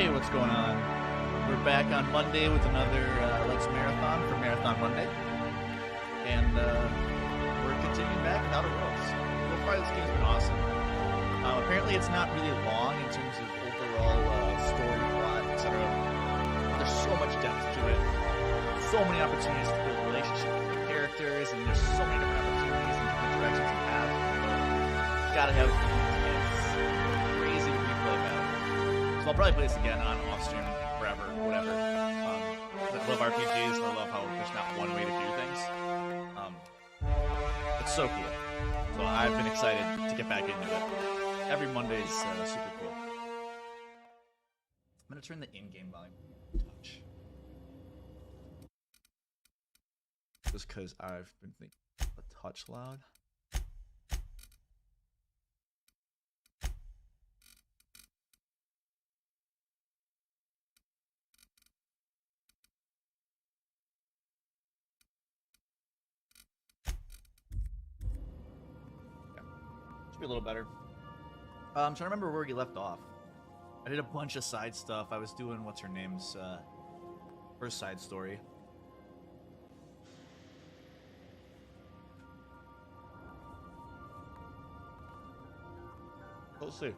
Hey, what's going on? We're back on Monday with another Let's Marathon for Marathon Monday. And we're continuing back without a rules. So far, this game's been awesome. Apparently, it's not really long in terms of overall story, plot, etc. There's so much depth to it. So many opportunities to build relationships with the characters, and there's so many different opportunities and different directions and paths. You gotta have crazy replay value. So I'll probably play this again on off-stream forever, whatever. I love RPGs, and I love how there's not one way to do things. It's so cool. So I've been excited to get back into it. Every Monday is super cool. I'm going to turn the in-game volume touch. Just because I've been thinking a touch loud. Be a little better. I'm trying to remember where we left off. I did a bunch of side stuff. I was doing what's her name's first side story. Let's see.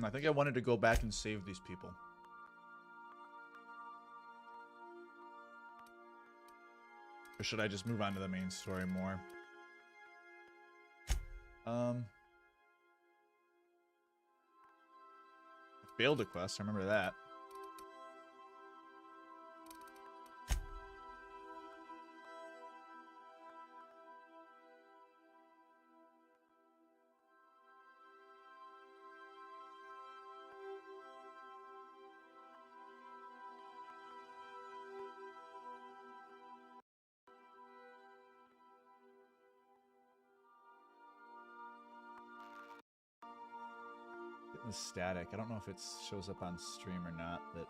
I think I wanted to go back and save these people. Or should I just move on to the main story more? I failed a quest, I remember that. Static. I don't know if it shows up on stream or not, but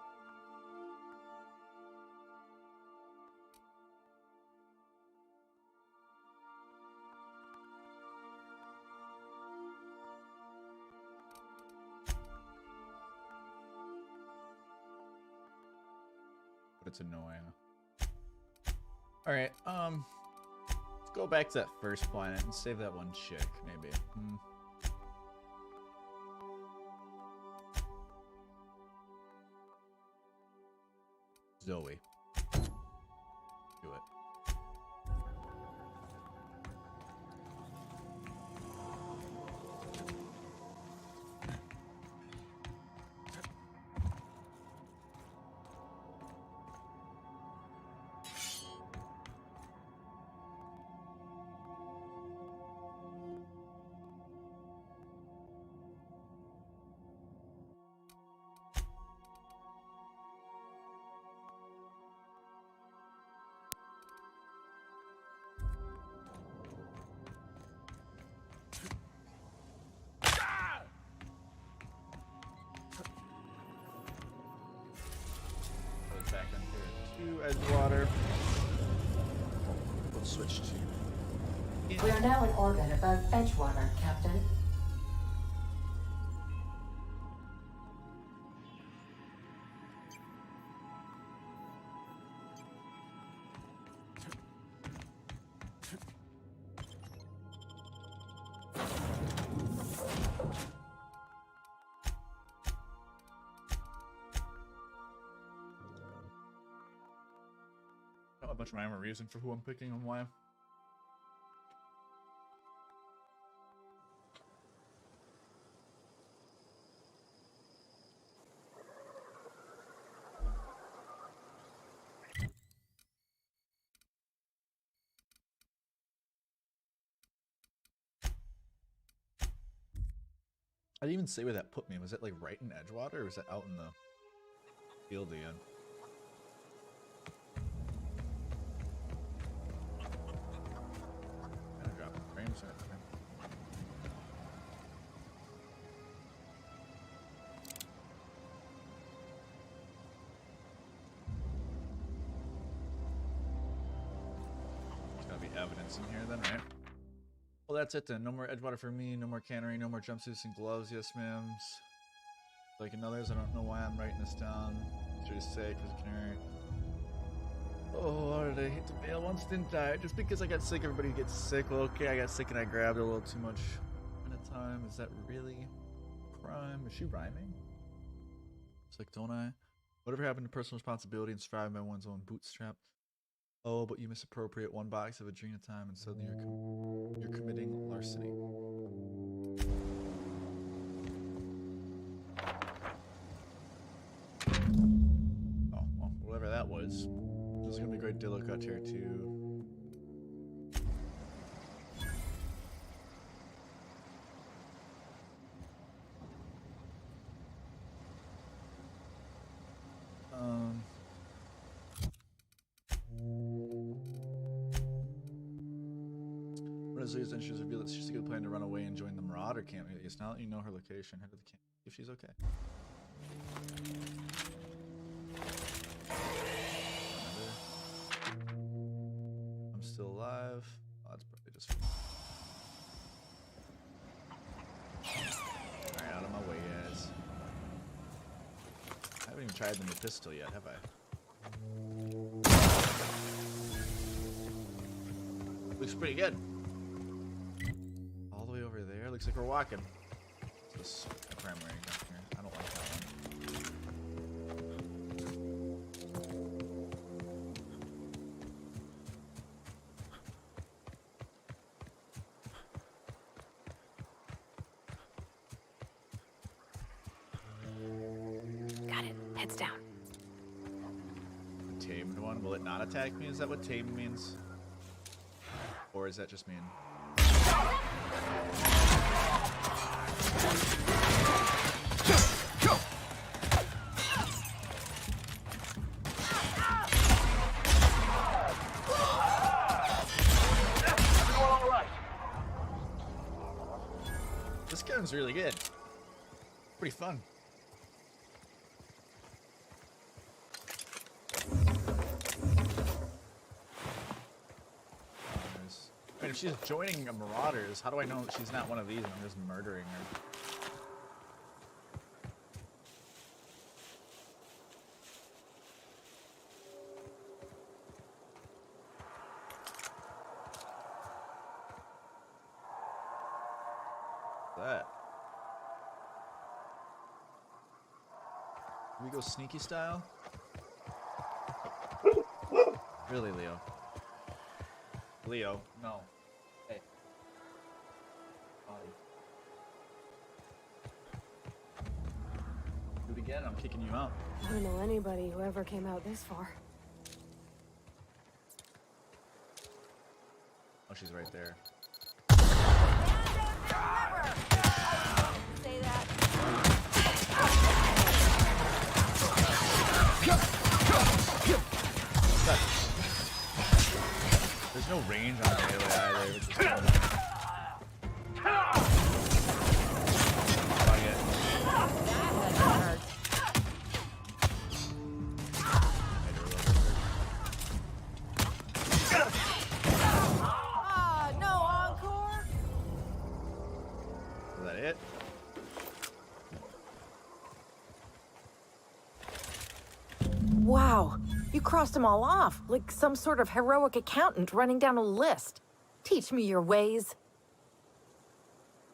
it's annoying. All right, let's go back to that first planet and save that one chick, maybe. Zoe. Do it. Back into Edgewater. Let's switch to. We are now in orbit above Edgewater, Captain. Not much rhyme or reason for who I'm picking and why. I didn't even say where that put me. Was it like right in Edgewater, or was it out in the field again? There's gotta be evidence in here then, right? Well, Well, that's it then. No more Edgewater for me. No more cannery. No more jumpsuits and gloves. Yes, ma'ams. Like in others, I don't know why I'm writing this down. It's really sick for the canary. Oh, why did I hate to bail once, didn't I? Just because I got sick, everybody gets sick. Well, okay, I got sick and I grabbed a little too much at a time. Is that really crime? Is she rhyming? It's like, don't I? Whatever happened to personal responsibility and surviving by one's own bootstrap? Oh, but you misappropriate one box of Adrena time and suddenly you're committing larceny. Oh, well, whatever that was. This is gonna be a great Dillo cut here too. Resolute's entries reveal that she's a good plan to run away and join the Marauder camp. It's now that you know her location, head to the camp if she's okay. I'm still alive. Oh, that's probably just fine. Alright, out of my way, guys. I haven't even tried the new pistol yet, have I? Looks pretty good. All the way over there. Looks like we're walking. What's this primary gun here? I don't like that one. Got it. Heads down. The tamed one? Will it not attack me? Is that what tamed means? Or is that just mean? This gun's really good. Pretty fun. I mean, if she's joining a Marauders, how do I know that she's not one of these and I'm just murdering her? That. Can we go sneaky style? Really, Leo? Leo, no. Hey. Body. Do it again, I'm kicking you out. I don't know anybody who ever came out this far. Oh, she's right there. Say that. There's no range on melee either, which is kind of No encore? Is that it? Wow, you crossed them all off, like some sort of heroic accountant running down a list. Teach me your ways.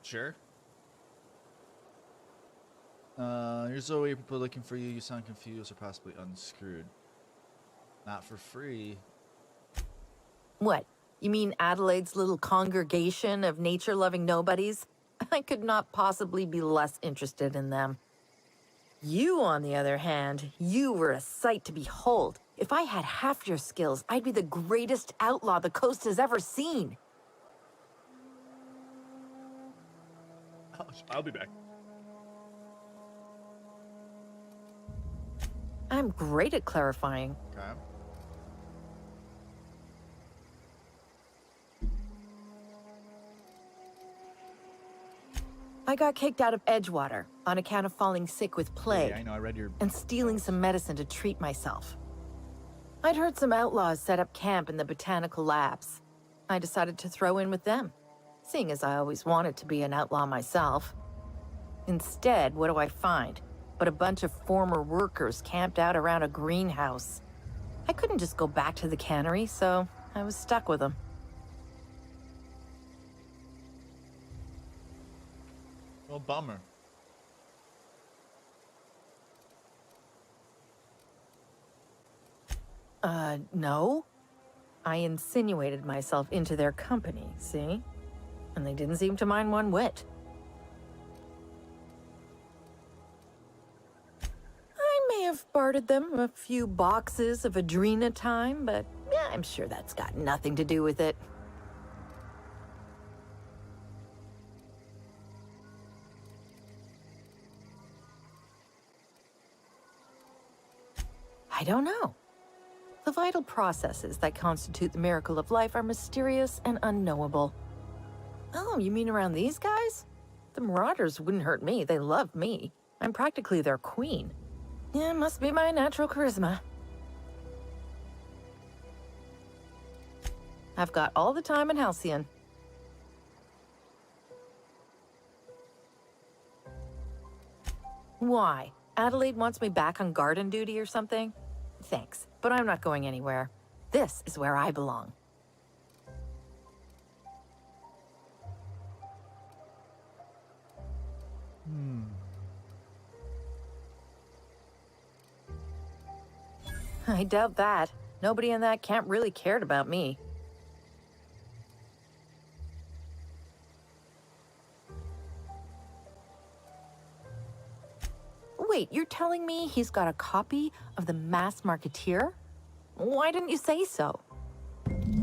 Sure. Here's Zoe. People are looking for you. You sound confused or possibly unscrewed. Not for free. What? You mean Adelaide's little congregation of nature-loving nobodies? I could not possibly be less interested in them. You, on the other hand, you were a sight to behold. If I had half your skills, I'd be the greatest outlaw the coast has ever seen. I'll be back. I'm great at clarifying. Okay. I got kicked out of Edgewater on account of falling sick with plague. Yeah, I know. I read your. And stealing some medicine to treat myself. I'd heard some outlaws set up camp in the botanical labs. I decided to throw in with them. seeing as I always wanted to be an outlaw myself. Instead, what do I find? But a bunch of former workers camped out around a greenhouse. I couldn't just go back to the cannery, so I was stuck with them. Well, bummer. No. I insinuated myself into their company, see? And they didn't seem to mind one whit. I may have bartered them a few boxes of Adrena time, but yeah, I'm sure that's got nothing to do with it. I don't know. The vital processes that constitute the miracle of life are mysterious and unknowable. Oh, you mean around these guys? The Marauders wouldn't hurt me. They love me. I'm practically their queen. Yeah, it must be my natural charisma. I've got all the time in Halcyon. Why? Adelaide wants me back on garden duty or something? Thanks, but I'm not going anywhere. This is where I belong. I doubt that. Nobody in that camp really cared about me. Wait, you're telling me he's got a copy of the Mass Marketeer? Why didn't you say so?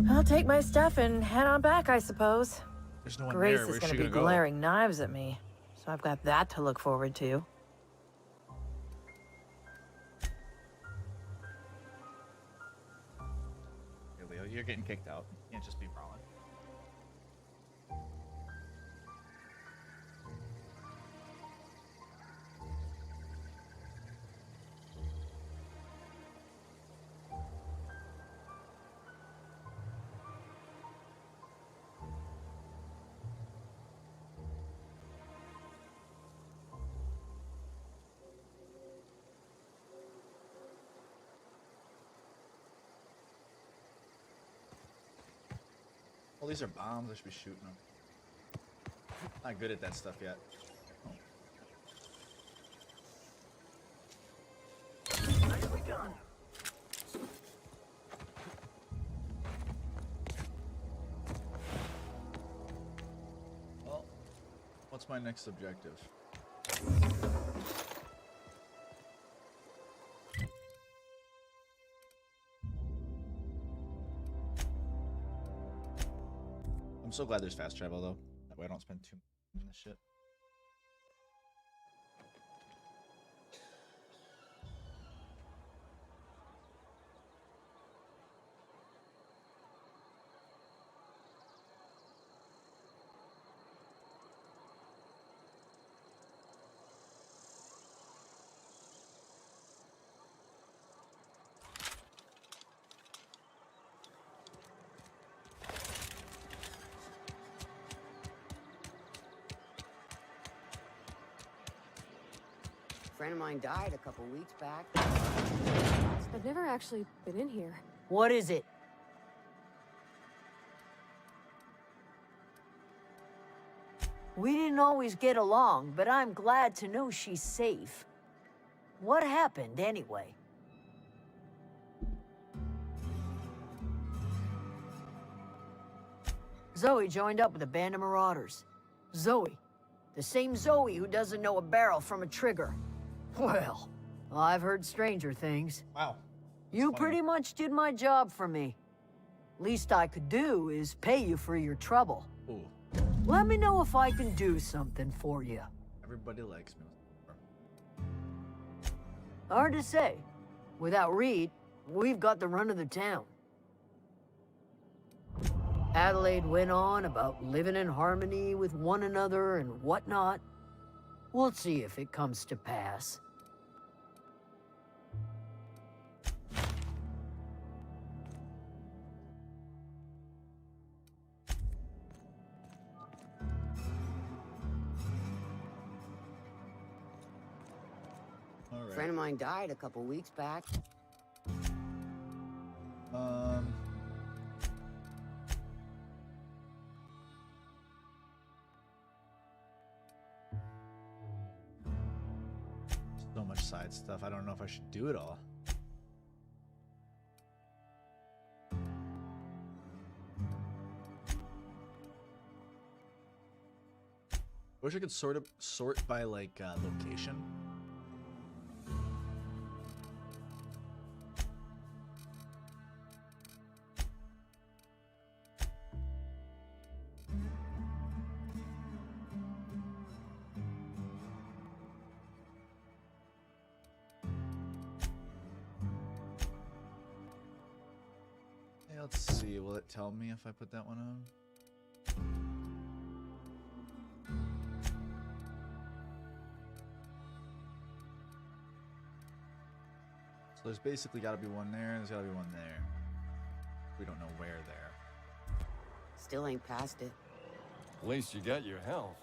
I'll take my stuff and head on back, I suppose. There's no one Grace there. is Where's going she to be gonna go? glaring knives at me, so I've got that to look forward to. Hey, Leo, you're getting kicked out. You can't just be brawling. Well, these are bombs. I should be shooting them. Not good at that stuff yet. Oh. Nicely done. Well, what's my next objective? I'm so glad there's fast travel though. That way I don't spend too much on this shit. A friend of mine died a couple weeks back. I've never actually been in here. What is it? We didn't always get along, but I'm glad to know she's safe. What happened, anyway? Zoe joined up with a band of marauders. Zoe. The same Zoe who doesn't know a barrel from a trigger. Well, I've heard stranger things. Wow. You funny. pretty much did my job for me. Least I could do is pay you for your trouble. Ooh, Let me know if I can do something for you. everybody likes me. Hard to say. Without Reed, we've got the run of the town. Adelaide went on about living in harmony with one another and whatnot. We'll see if it comes to pass. right. Friend of mine died a couple weeks back. So much side stuff. I don't know if I should do it all. I wish I could sort by like location. Hey, let's see. Will it tell me if I put that one on? So there's basically got to be one there, and there's got to be one there. We don't know where there. Still ain't past it. At least you got your health.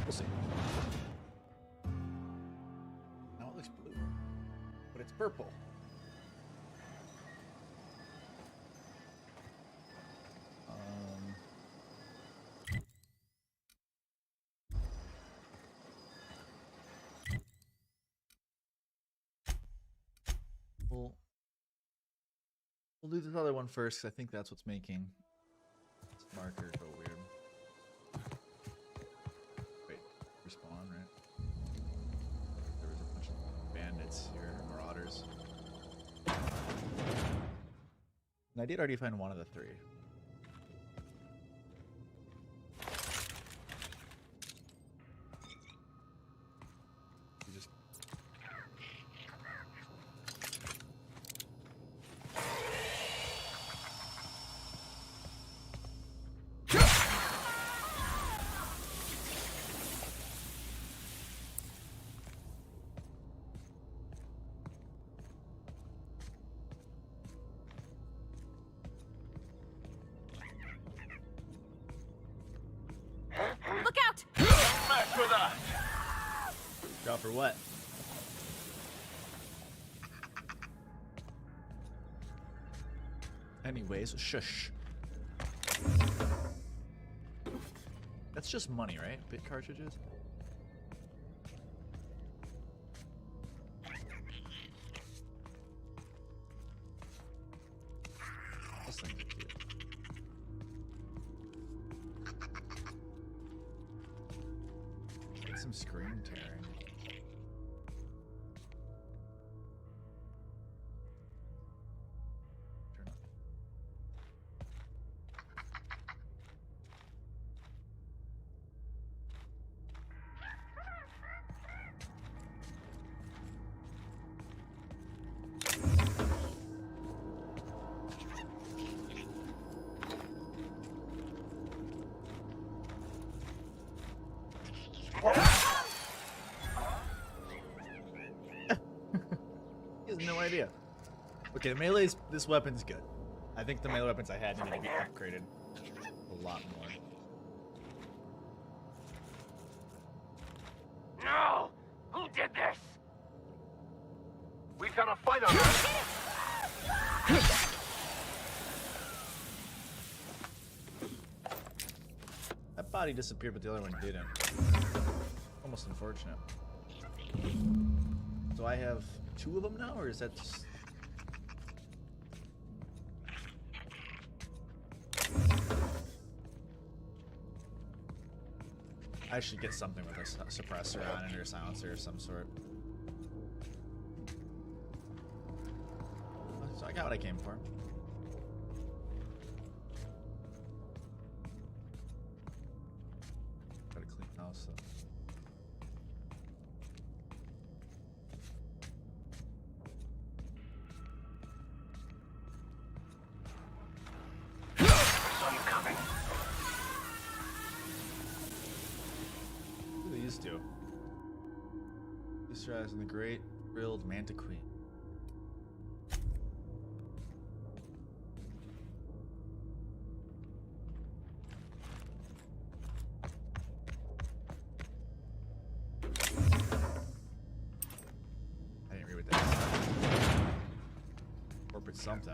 We'll see. Now it looks blue, but it's purple. We'll do this other one first, 'cause I think that's what's making this marker go weird. Wait, respawn, right? There was a bunch of bandits here, marauders. And I did already find one of the three. You just Look out! Mess with us! drop for what? Anyways, shush. That's just money, right? Bit cartridges? Those things are cute. Get some screen tearing. Turn up. He has no idea. Okay, melee's, this weapon's good. I think the melee weapons I had needed to be upgraded a lot more. No! Who did this? We've got a fight on us! That body disappeared, but the other one didn't. Almost unfortunate. So I have two of them now, or is that just... I should get something with a suppressor on it or a silencer of some sort. So I got what I came for. Got a clean house though. I'm coming. What do these do? Easter eggs in the grate. Grilled Mantiqueen. I didn't read what that said. Corporate something.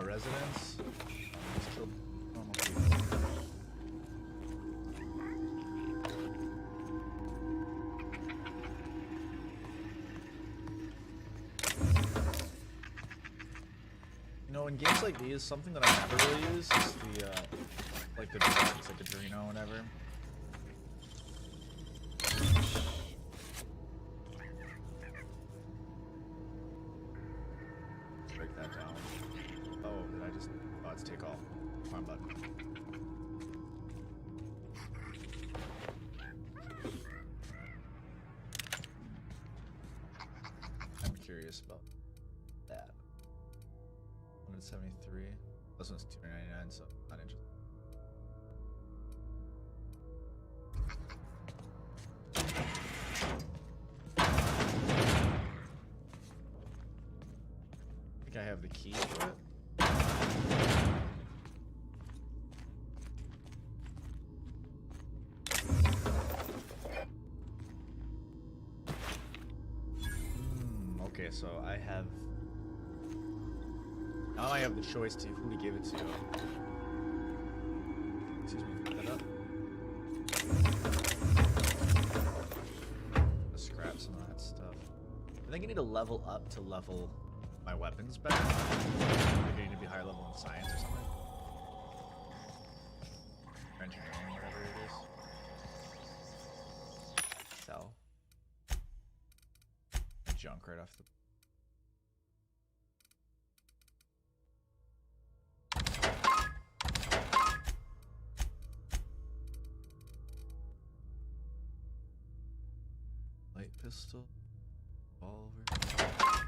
Residence. Just killed normal people. You know, in games like these, something that I never really use is the, like the drugs, like the Drino or whatever. Break that down. Oh, did I just... Oh, it's take all. Come on, bud. I'm curious about that. 173. This one's $2.99, so not interested. I think I have the key for it. Okay, so I have... Now I have the choice to who to give it to. Excuse me, pick that up. Let's scrap some of that stuff. I think I need to level up to level my weapons better. I think I need to be higher level in science or something. Or engineering, whatever it is. Sell. Junk right off the... Light pistol, revolver, revolver.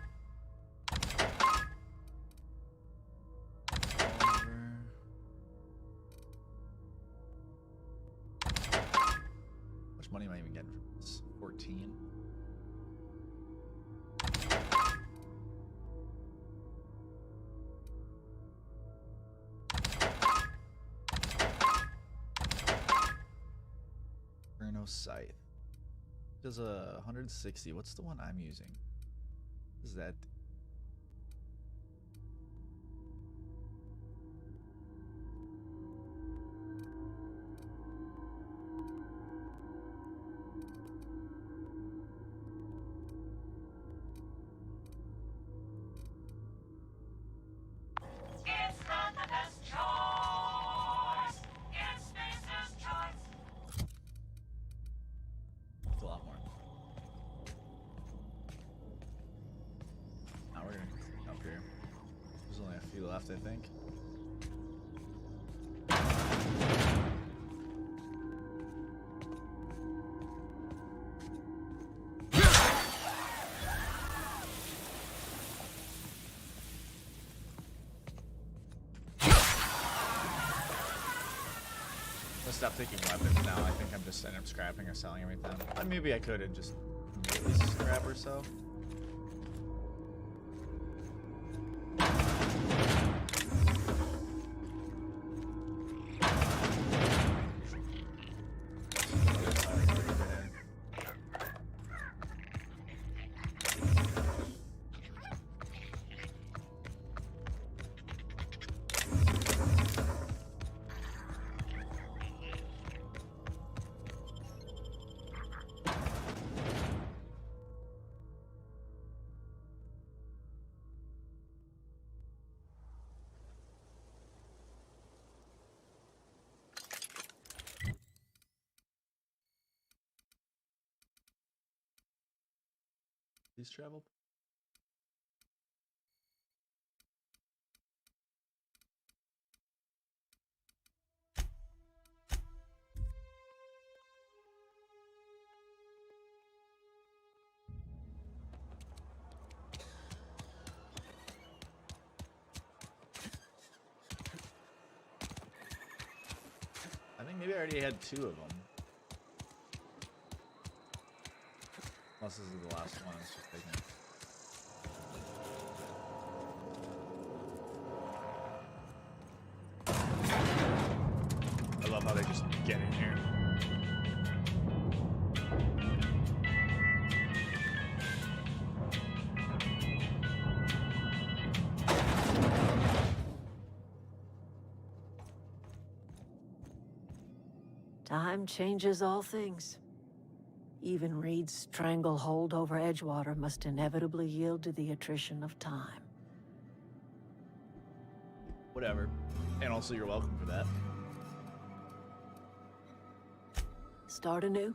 How much money am I even getting from this? 14. Inferno Scythe. Does a 160. What's the one I'm using? What is that? It's not the best choice. It's Spacer's choice. It's a lot more. Now we're gonna clean up here. There's only a few left, I think. Let's stop taking weapons now. I think I'm just ending up scrapping or selling everything. Maybe I could and just immediately scrap or so. Please travel. I think maybe I already had 2 of them. Unless this is the last one. It's just taking it. I love how they just get in here. Time changes all things. Even Reed's stranglehold over Edgewater must inevitably yield to the attrition of time. Whatever. And also, you're welcome for that. Start anew.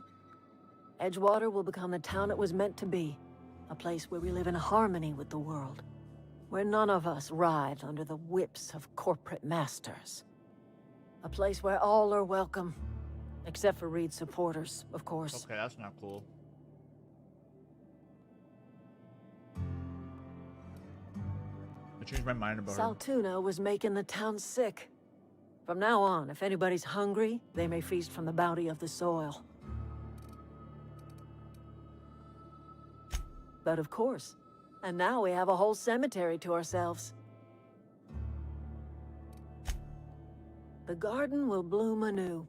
Edgewater will become the town it was meant to be. A place where we live in harmony with the world. Where none of us writhe under the whips of corporate masters. A place where all are welcome. Except for Reed's supporters, of course. Okay, that's not cool. I changed my mind about her. Saltuna was making the town sick. From now on, if anybody's hungry, they may feast from the bounty of the soil. But of course, and now we have a whole cemetery to ourselves. The garden will bloom anew.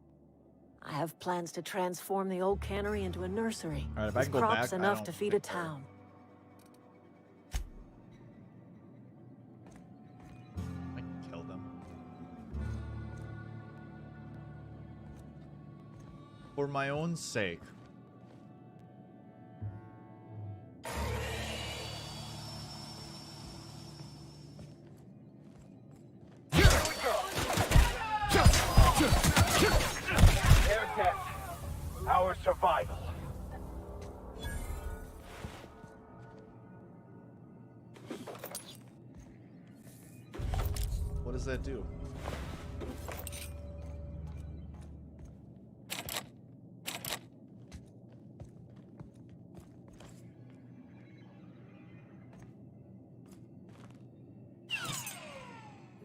I have plans to transform the old cannery into a nursery. All right, if I with can go crops back, I enough don't to feed a think so. town. I can kill them. For my own sake. Their death, our survival. What does that do?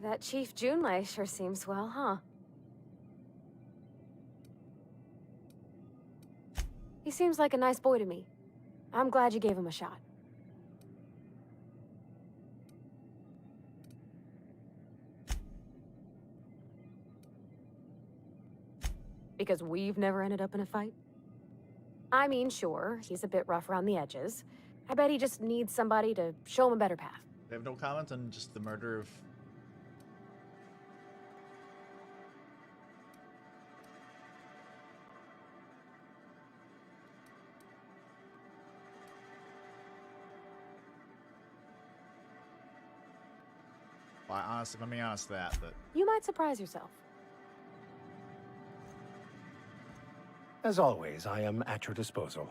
That Chief Junlei sure seems well, huh? He seems like a nice boy to me. I'm glad you gave him a shot. Because we've never ended up in a fight? I mean, sure, he's a bit rough around the edges. I bet he just needs somebody to show him a better path. I have no comment on just the murder of... Well, honestly, let me honest that, but... You might surprise yourself. As always, I am at your disposal.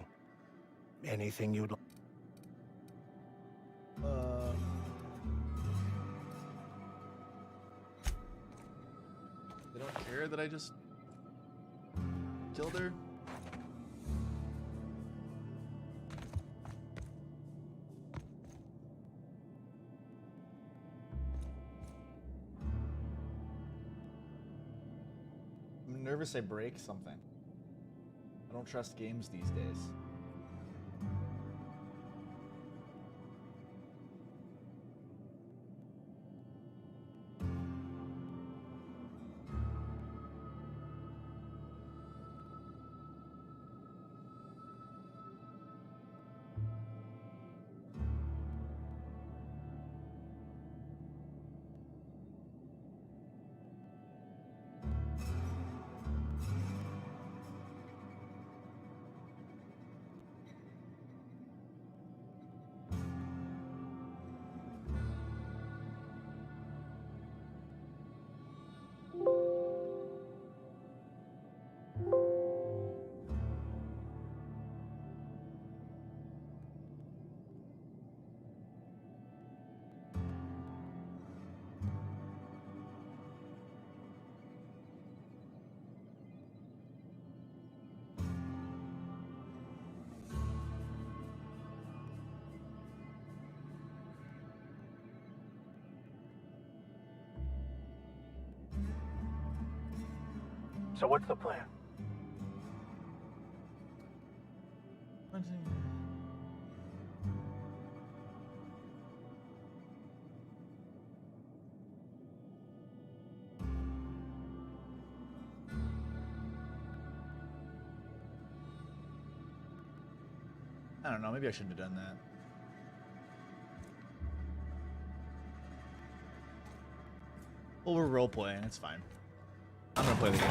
Anything you'd like. They don't care that I just killed her? I'm nervous I break something. I don't trust games these days. So what's the plan? I don't know, maybe I shouldn't have done that. Well, we're role-playing, it's fine. I'm gonna play the game.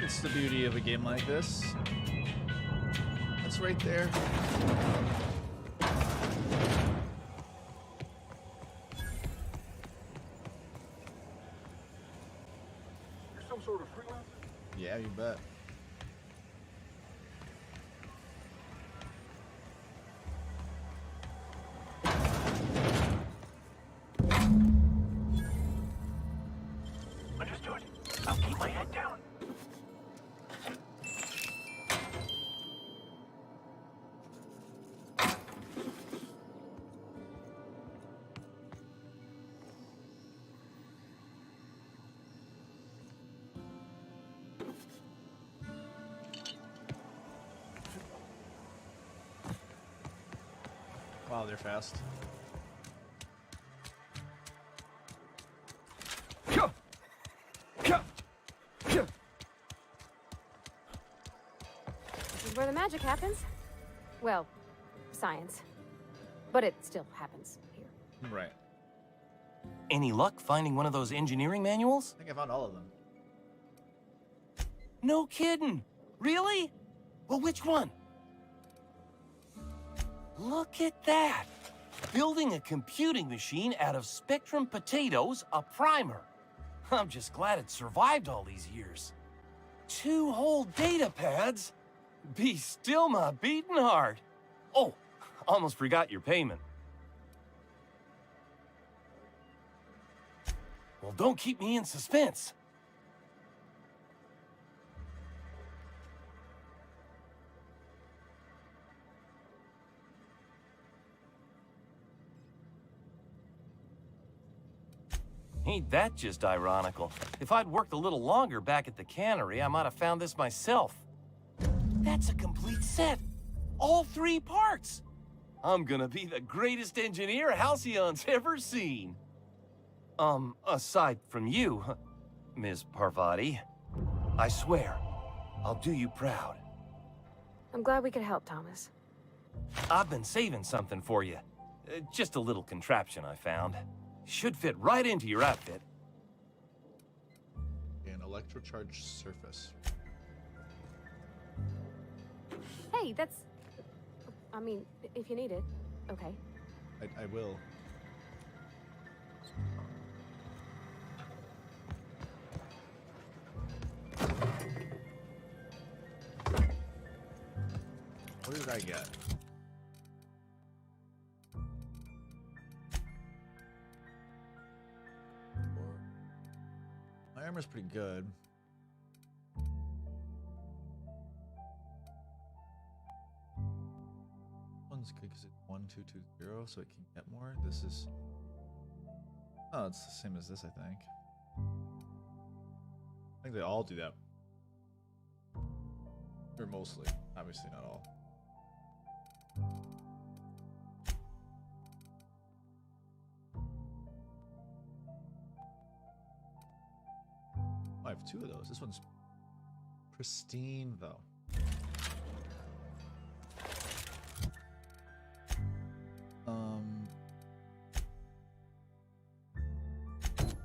It's the beauty of a game like this. That's right there. You're some sort of freelancer? Yeah, you bet. Understood. I'll keep my head down. Wow, they're fast. This is where the magic happens. Well, science. But it still happens here. Right. Any luck finding one of those engineering manuals? I think I found all of them. No kidding. Really? Well, which one? Look at that. Building a computing machine out of Spectrum potatoes, a primer. I'm just glad it survived all these years. 2 whole data pads? Be still my beating heart. Oh, almost forgot your payment. Well, don't keep me in suspense. Ain't that just ironical? If I'd worked a little longer back at the cannery, I might have found this myself. That's a complete set. All 3 parts. I'm gonna be the greatest engineer Halcyon's ever seen. Aside from you, Ms. Parvati, I swear, I'll do you proud. I'm glad we could help, Thomas. I've been saving something for you. Just a little contraption I found. Should fit right into your outfit. An electrocharged surface. Hey, that's... I mean, if you need it, okay. I will. What did I get? My armor's pretty good. One's good because it's 1220, so it can get more. This is... Oh, it's the same as this, I think. I think they all do that. Or mostly. Obviously not all. I have 2 of those. This one's pristine, though.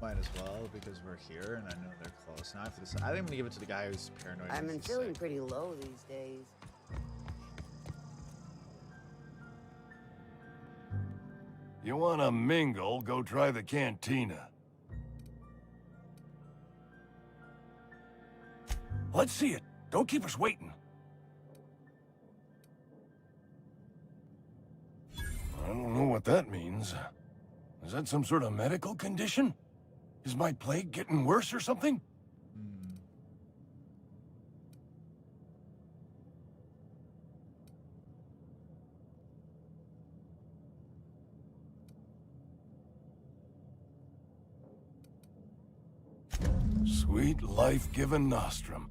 Might as well because we're here and I know they're close. Now I have to decide. I think I'm gonna give it to the guy who's paranoid. I've and been he's feeling sick. pretty low these days. You wanna mingle, go try the cantina. Let's see it. Don't keep us waiting. I don't know what that means. Is that some sort of medical condition? Is my plague getting worse or something? Sweet life-giving nostrum.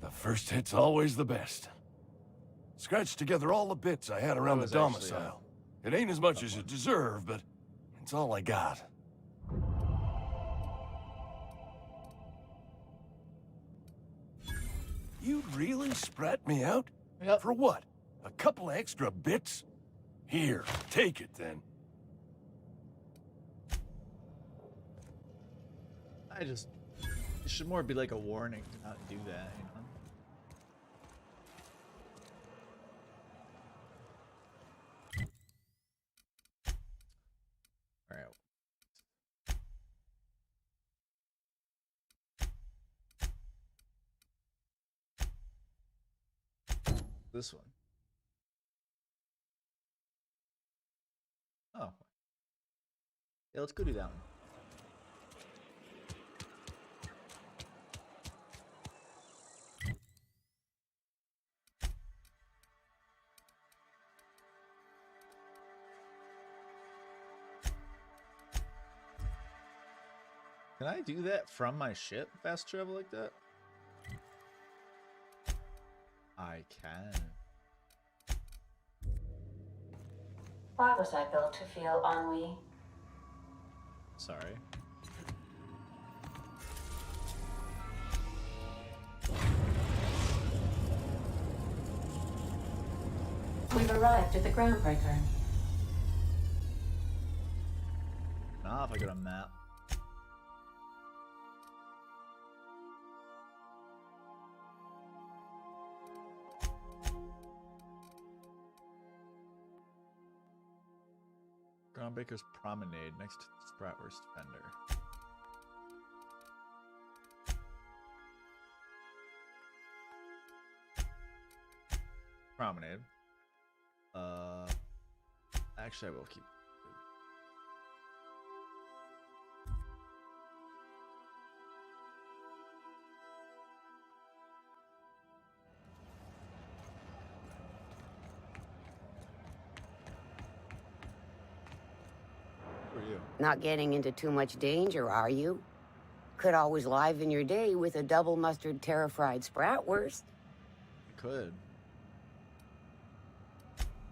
The first hit's always the best. Scratched together all the bits I had around the was actually, domicile. It ain't as much as you deserve, but it's all I got. You'd really sprat me out? Yep. For what? A couple extra bits? Here, take it then. It should more be like a warning to not do that, you know? All right. This one. Oh. Yeah, let's go do that one. Can I do that from my ship? Fast travel like that? I can. Why was I built to feel ennui? Sorry. We've arrived at the groundbreaker. Nah, if I get a map. Groundbreaker's Promenade next to Spratwurst Fender. Promenade. Actually, I will keep. Who are you? Not getting into too much danger, are you? Could always liven your day with a double mustard terra-fried spratwurst. I could.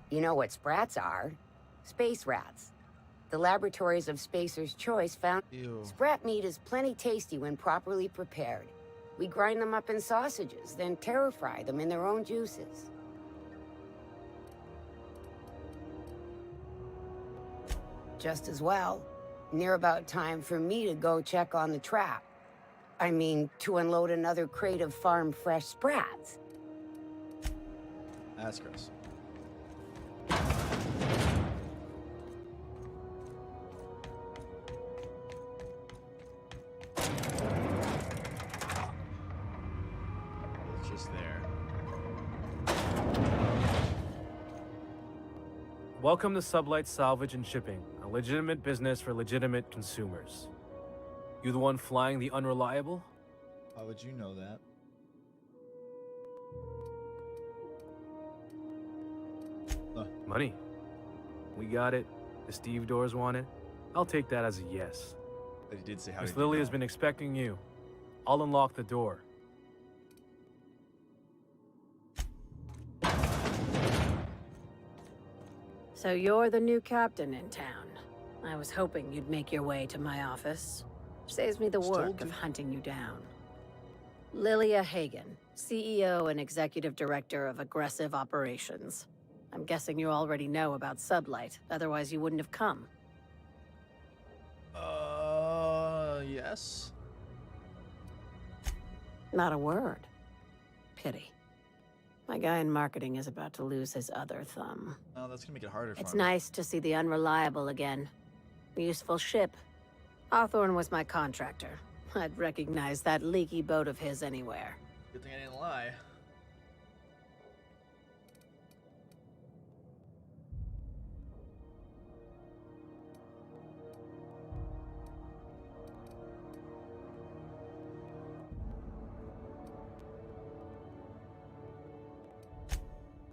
You know what sprats are? Space rats. The laboratories of Spacer's Choice found Ew. sprat meat is plenty tasty when properly prepared. We grind them up in sausages, then terra-fry them in their own juices. Just as well. Near about time for me to go check on the trap. I mean, to unload another crate of farm-fresh sprats. That's gross. It's just there. Welcome to Sublight Salvage and Shipping, a legitimate business for legitimate consumers. You the one flying the Unreliable? How would you know that? Money. We got it. The Steve Doors want it. I'll take that as a yes. But he did say how Miss did you Lily has know? been expecting you. I'll unlock the door. So you're the new captain in town. I was hoping you'd make your way to my office. Saves me the Still work do- of hunting you down. Lilia Hagen, CEO and Executive Director of Aggressive Operations. I'm guessing you already know about Sublight, otherwise you wouldn't have come. Yes. Not a word. Pity. My guy in marketing is about to lose his other thumb. Oh, that's gonna make it harder for It's him. nice to see the Unreliable again. Useful ship. Hawthorne was my contractor. I'd recognize that leaky boat of his anywhere. Good thing I didn't lie.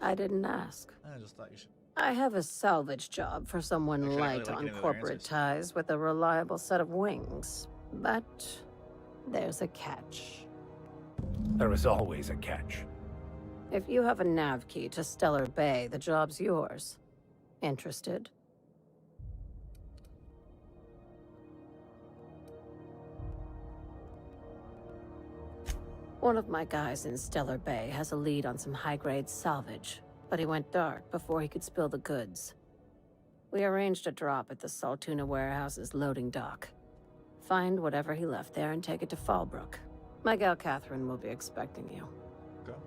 I didn't ask. I just thought you should. I have a salvage job for someone Actually, I really light like on getting their corporate answers. ties with a reliable set of wings. But there's a catch. There is always a catch. If you have a nav key to Stellar Bay, the job's yours. Interested? One of my guys in Stellar Bay has a lead on some high-grade salvage, but he went dark before he could spill the goods. We arranged a drop at the Saltuna warehouse's loading dock. Find whatever he left there and take it to Fallbrook. My gal Catherine will be expecting you. Okay.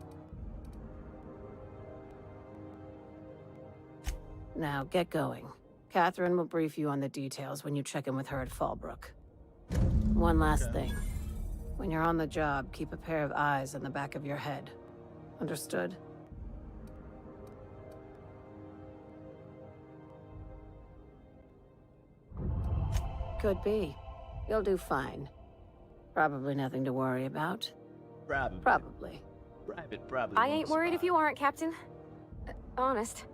Now, get going. Catherine will brief you on the details when you check in with her at Fallbrook. One last thing. When you're on the job, keep a pair of eyes in the back of your head. Understood? Could be. You'll do fine. Probably nothing to worry about. Probably. Probably. Private probably. I won't ain't worried if survive. you aren't, Captain. Honest.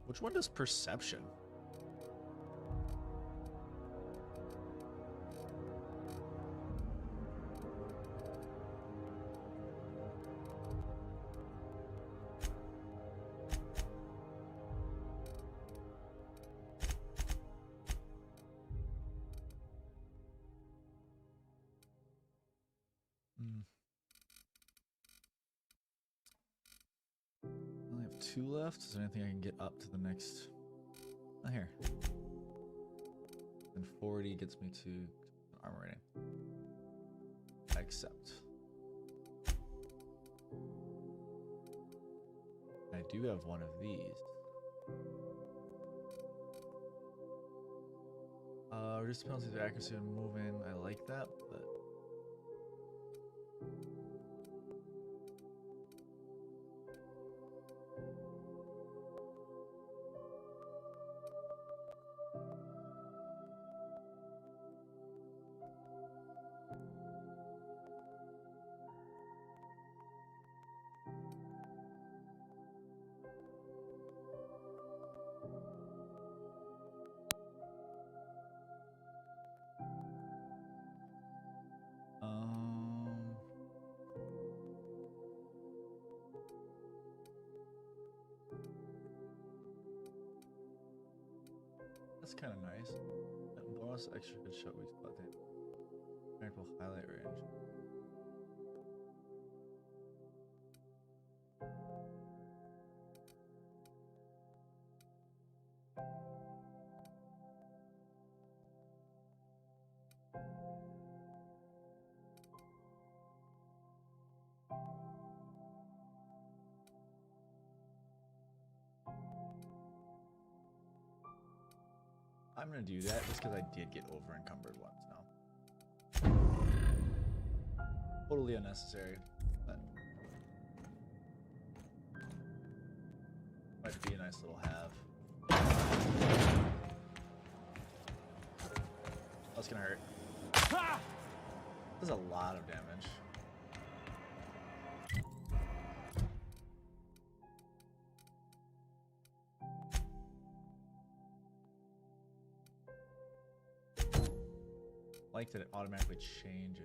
Which one does perception? I only have 2 left. Is there anything I can get up to the next? Oh, here. And 40 gets me to armor rating. I accept. I do have one of these. Reduce penalties of accuracy and moving. I like that, but that's kind of nice. And bonus extra good shot weak spot damage. Miracle highlight range. I'm gonna do that just because I did get over encumbered once now. Totally unnecessary, but might be a nice little have. That's gonna hurt. Does a lot of damage. Like that it automatically changes.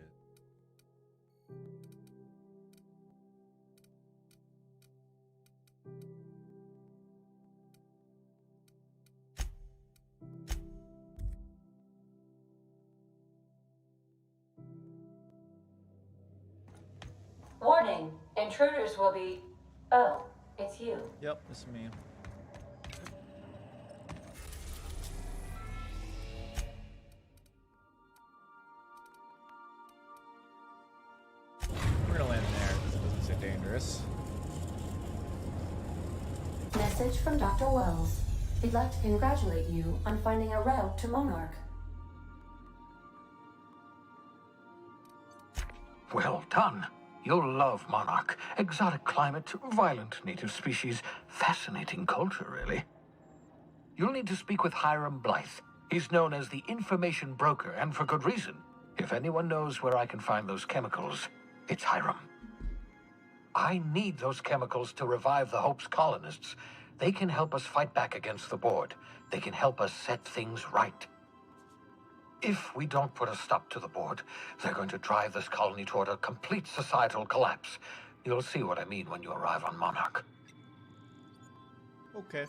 Warning, intruders will be... Oh, it's you. Yep, it's me. We're gonna land in there because it doesn't seem dangerous. Message from Dr. Wells. He'd like to congratulate you on finding a route to Monarch. Well done. You'll love Monarch. Exotic climate, violent native species, fascinating culture, really. You'll need to speak with Hiram Blythe. He's known as the information broker, and for good reason. If anyone knows where I can find those chemicals, it's Hiram. I need those chemicals to revive the Hope's colonists. They can help us fight back against the Board. They can help us set things right. If we don't put a stop to the Board, they're going to drive this colony toward a complete societal collapse. You'll see what I mean when you arrive on Monarch. Okay.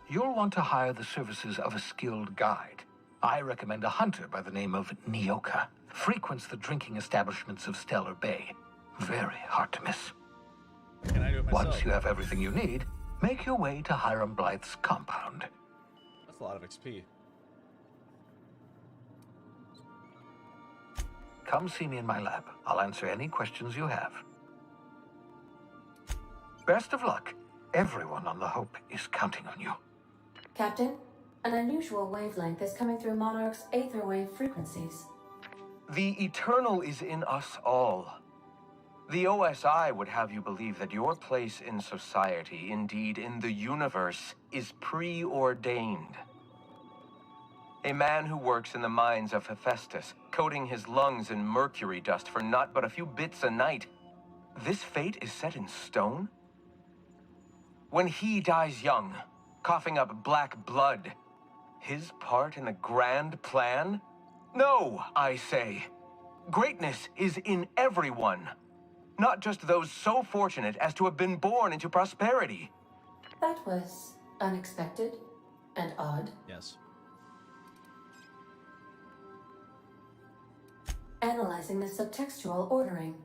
you'll want to hire the services of a skilled guide. I recommend a hunter by the name of Nyoka. Frequents the drinking establishments of Stellar Bay. Very hard to miss. Can I do it myself? Once you have everything you need, make your way to Hiram Blythe's compound. That's a lot of XP. Come see me in my lab. I'll answer any questions you have. Best of luck. Everyone on the Hope is counting on you. Captain, an unusual wavelength is coming through Monarch's aether wave frequencies. The eternal is in us all. The OSI would have you believe that your place in society, indeed in the universe, is preordained. A man who works in the mines of Hephaestus, coating his lungs in mercury dust for not but a few bits a night. This fate is set in stone? When he dies young, coughing up black blood, his part in the grand plan? No, I say. Greatness is in everyone. Not just those so fortunate as to have been born into prosperity. That was unexpected and odd. Yes. Analyzing the subtextual ordering.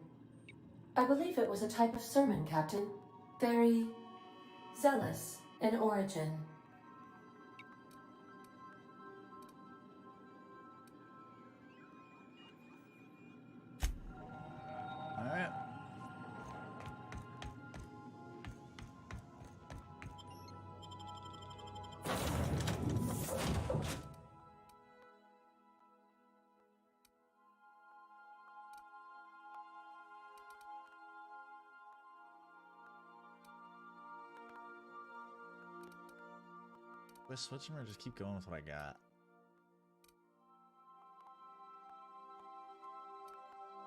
I believe it was a type of sermon, Captain. Very zealous in origin. All right. Do I switch them or just keep going with what I got?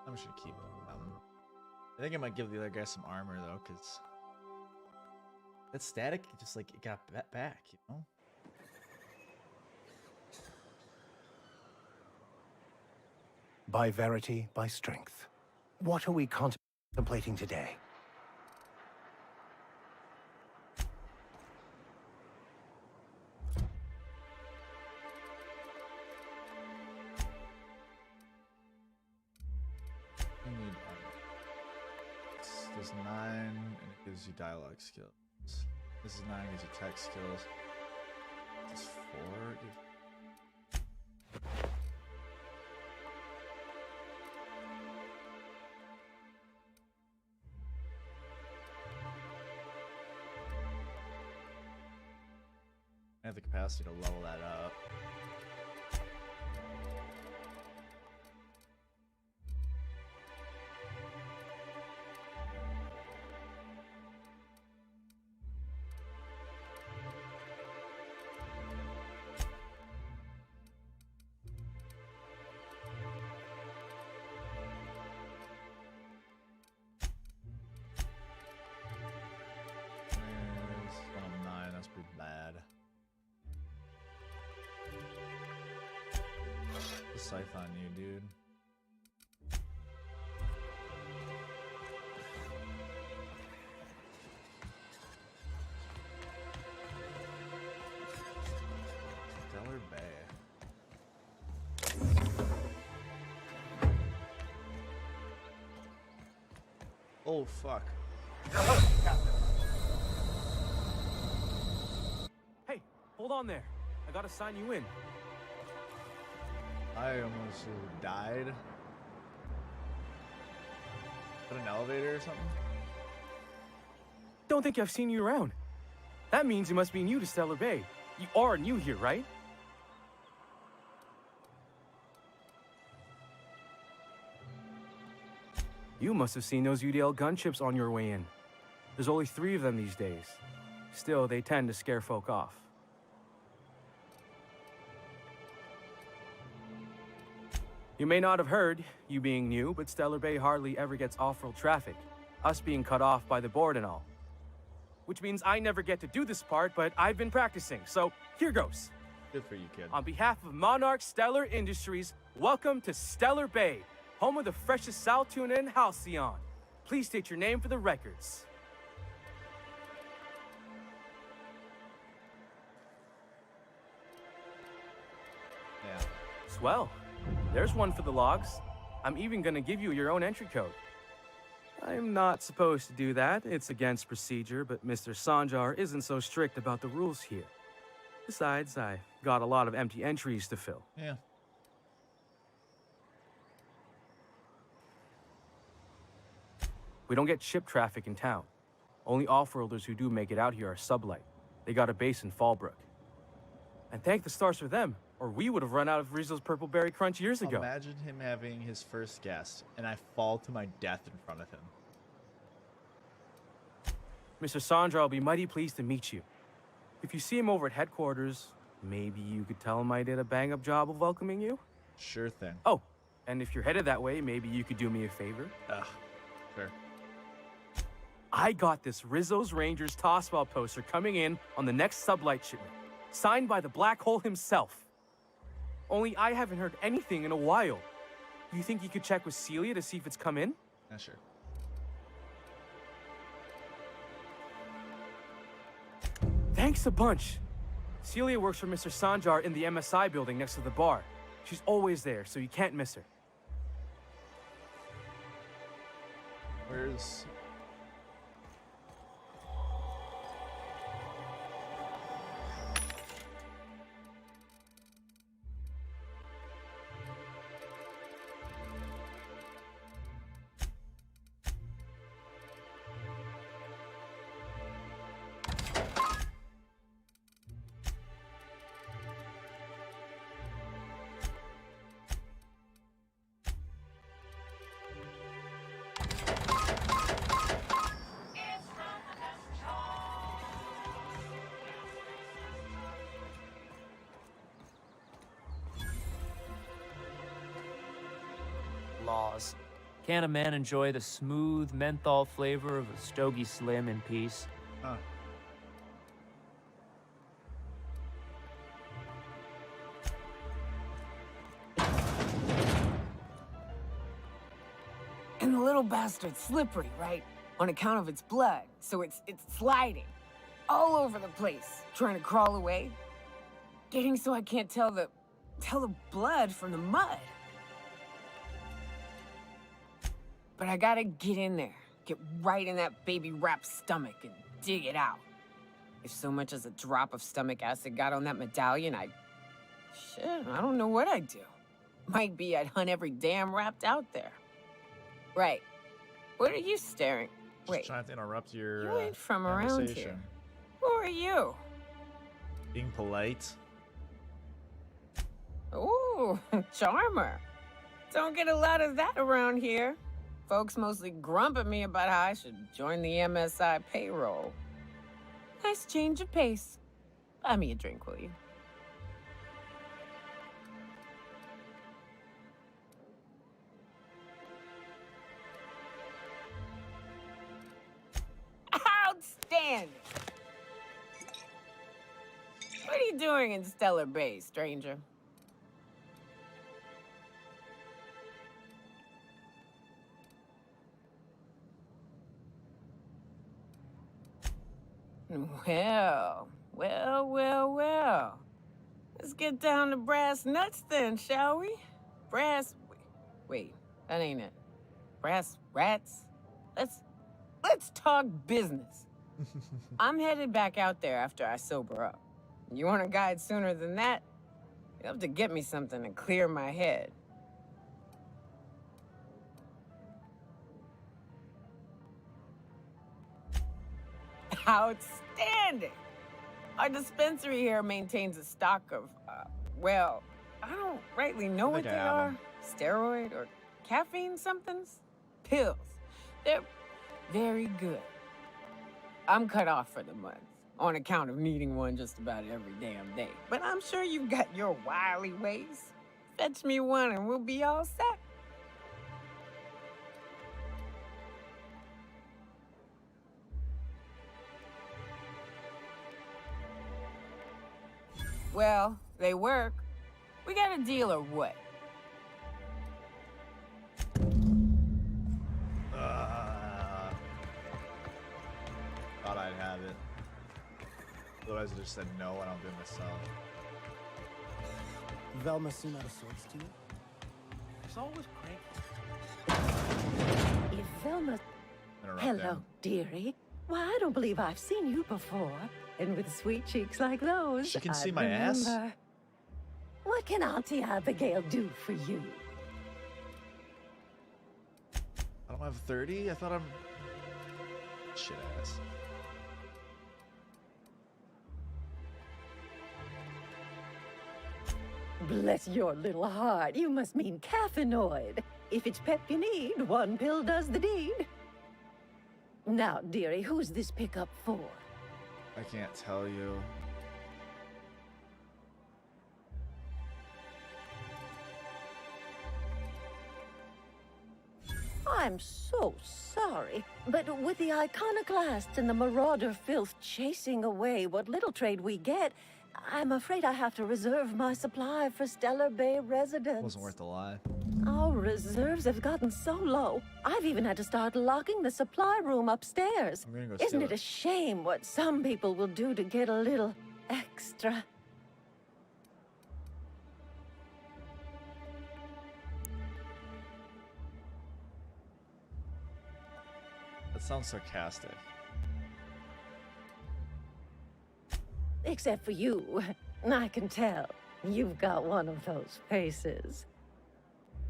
I'm just gonna keep I think I might give the other guy some armor though, because that static just like it got back, you know? By verity, by strength. What are we contemplating today? You need armor. This is 9 and it gives you dialogue skills. This is 9, gives you tech skills. This is 4. I have the capacity to level that up. There's 109, that's pretty bad. The scythe on you, dude. Stellar Bay. Oh fuck. Hey, hold on there. I gotta sign you in. I almost died. Put an elevator or something? Don't think I've seen you around. That means you must be new to Stellar Bay. You are new here, right? You must have seen those UDL gunships on your way in. There's only 3 of them these days. Still, they tend to scare folk off. You may not have heard, you being new, but Stellar Bay hardly ever gets off-road traffic, us being cut off by the board and all. Which means I never get to do this part, but I've been practicing, so here goes. Good for you, kid. On behalf of Monarch Stellar Industries, welcome to Stellar Bay, home of the freshest sal tuna in Halcyon. Please state your name for the records. Yeah. Swell. There's one for the logs. I'm even gonna give you your own entry code. I'm not supposed to do that. It's against procedure, but Mr. Sanjar isn't so strict about the rules here. Besides, I got a lot of empty entries to fill. Yeah. We don't get ship traffic in town. Only off-worlders who do make it out here are Sublight. They got a base in Fallbrook. And thank the stars for them, or we would have run out of Rizzo's Purple Berry Crunch years ago. Imagine him having his first guest, and I fall to my death in front of him. Mr. Sandra will be mighty pleased to meet you. If you see him over at headquarters, maybe you could tell him I did a bang-up job of welcoming you? Sure thing. Oh, and if you're headed that way, maybe you could do me a favor? Ugh, sure. I got this Rizzo's Rangers Tossball poster coming in on the next Sublight shipment, signed by the Black Hole himself. Only I haven't heard anything in a while. You think you could check with Celia to see if it's come in? Yeah, sure. Thanks a bunch. Celia works for Mr. Sanjar in the MSI building next to the bar. She's always there, so you can't miss her. Where's... Laws. Can't a man enjoy the smooth menthol flavor of a Stogie Slim in peace? Huh. And the little bastard's slippery, right? On account of its blood, so it's sliding all over the place, trying to crawl away. Getting so I can't tell the blood from the mud. But I gotta get in there, get right in that baby rap's stomach and dig it out. If so much as a drop of stomach acid got on that medallion, shit, I don't know what I'd do. Might be I'd hunt every damn rapt out there. Right. What are you staring? Wait. Just trying to interrupt your You ain't from around conversation. here. Who are you? Being polite. Ooh, charmer. Don't get a lot of that around here. Folks mostly grump at me about how I should join the MSI payroll. Nice change of pace. Buy me a drink, will you? Outstanding! What are you doing in Stellar Bay, stranger? Well. Let's get down to brass nuts then, shall we? Wait, that ain't it. Brass rats? Let's talk business. I'm headed back out there after I sober up. You want a guide sooner than that? You'll have to get me something to clear my head. Outstanding! Our dispensary here maintains a stock of, well, I don't rightly know what they are. Steroid or caffeine somethings? Pills. They're very good. I'm cut off for the month, on account of needing one just about every damn day. But I'm sure you've got your wily ways. Fetch me one and we'll be all set. Well, they work. We got a deal or what? Thought I'd have it. Otherwise I just said no and I'll do it myself. Velma seem out of sorts to you? There's always cranky. If Velma... Interrupt Hello, them. dearie. Why, I don't believe I've seen you before. And with sweet cheeks like those, She can I'd see my ass? remember. What can Auntie Abigail do for you? I don't have 30? I thought I'm... Shit ass. Bless your little heart. You must mean caffeinoid. If it's pep you need, one pill does the deed. Now, dearie, who's this pickup for? I can't tell you. I'm so sorry, but with the iconoclasts and the marauder filth chasing away what little trade we get, I'm afraid I have to reserve my supply for Stellar Bay residents. Wasn't worth the lie. Our reserves have gotten so low, I've even had to start locking the supply room upstairs. I'm gonna go Isn't steal it a it. shame what some people will do to get a little extra? That sounds sarcastic. Except for you. I can tell. You've got one of those faces.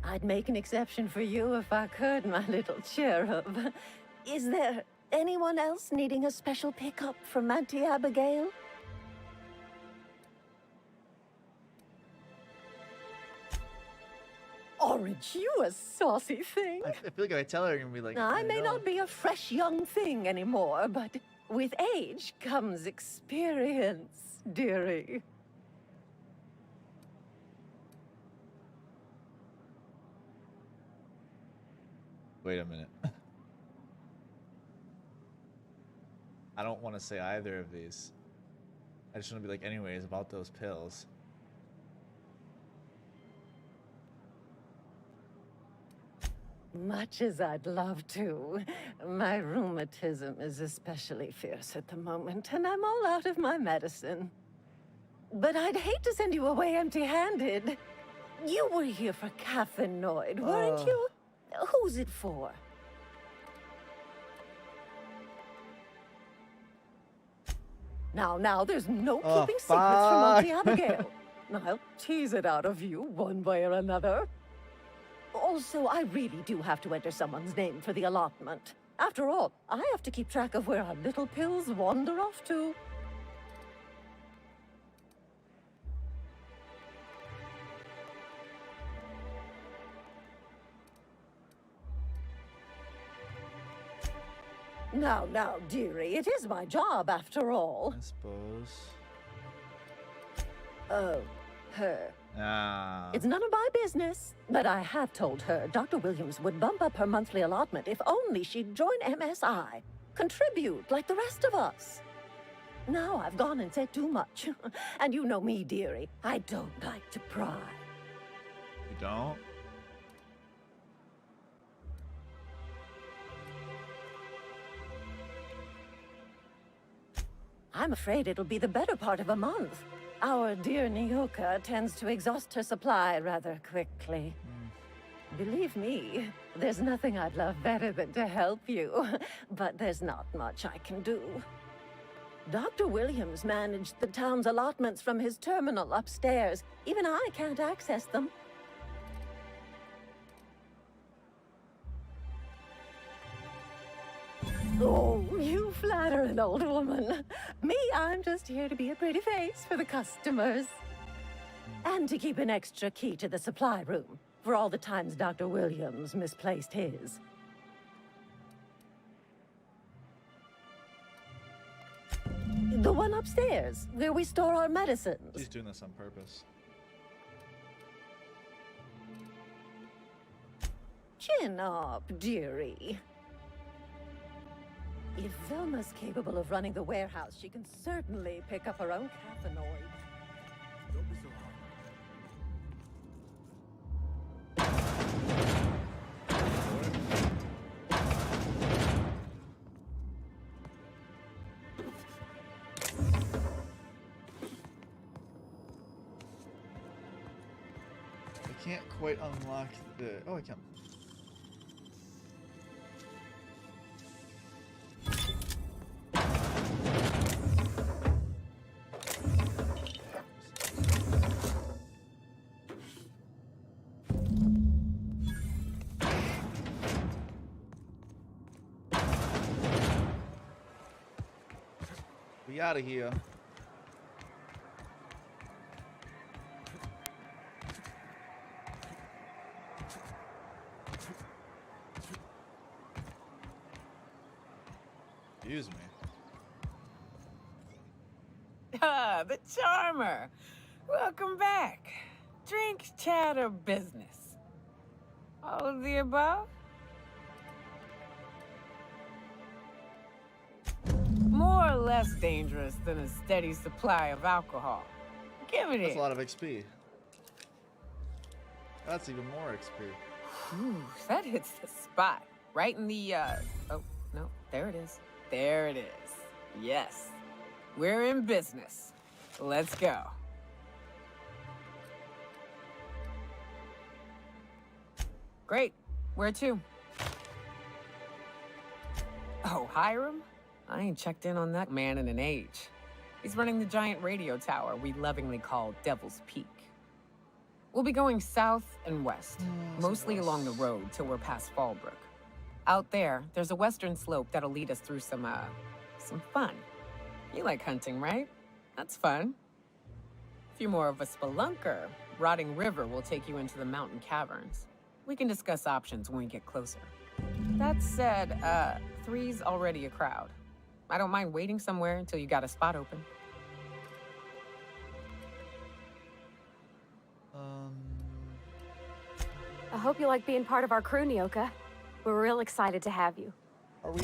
I'd make an exception for you if I could, my little cherub. Is there anyone else needing a special pickup from Auntie Abigail? Orange, you a saucy thing. I feel like if I tell her, you're gonna be like, Now, I may know. not be a fresh young thing anymore, but with age comes experience, dearie. Wait a minute. I don't want to say either of these. I just want to be like, anyways, about those pills. Much as I'd love to, my rheumatism is especially fierce at the moment, and I'm all out of my medicine. But I'd hate to send you away empty-handed. You were here for caffeinoid, weren't you? Who's it for? Now, there's no keeping secrets from Auntie Abigail. I'll tease it out of you one way or another. Also, I really do have to enter someone's name for the allotment. After all, I have to keep track of where our little pills wander off to. Now, dearie, it is my job after all. I suppose. Oh, her. Ah. It's none of my business, but I have told her Dr. Williams would bump up her monthly allotment if only she'd join MSI. Contribute like the rest of us. Now I've gone and said too much. And you know me, dearie. I don't like to pry. You don't? I'm afraid it'll be the better part of a month. Our dear Nyoka tends to exhaust her supply rather quickly. Believe me, there's nothing I'd love better than to help you, but there's not much I can do. Dr. Williams managed the town's allotments from his terminal upstairs. Even I can't access them. Oh, you flatter an old woman. Me, I'm just here to be a pretty face for the customers. And to keep an extra key to the supply room, for all the times Dr. Williams misplaced his. The one upstairs, where we store our medicines. She's doing this on purpose. Chin up, dearie. If Velma's capable of running the warehouse, she can certainly pick up her own caffeinoid. Don't be so hard. can't quite unlock the... Oh, I can. We out of here. Excuse me. Ah, the Charmer. Welcome back. Drink, chat, or business? All of the above? More or less dangerous than a steady supply of alcohol. Give it That's here. a lot of XP. That's even more XP. Whew, that hits the spot. Right in the, oh, no, there it is. There it is. Yes. We're in business. Let's go. Great. Where to? Oh, Hiram? I ain't checked in on that man in an age. He's running the giant radio tower we lovingly call Devil's Peak. We'll be going south and west, mostly along the road till we're past Fallbrook. Out there, there's a western slope that'll lead us through some fun. You like hunting, right? That's fun. If you're more of a spelunker, Rotting River will take you into the mountain caverns. We can discuss options when we get closer. That said, 3's already a crowd. I don't mind waiting somewhere until you got a spot open. I hope you like being part of our crew, Nyoka. We're real excited to have you. Are we?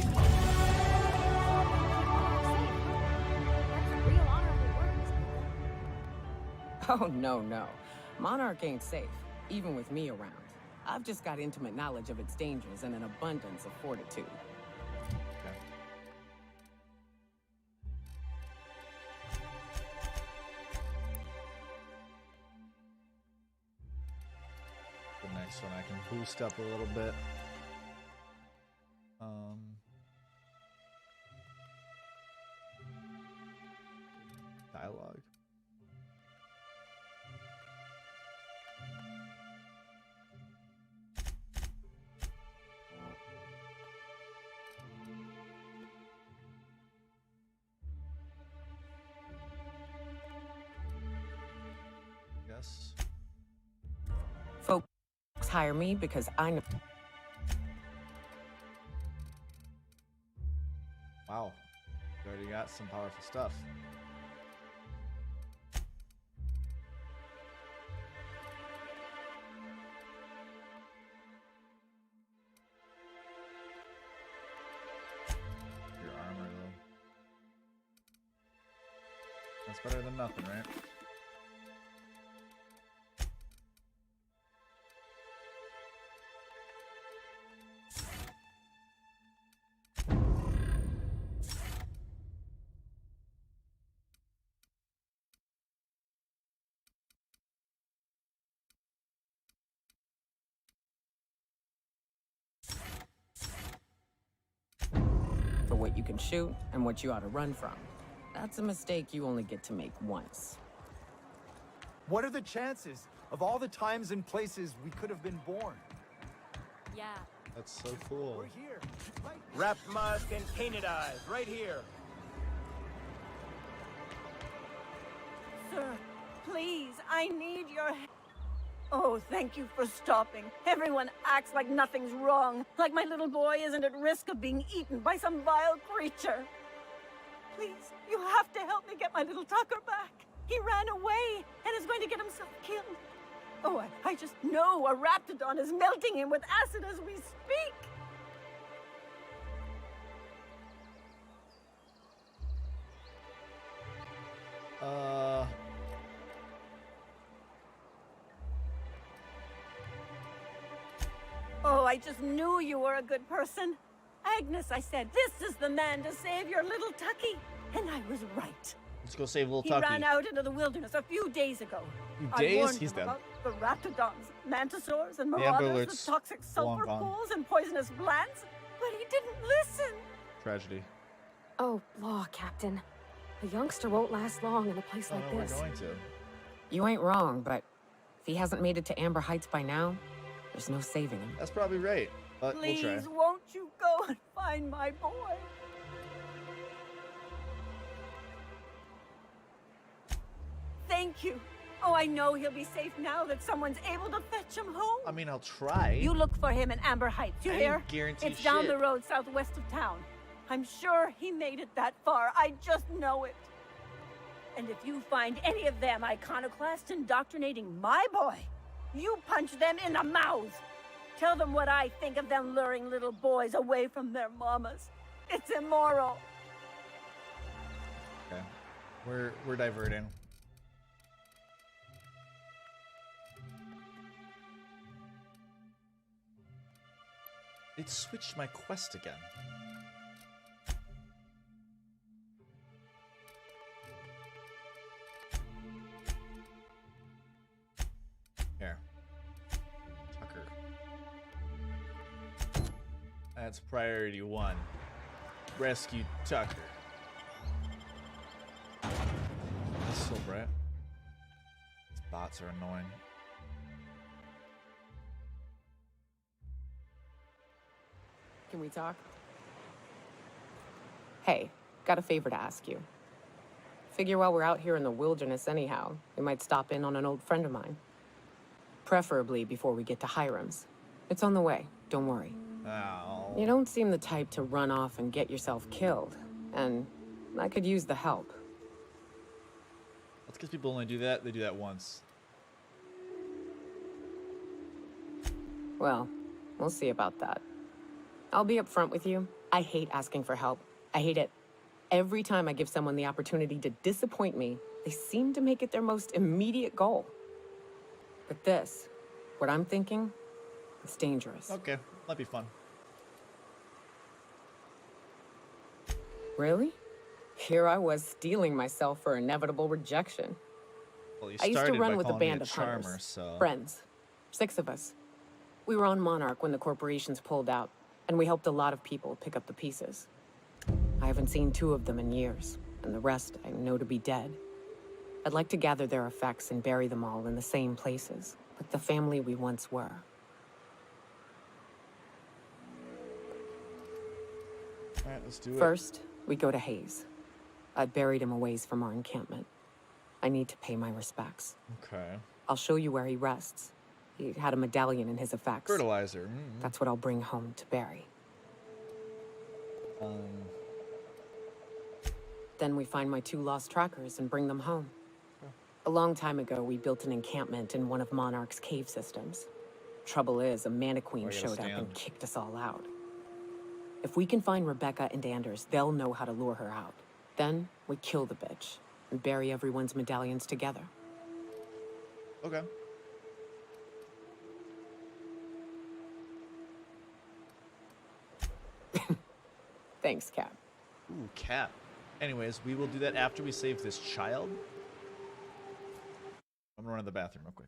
Oh, no. Monarch ain't safe, even with me around. I've just got intimate knowledge of its dangers and an abundance of fortitude. The next one I can boost up a little bit. Dialogue. Yes. Folks hire me because I know. Wow. You already got some powerful stuff. Your armor, though. That's better than nothing, right? For what you can shoot and what you ought to run from. That's a mistake you only get to make once. What are the chances of all the times and places we could have been born? Yeah. That's so cool. We're here. Wrap musk and painted eyes, right here. Sir, please, I need your help. Oh, thank you for stopping. Everyone acts like nothing's wrong, like my little boy isn't at risk of being eaten by some vile creature. Please, you have to help me get my little Tucker back. He ran away and is going to get himself killed. Oh, I just know a Raptidon is melting him with acid as we speak. Oh, I just knew you were a good person. Agnes, I said, this is the man to save your little Tucky. And I was right. Let's go save little He Tucky. ran out into the wilderness a few days ago. I Days, warned he's him dead. about the ratodons, mantisaurs, and The Amber marauders Alert's with toxic sulfur long gone. pools and poisonous glands, but he didn't listen. Tragedy. Oh, law, Captain. A youngster won't last long in a place like We're this. going to. You ain't wrong, but if he hasn't made it to Amber Heights by now, there's no saving him. That's probably right, but Please, we'll try. won't you go and find my boy? Thank you. Oh, I know he'll be safe now that someone's able to fetch him home. I mean, I'll try. You look for him in Amber Heights, you I hear? didn't guarantee It's down shit. the road southwest of town. I'm sure he made it that far. I just know it. And if you find any of them iconoclasts indoctrinating my boy, you punch them in the mouth. Tell them what I think of them luring little boys away from their mamas. It's immoral. Okay. We're diverting. It switched my quest again. Here. Tucker. That's priority 1. Rescue Tucker. That's so bright. These bots are annoying. Can we talk? Hey, got a favor to ask you. Figure while we're out here in the wilderness anyhow, we might stop in on an old friend of mine. Preferably before we get to Hiram's. It's on the way, don't worry. Ow. You don't seem the type to run off and get yourself killed, and I could use the help. That's because people only do that, they do that once. Well, we'll see about that. I'll be upfront with you. I hate asking for help. I hate it. Every time I give someone the opportunity to disappoint me, they seem to make it their most immediate goal. But this, what I'm thinking, it's dangerous. Okay, might be fun. Really? Here I was steeling myself for inevitable rejection. Well, you I used to started run by with a calling me band of charmer, hunters. so... Friends. 6 of us. We were on Monarch when the corporations pulled out, and we helped a lot of people pick up the pieces. I haven't seen 2 of them in years, and the rest I know to be dead. I'd like to gather their effects and bury them all in the same places, like the family we once were. Alright, let's do it. First, we go to Hayes. I buried him a ways from our encampment. I need to pay my respects. Okay. I'll show you where he rests. He had a medallion in his effects. Fertilizer. Mm-hmm. That's what I'll bring home to Barry. Then we find my 2 lost trackers and bring them home. A long time ago, we built an encampment in one of Monarch's cave systems. Trouble is, a Mantiqueen I gotta showed up stand. and kicked us all out. If we can find Rebecca and Anders, they'll know how to lure her out. Then we kill the bitch and bury everyone's medallions together. Okay. Thanks, Cap. Ooh, cat. Anyways, we will do that after we save this child. I'm gonna run to the bathroom real quick.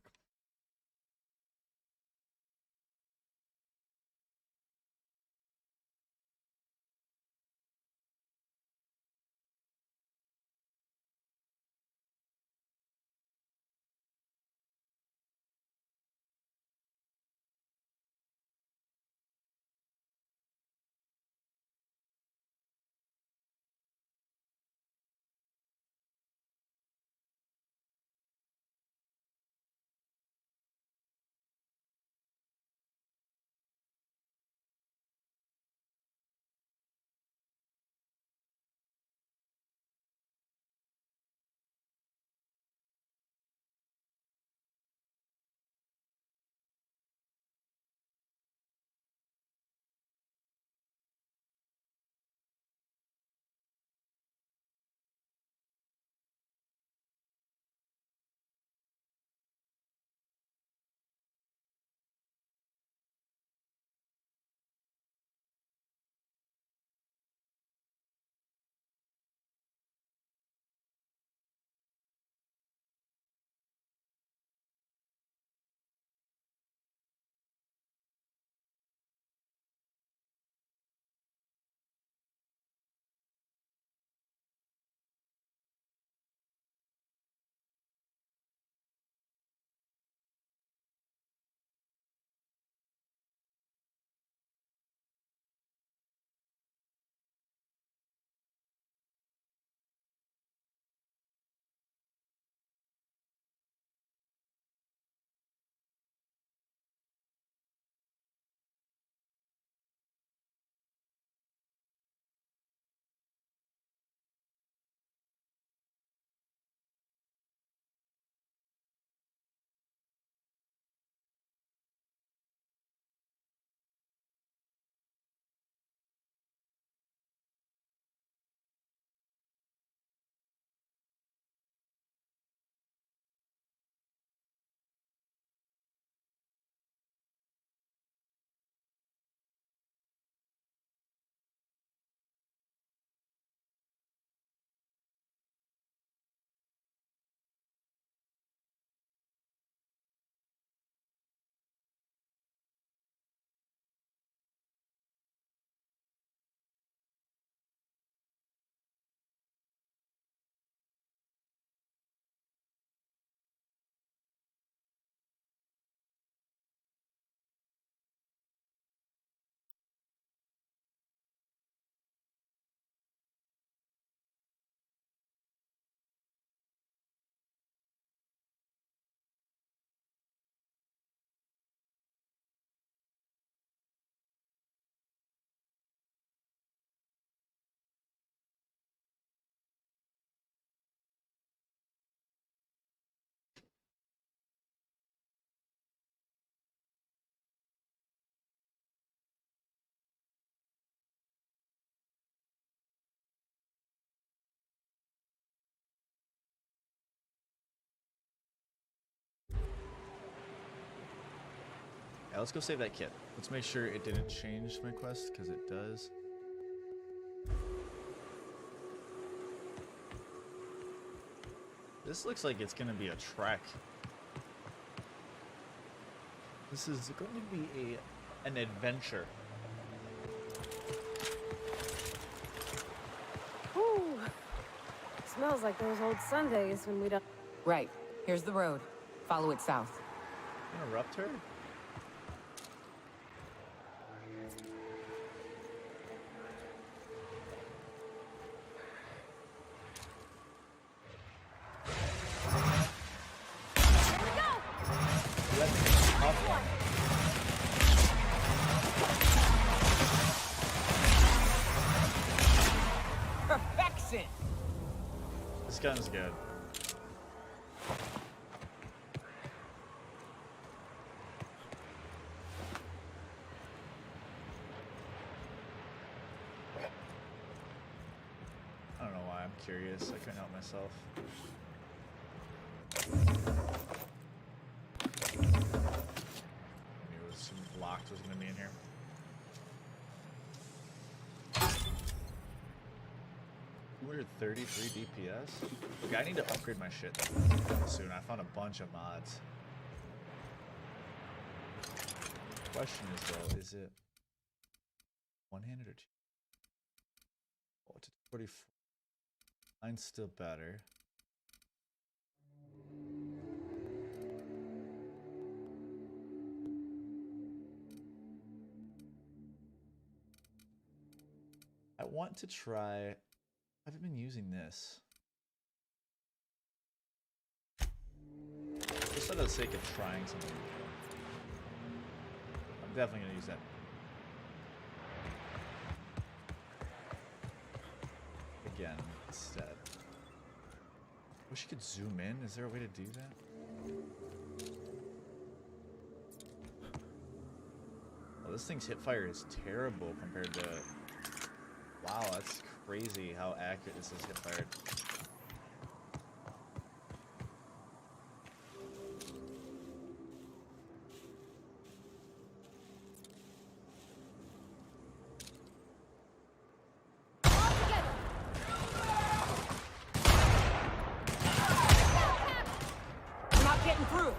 Yeah, let's go save that kit. Let's make sure it didn't change my quest, because it does. This looks like it's gonna be a trek. This is going to be an adventure. Whew. Smells like those old Sundays when we don't. Right. Here's the road. Follow it south. Interrupt her? Perfection! This gun's good. I don't know why, I'm curious. I couldn't help myself. Maybe it was some blocked was gonna be in here. We're 33 DPS. Look, I need to upgrade my shit soon. I found a bunch of mods. Question is though, is it one-handed or two? Oh, it's 44. Mine's still better. I want to try. I haven't been using this. Just for the sake of trying something new. I'm definitely gonna use that. Again, instead. Wish you could zoom in. Is there a way to do that? Oh, this thing's hipfire is terrible compared to. Wow, that's crazy how accurate this is hipfire. I'm not getting through.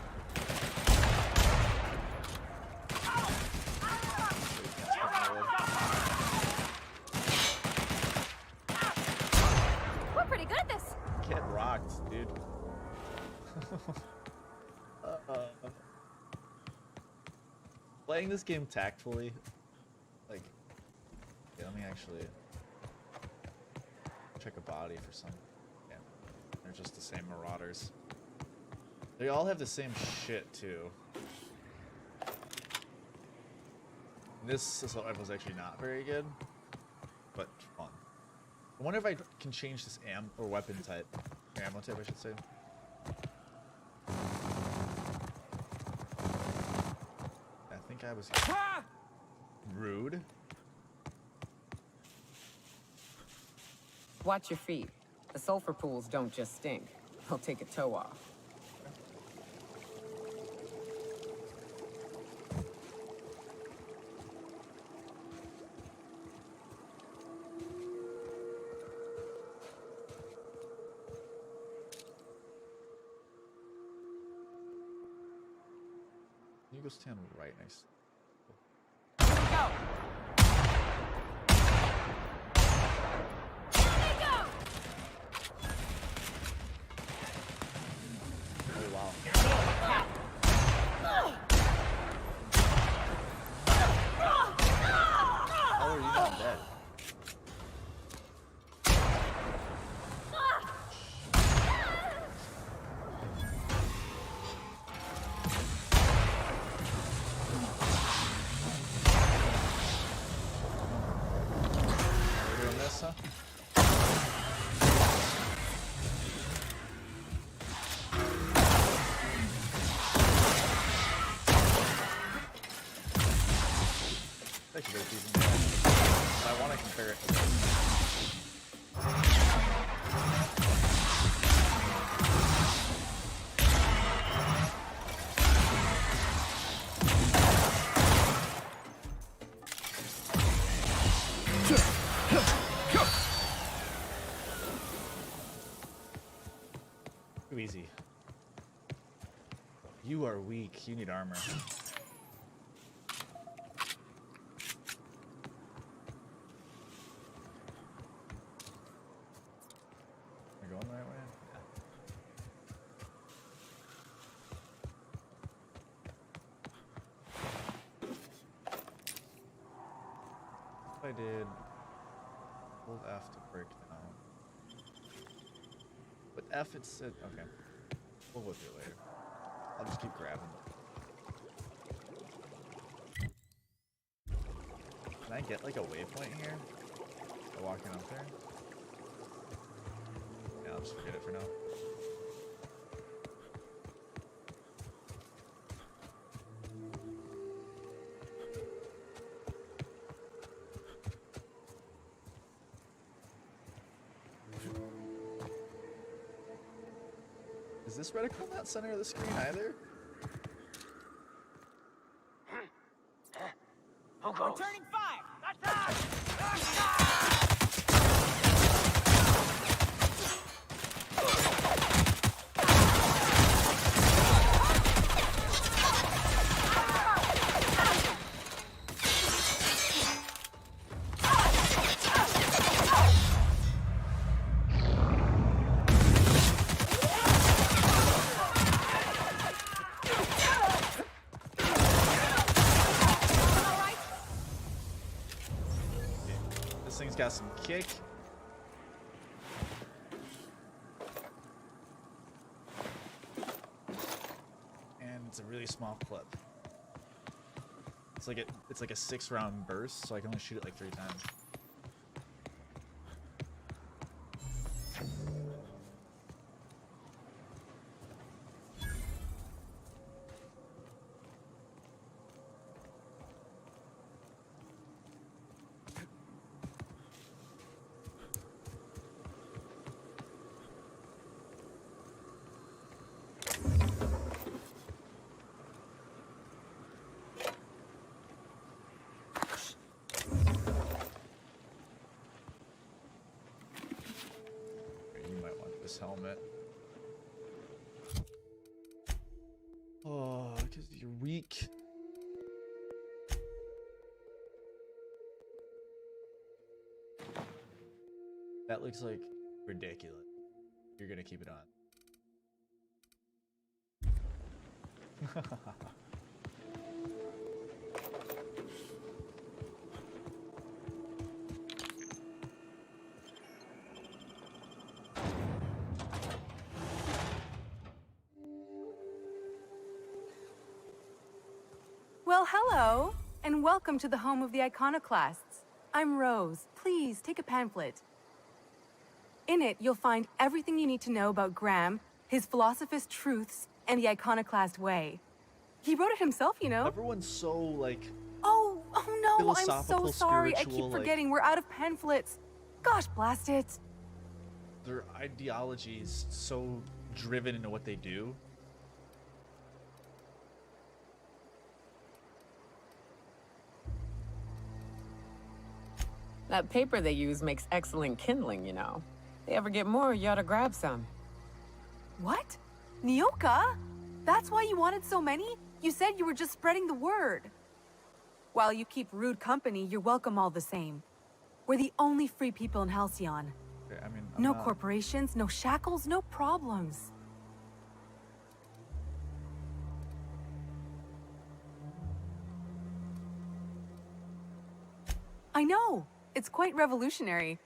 We're pretty good at this. Get rocked, dude. Playing this game tactfully, like, yeah, let me actually check a body for some. Yeah, they're just the same marauders. They all have the same shit too. This assault rifle is actually not very good, but fun. I wonder if I can change this or weapon type, or ammo type, I should say. I think I was rude. Watch your feet. The sulfur pools don't just stink. They'll take a toe off. You go stand right next. Go! Oh wow. How are you not dead? We're doing this, huh? Actually, very decent. But I want to compare it to this. easy. You are weak. You need armor. Am I going the right way? If I did hold F to break down. But F it said okay. We'll go through it later. I'll just keep grabbing. Can I get like a waypoint here? By walking up there? Yeah, I'll just forget it for now. Is this reticle not center of the screen either? Who goes? Returning fire! This thing's got some kick. And it's a really small clip. It's like a 6-round burst, so I can only shoot it like 3 times. This helmet. Oh, because you're weak. That looks like ridiculous. You're gonna keep it on. Well, hello, and welcome to the home of the Iconoclasts. I'm Rose. Please take a pamphlet. In it, you'll find everything you need to know about Graham, his Philosophist truths, and the Iconoclast way. He wrote it himself, you know. Everyone's so like. Oh no! I'm so philosophical, sorry. I keep spiritual, forgetting. We're out of pamphlets. Gosh, blast it! Their ideology is so driven into what they do. That paper they use makes excellent kindling, you know. If they ever get more, you ought to grab some. What? Nyoka? That's why you wanted so many? You said you were just spreading the word. While you keep rude company, you're welcome all the same. We're the only free people in Halcyon. Okay, I mean, No corporations, no shackles, no problems. I know. It's quite revolutionary.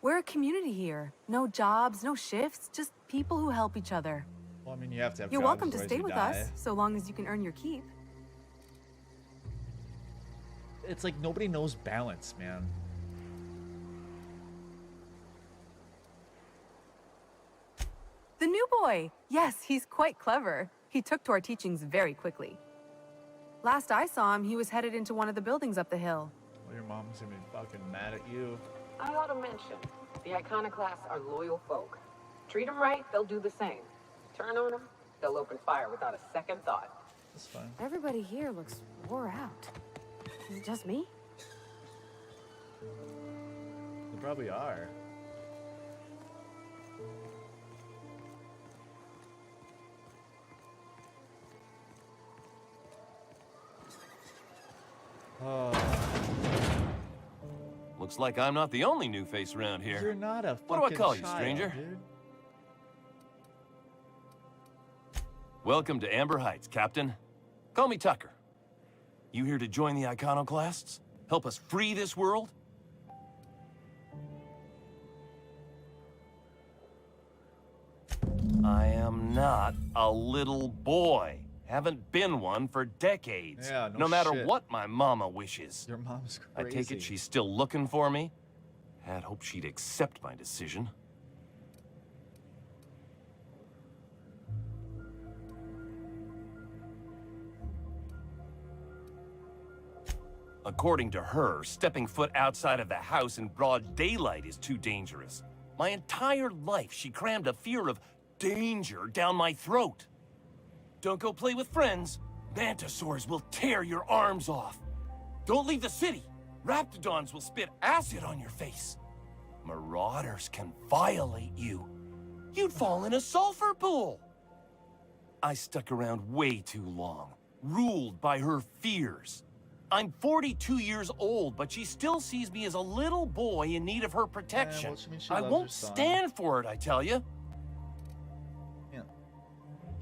We're a community here. No jobs, no shifts, just people who help each other. Well, I mean, you have to have. You're jobs, welcome to otherwise stay you with die. us, so long as you can earn your keep. It's like nobody knows balance, man. The new boy! Yes, he's quite clever. He took to our teachings very quickly. Last I saw him, he was headed into one of the buildings up the hill. Well, your mom's gonna be fucking mad at you. I ought to mention, the Iconoclasts are loyal folk. Treat them right, they'll do the same. Turn on them, they'll open fire without a second thought. That's fine. Everybody here looks wore out. Is it just me? They probably are. Looks like I'm not the only new face around here. You're not a What do I fucking call you, child, stranger? dude. Welcome to Amber Heights, Captain. Call me Tucker. You here to join the Iconoclasts? Help us free this world? I am not a little boy. Haven't been one for decades. Yeah, no matter shit. what my mama wishes. Your mom's I crazy. take it she's still looking for me? Had hoped she'd accept my decision. According to her, stepping foot outside of the house in broad daylight is too dangerous. My entire life, she crammed a fear of danger down my throat. Don't go play with friends. Mantisaurs will tear your arms off. Don't leave the city. Raptidons will spit acid on your face. Marauders can violate you. You'd fall in a sulfur pool. I stuck around way too long, ruled by her fears. I'm 42 years old, but she still sees me as a little boy in need of her protection. she means she I loves won't her son. stand for it, I tell you. Can't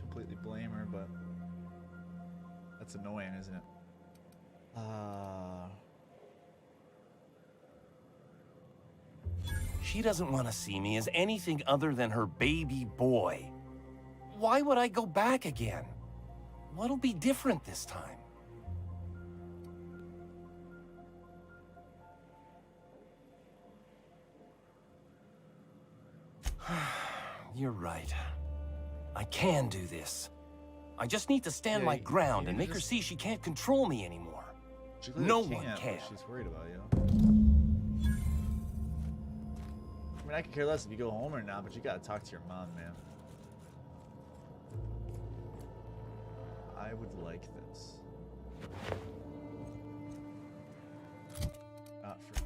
completely blame her, but that's annoying, isn't it? She doesn't want to see me as anything other than her baby boy. Why would I go back again? What'll be different this time? You're right. I can do this. I just need to stand my ground and make her see she can't control me anymore. No one can. She's worried about you. I mean, I could care less if you go home or not, but you gotta talk to your mom, man. I would like this. Not for.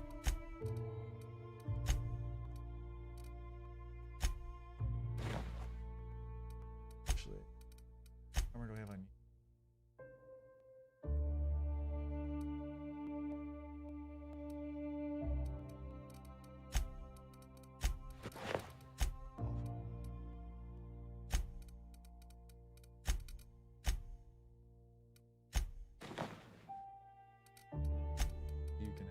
Actually, how much do I have on you? You can.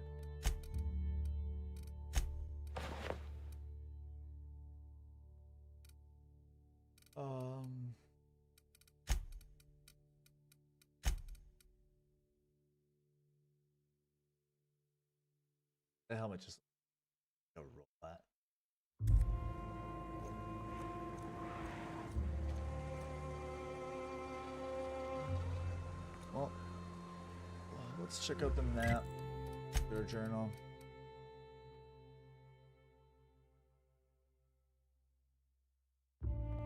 The helmet just go roll that. Well, let's check out the map. Their journal.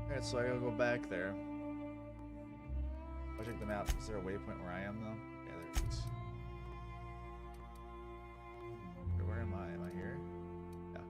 Alright, so I gotta go back there. I'll check the map. Is there a waypoint where I am though? Yeah, there it is. Where am I? Am I here? Yeah.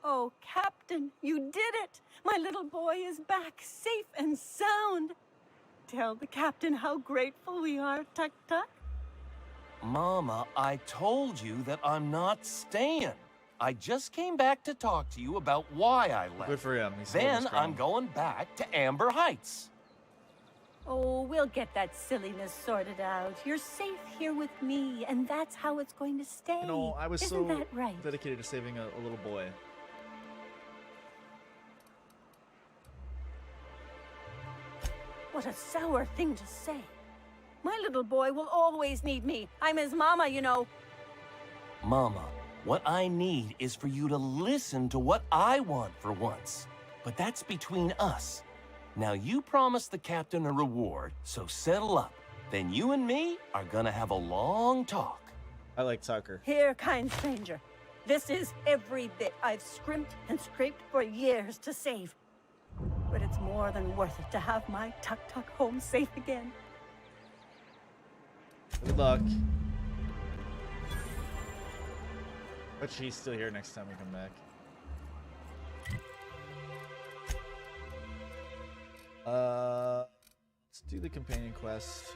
Oh, Captain, you did it! My little boy is back, safe and sound. Tell the captain how grateful we are, Tuck Tuck. Mama, I told you that I'm not staying. I just came back to talk to you about why I left. Good for him. He's holding Then strong. I'm going back to Amber Heights. Oh, we'll get that silliness sorted out. You're safe here with me, and that's how it's going to stay. You know, I was Isn't so that right? dedicated to saving a little boy. What a sour thing to say. My little boy will always need me. I'm his mama, you know. Mama, what I need is for you to listen to what I want for once. But that's between us. Now you promised the captain a reward, so settle up. Then you and me are gonna have a long talk. I like Tucker. Here, kind stranger. This is every bit I've scrimped and scraped for years to save. but it's more than worth it to have my tuk-tuk home safe again. Good luck. But she's still here next time we come back. Let's do the companion quest.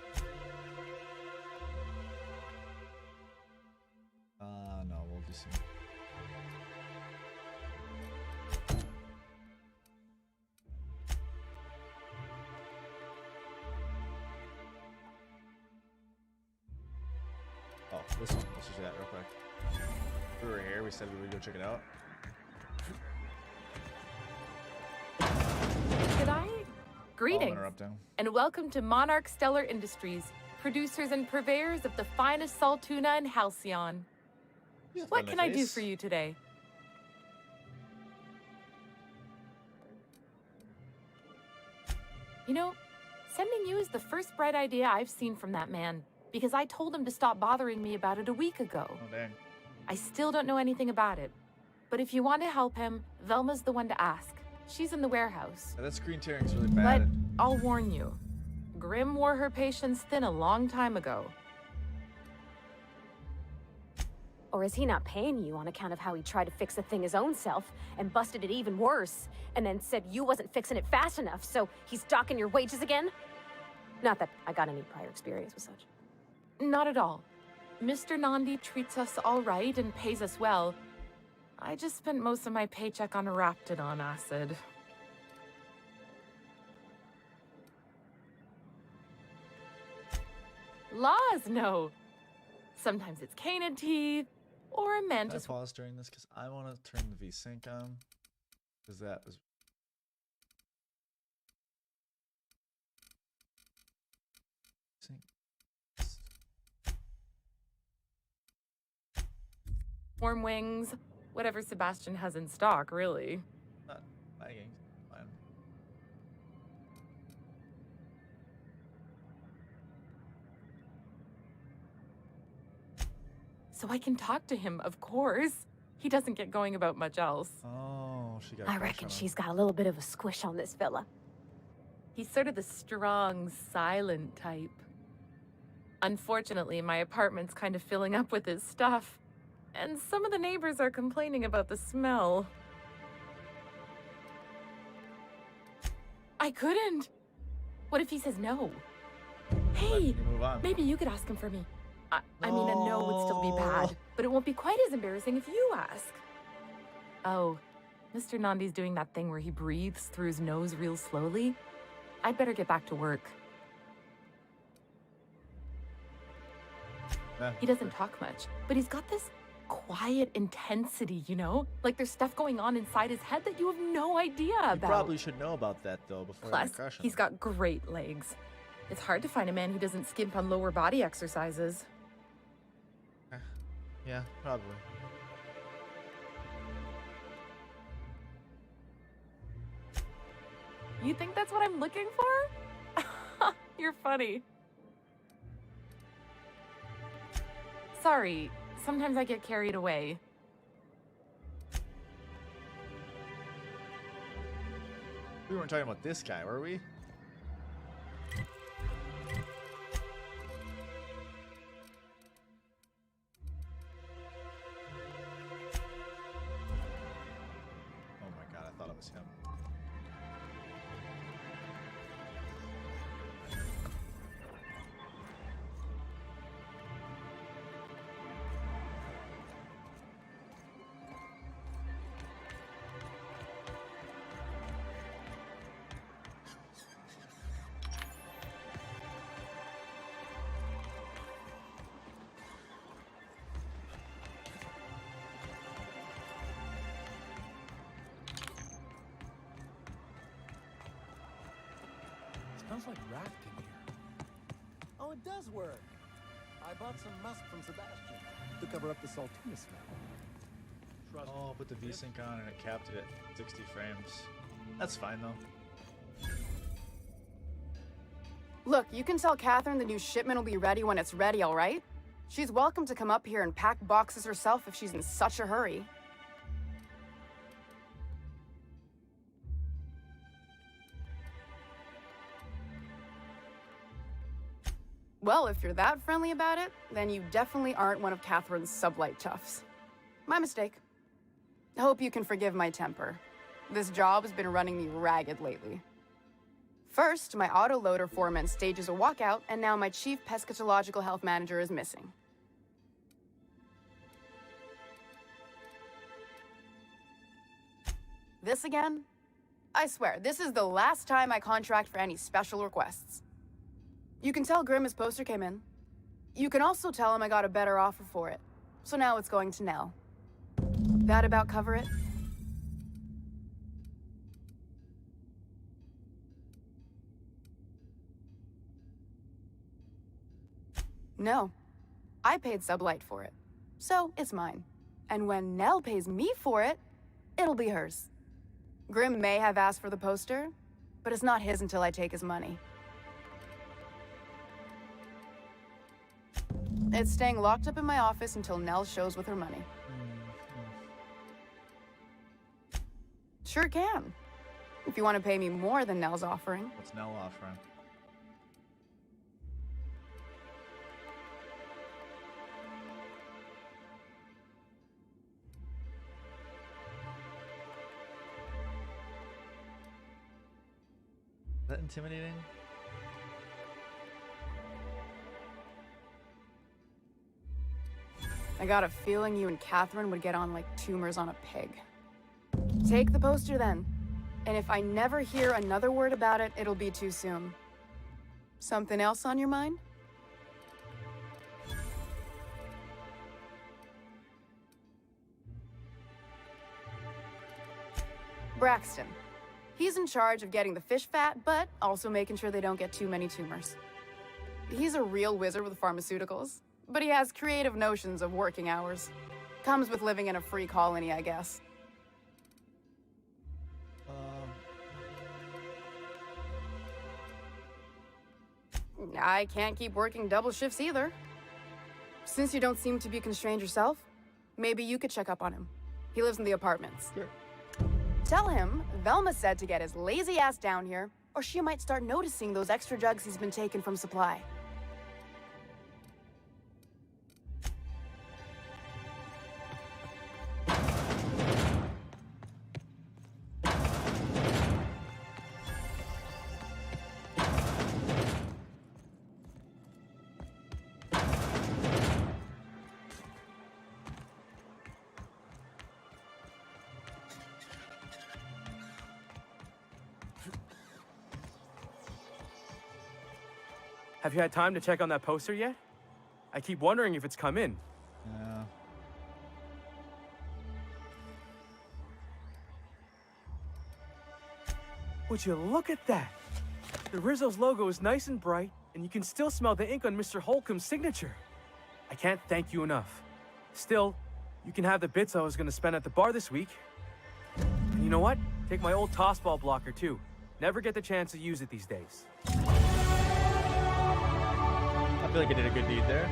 No, we'll do some. Oh, this one. Let's just do that real quick. We were here. We said we would go check it out. Did I? Greetings, interrupting. and welcome to Monarch Stellar Industries, producers and purveyors of the finest salt tuna in Halcyon. What can I do for you today? You know, sending you is the first bright idea I've seen from that man, because I told him to stop bothering me about it a week ago. Oh, dang. I still don't know anything about it, but if you want to help him, Velma's the one to ask. She's in the warehouse. Yeah, that screen tearing's really But bad. I'll warn you, Grim wore her patience thin a long time ago. Or is he not paying you on account of how he tried to fix the thing his own self and busted it even worse, and then said you wasn't fixing it fast enough, so he's docking your wages again? Not that I got any prior experience with such. Not at all. Mr. Nandi treats us all right and pays us well. I just spent most of my paycheck on Raptidon acid. Laws, no. Sometimes it's canid teeth, or a Can I mantis. pause during this? Because I want to turn the VSync on. Because that was... Warm wings, whatever Sebastian has in stock, really. Not lagging. Fine. So I can talk to him, of course. He doesn't get going about much else. Oh, she got a I crush reckon on him. she's got a little bit of a squish on this fella. He's sort of the strong, silent type. Unfortunately, my apartment's kind of filling up with his stuff. And some of the neighbors are complaining about the smell. I couldn't. What if he says no? Hey, Move on. maybe you could ask him for me. I mean, a no would still be bad, but it won't be quite as embarrassing if you ask. Oh, Mr. Nandi's doing that thing where he breathes through his nose real slowly. I'd better get back to work. He doesn't talk much, but he's got this quiet intensity, you know? Like there's stuff going on inside his head that you have no idea You about. probably should know about that, though, before Plus, you crush on he's him. got great legs. It's hard to find a man who doesn't skimp on lower body exercises. Yeah, probably. You think that's what I'm looking for? You're funny. Sorry, sometimes I get carried away. We weren't talking about this guy, were we? Oh my god, I thought it was him. Smells like raft in here. Oh, it does work. I bought some musk from Sebastian to cover up the saltuna smell. Oh, put the VSync on and it capped it at 60 frames. That's fine, though. Look, you can tell Catherine the new shipment will be ready when it's ready, all right? She's welcome to come up here and pack boxes herself if she's in such a hurry. Well, if you're that friendly about it, then you definitely aren't one of Catherine's sublight toughs. My mistake. Hope you can forgive my temper. This job has been running me ragged lately. First, my autoloader foreman stages a walkout, and now my chief pescatological health manager is missing. This again? I swear, this is the last time I contract for any special requests. You can tell Grimm his poster came in. You can also tell him I got a better offer for it. So now it's going to Nell. That about cover it? No. I paid Sublight for it. So it's mine. And when Nell pays me for it, it'll be hers. Grimm may have asked for the poster, but it's not his until I take his money. It's staying locked up in my office until Nell shows with her money. Sure can. If you want to pay me more than Nell's offering. What's Nell offering? Is that intimidating? I got a feeling you and Catherine would get on like tumors on a pig. Take the poster then. And if I never hear another word about it, it'll be too soon. Something else on your mind? Braxton. He's in charge of getting the fish fat, but also making sure they don't get too many tumors. He's a real wizard with pharmaceuticals, but he has creative notions of working hours. Comes with living in a free colony, I guess. I can't keep working double shifts either. Since you don't seem to be constrained yourself, maybe you could check up on him. He lives in the apartments. Sure. Tell him Velma said to get his lazy ass down here, or she might start noticing those extra drugs he's been taking from supply. Have you had time to check on that poster yet? I keep wondering if it's come in. Yeah. Would you look at that? The Rizzo's logo is nice and bright, and you can still smell the ink on Mr. Holcomb's signature. I can't thank you enough. Still, you can have the bits I was going to spend at the bar this week. And you know what? Take my old tossball blocker, too. Never get the chance to use it these days. I feel like I did a good deed there.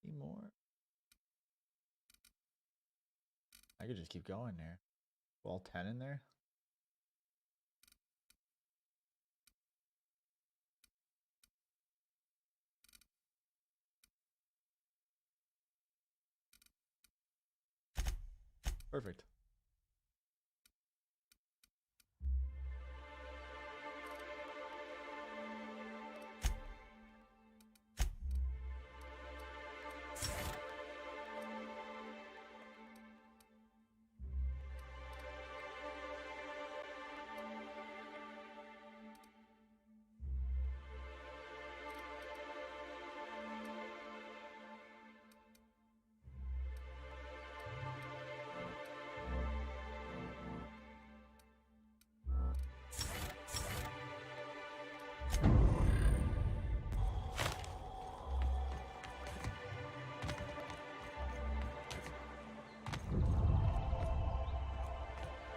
Three more. I could just keep going there. All 10 in there. Perfect.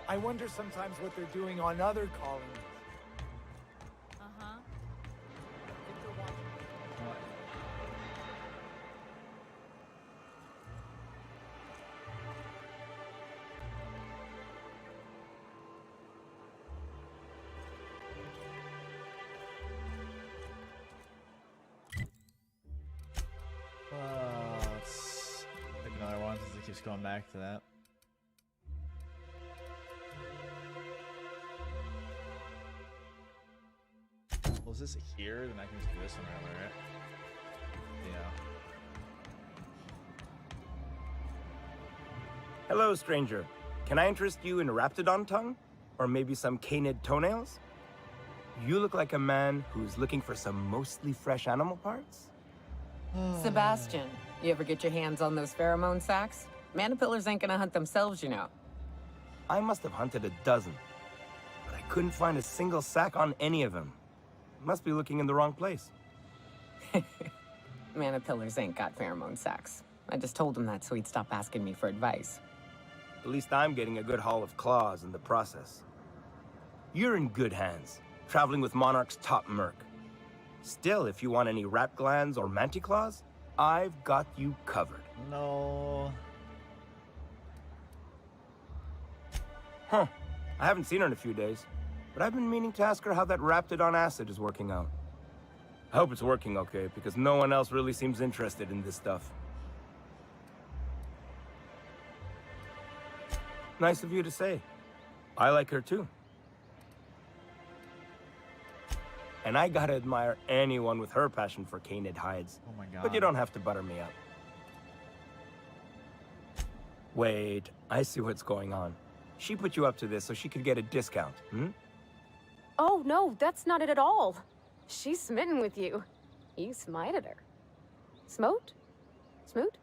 I wonder sometimes what they're doing on other colonies. Let's pick another one since it keeps going back to that. Well, is this here? Then I can just do this one earlier, right? Yeah. Hello, stranger. Can I interest you in Raptidon tongue? Or maybe some canid toenails? You look like a man who's looking for some mostly fresh animal parts? Sebastian, you ever get your hands on those pheromone sacs? Manipillars ain't gonna hunt themselves, you know. I must have hunted a dozen, but I couldn't find a single sack on any of them. Must be looking in the wrong place. Manipillars ain't got pheromone sacs. I just told him that so he'd stop asking me for advice. At least I'm getting a good haul of claws in the process. You're in good hands, traveling with Monarch's top merc. Still, if you want any rat glands or manticlaws, I've got you covered. No. Huh. I haven't seen her in a few days, but I've been meaning to ask her how that Raptidon acid is working out. I hope it's working okay, because no one else really seems interested in this stuff. Nice of you to say. I like her too. And I gotta admire anyone with her passion for canid hides. Oh my god. But you don't have to butter me up. Wait, I see what's going on. She put you up to this so she could get a discount, hmm? Oh, no, that's not it at all. She's smitten with you. You smited her. Smote? Smoot?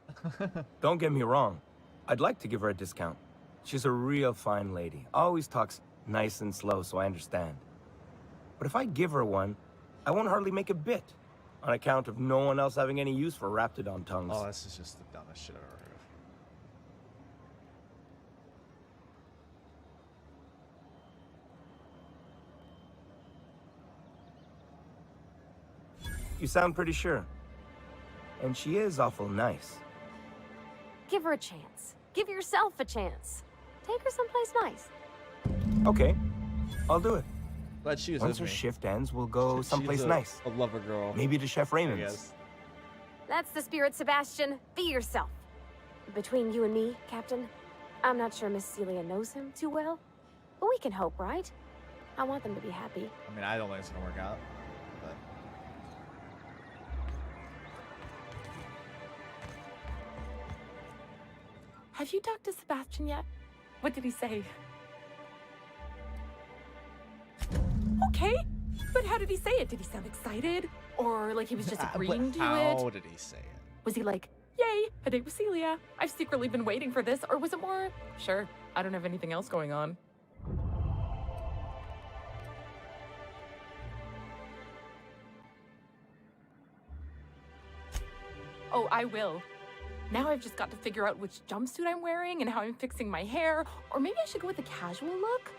Don't get me wrong. I'd like to give her a discount. She's a real fine lady. Always talks nice and slow, so I understand. But if I give her one, I won't hardly make a bit, on account of no one else having any use for Raptidon tongues. Oh, this is just the dumbest shit I've ever heard of. You sound pretty sure. And she is awful nice. Give her a chance. Give yourself a chance. Take her someplace nice. Okay, I'll do it. Glad she was Once with her me. shift ends, we'll go someplace nice. A lover girl. Maybe to Chef I Raymond's. guess. That's the spirit, Sebastian. Be yourself. Between you and me, Captain, I'm not sure Miss Celia knows him too well, but we can hope, right? I want them to be happy. I mean, I don't think it's gonna work out, but Have you talked to Sebastian yet? What did he say? Okay, but how did he say it? Did he sound excited? Or like he was just agreeing to it? how did he say it? Was he like, yay, a date with Celia? I've secretly been waiting for this. Or was it more, sure, I don't have anything else going on? Oh, I will. Now I've just got to figure out which jumpsuit I'm wearing and how I'm fixing my hair. Or maybe I should go with a casual look?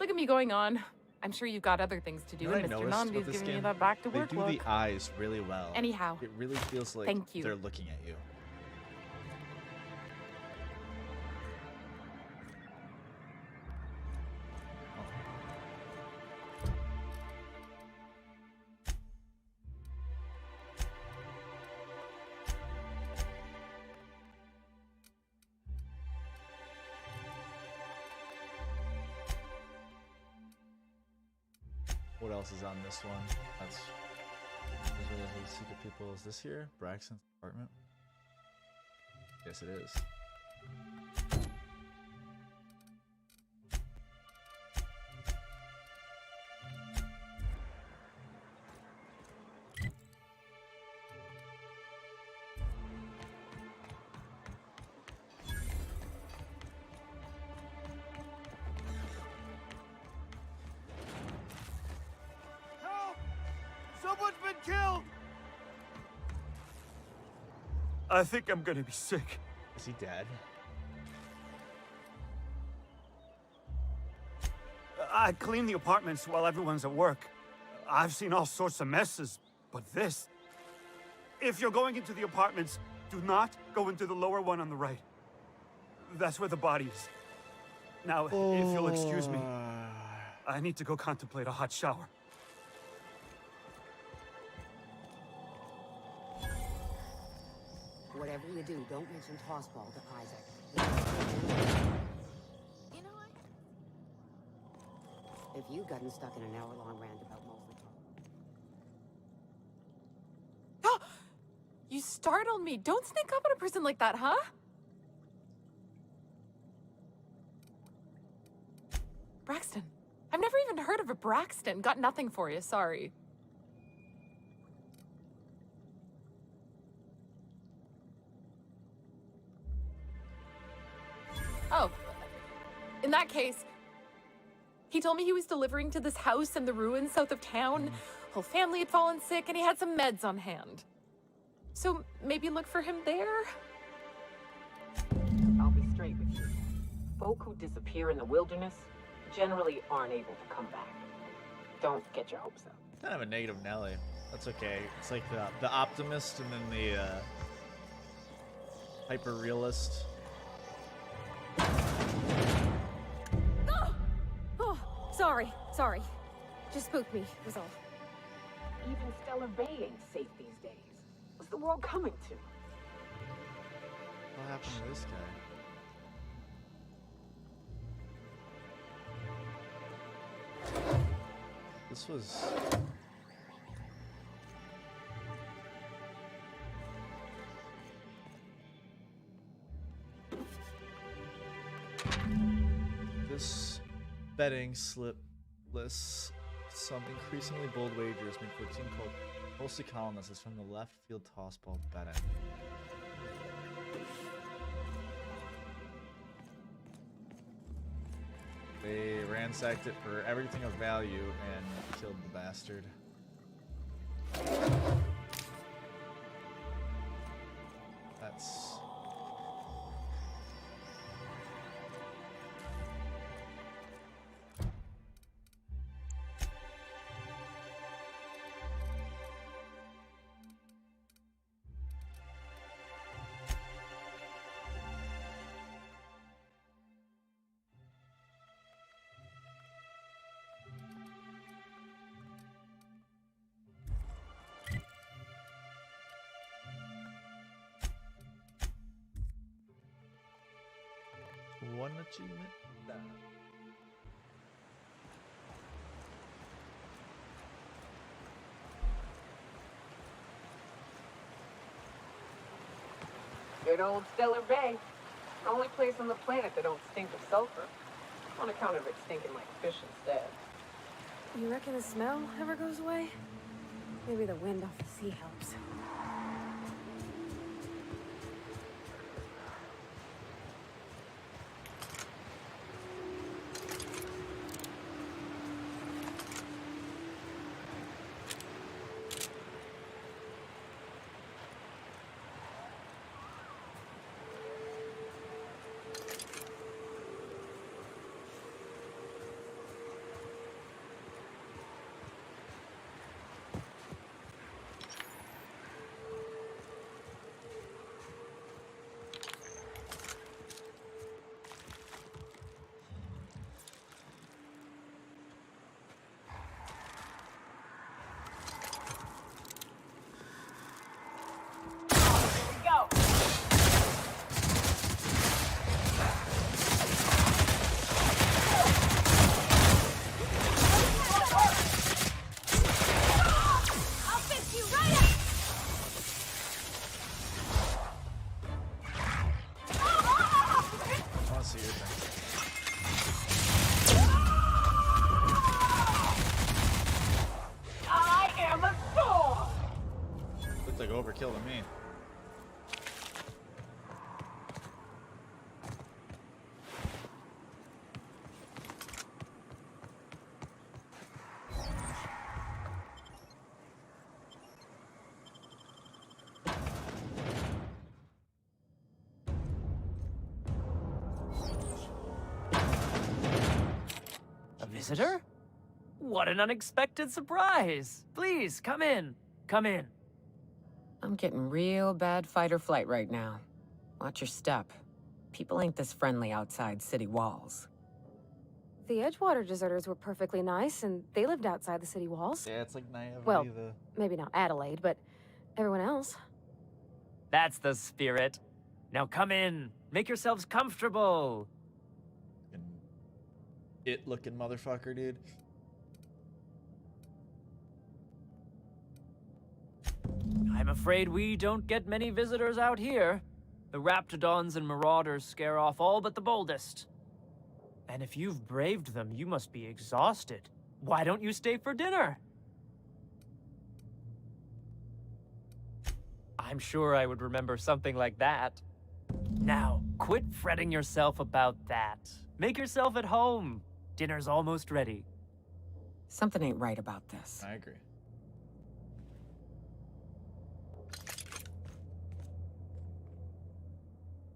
Look at me going on. I'm sure you've got other things to do, You know what and I Mr. noticed Nandi's with this giving you game? that back-to-work They do look. the eyes really well. Anyhow, it really feels like thank you. they're looking at you. What else is on this one? That's secret people. Is this here? Braxton's apartment? Yes, it is. Help! Someone's been killed! I think I'm gonna be sick. Is he dead? I clean the apartments while everyone's at work. I've seen all sorts of messes, but this... If you're going into the apartments, do not go into the lower one on the right. That's where the body is. Now, if you'll excuse me, I need to go contemplate a hot shower. Whatever you do, don't mention Tossball to Isaac. You know what? If you'd gotten stuck in an hour-long rant about Mosley... You startled me. Don't sneak up on a person like that, huh? Braxton. I've never even heard of a Braxton. Got nothing for you, sorry. Oh. In that case, he told me he was delivering to this house in the ruins south of town. Whole family had fallen sick and he had some meds on hand. So maybe look for him there? I'll be straight with you. Folk who disappear in the wilderness generally aren't able to come back. Don't get your hopes up. Kind of a negative Nelly. That's okay. It's like the optimist and then the hyper realist. Oh, sorry. Just spooked me, was all. Even Stellar Bay ain't safe these days. What's the world coming to? What happened to this guy? This was... This betting slip lists some increasingly bold wagers made for a team called Mostly Colonists is from the left field tossball betting. They ransacked it for everything of value and killed the bastard. That's... one achievement? Nah. Good old Stellar Bay. The only place on the planet that don't stink of sulfur. On account of it stinking like fish instead. You reckon the smell ever goes away? Maybe the wind off the sea helps. Visitor? What an unexpected surprise! Please, come in. Come in. I'm getting real bad fight or flight right now. Watch your step. People ain't this friendly outside city walls. The Edgewater deserters were perfectly nice, and they lived outside the city walls. Yeah, it's like naivety. Well, maybe not Adelaide, but everyone else. That's the spirit. Now come in. Make yourselves comfortable. It-looking motherfucker, dude. I'm afraid we don't get many visitors out here. The Raptidons and Marauders scare off all but the boldest. And if you've braved them, you must be exhausted. Why don't you stay for dinner? I'm sure I would remember something like that. Now, quit fretting yourself about that. Make yourself at home. Dinner's almost ready. Something ain't right about this. I agree.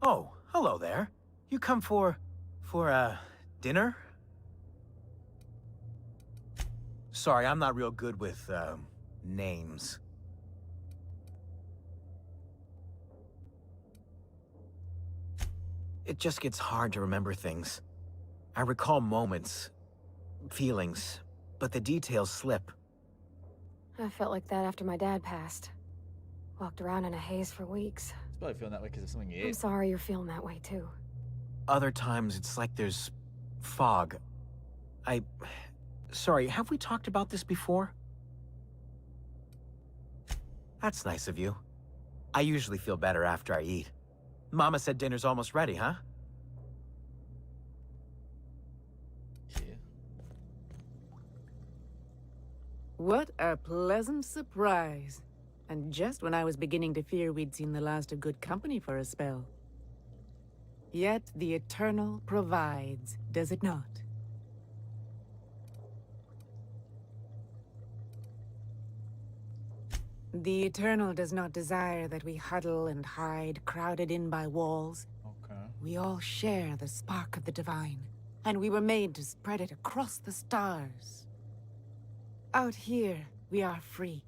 Oh, hello there. You come for dinner? Sorry, I'm not real good with, names. It just gets hard to remember things. I recall moments, feelings, but the details slip. I felt like that after my dad passed. Walked around in a haze for weeks. It's probably feeling that way because of something you I'm ate. sorry you're feeling that way, too. Other times, it's like there's fog. Sorry, have we talked about this before? That's nice of you. I usually feel better after I eat. Mama said dinner's almost ready, huh? What a pleasant surprise. And just when I was beginning to fear we'd seen the last of good company for a spell. Yet the Eternal provides, does it not? The Eternal does not desire that we huddle and hide, crowded in by walls. Okay. We all share the spark of the divine, and we were made to spread it across the stars. Out here, we are free.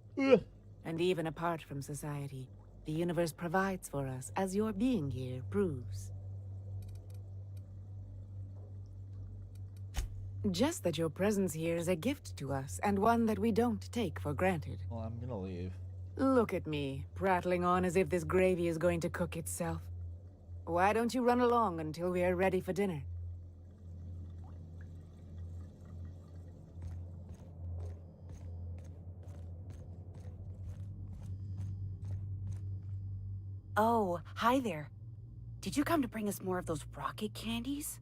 And even apart from society, the universe provides for us, as your being here proves. Just that your presence here is a gift to us, and one that we don't take for granted. Well, I'm gonna leave. Look at me, prattling on as if this gravy is going to cook itself. Why don't you run along until we are ready for dinner? Oh, hi there. Did you come to bring us more of those rocket candies?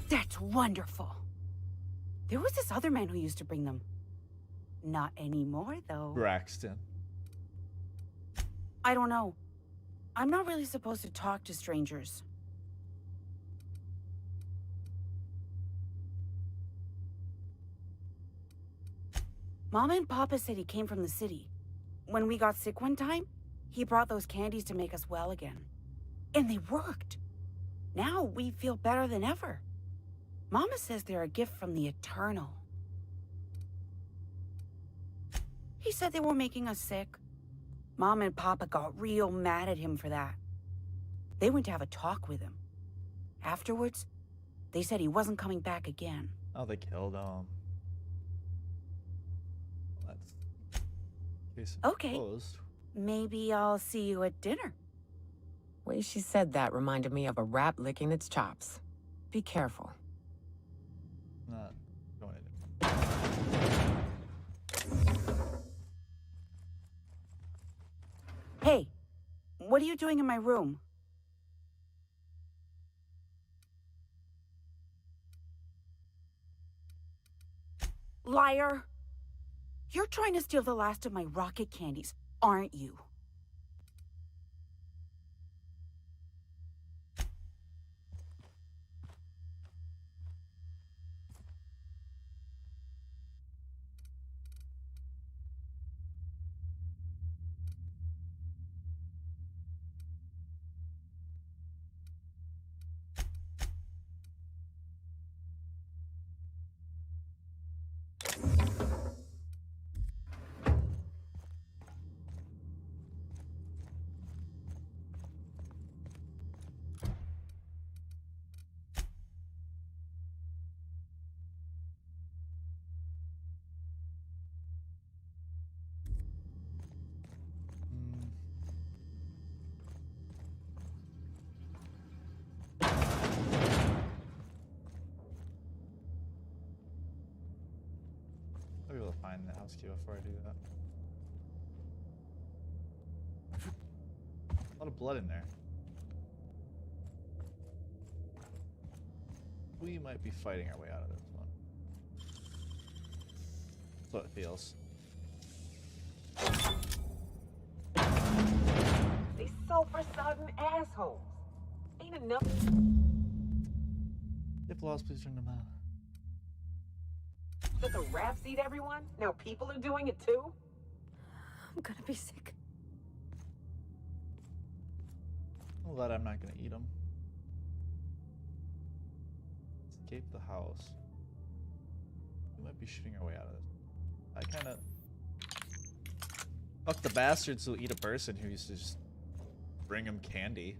That's wonderful. There was this other man who used to bring them. Not anymore, though. Braxton. I don't know. I'm not really supposed to talk to strangers. Mama and Papa said he came from the city. When we got sick one time, he brought those candies to make us well again. And they worked. Now we feel better than ever. Mama says they're a gift from the Eternal. He said they were making us sick. Mom and Papa got real mad at him for that. They went to have a talk with him. Afterwards, they said he wasn't coming back again. Oh, they killed him. That's case Okay. closed. Maybe I'll see you at dinner. Way she said that reminded me of a rat licking its chops. Be careful. Not going to. Hey, what are you doing in my room? Liar! You're trying to steal the last of my rocket candies, aren't you? I'll be able to find the house key before I do that. A lot of blood in there. We might be fighting our way out of this one. That's what it feels. These sulfur-sodden assholes. Ain't enough. If lost, please turn them out. Does the rats eat everyone? Now people are doing it too? I'm gonna be sick. I'm glad I'm not gonna eat them. Escape the house. We might be shooting our way out of this. I kind of fuck the bastards who eat a person who used to just bring them candy.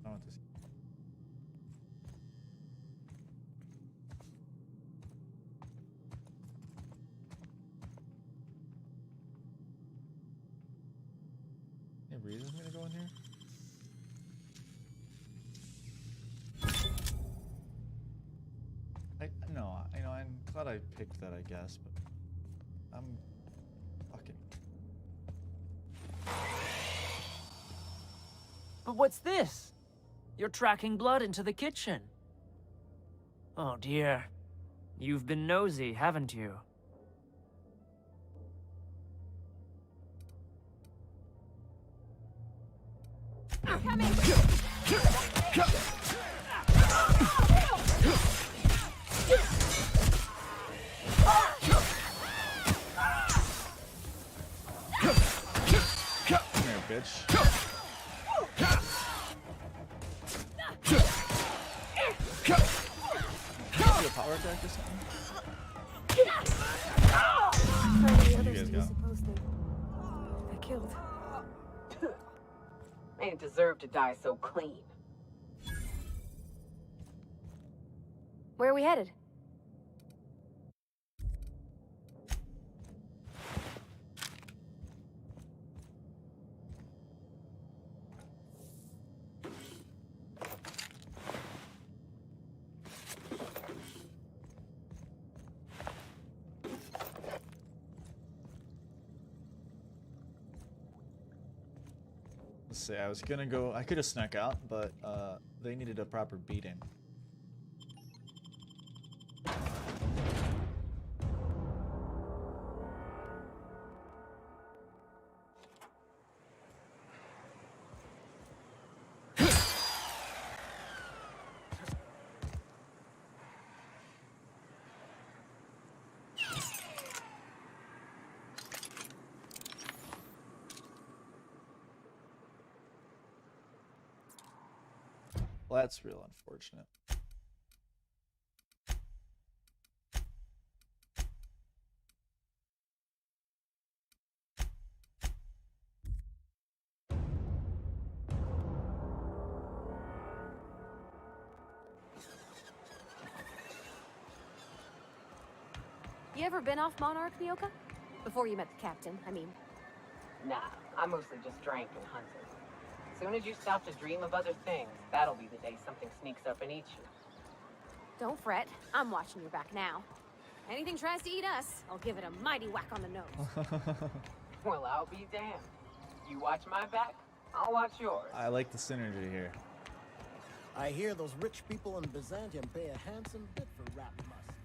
I want this. Any reason for me to go in here? I'm glad I picked that, I guess, but I'm fucking. But what's this? You're tracking blood into the kitchen. Oh dear. You've been nosy, haven't you? I'm coming! Come here, bitch. Do a power attack or something? How many You others guys do you got? suppose they killed? They didn't deserve to die so clean. Where are we headed? Let's see, I was gonna go. I could have snuck out, but they needed a proper beating. Well, that's real unfortunate. You ever been off Monarch, Nyoka? Before you met the captain, I mean. Nah, I mostly just drank and hunted. As soon as you stop to dream of other things, that'll be the day something sneaks up and eats you. Don't fret. I'm watching your back now. Anything tries to eat us, I'll give it a mighty whack on the nose. Well, I'll be damned. You watch my back, I'll watch yours. I like the synergy here. I hear those rich people in Byzantium pay a handsome bit for rat musk.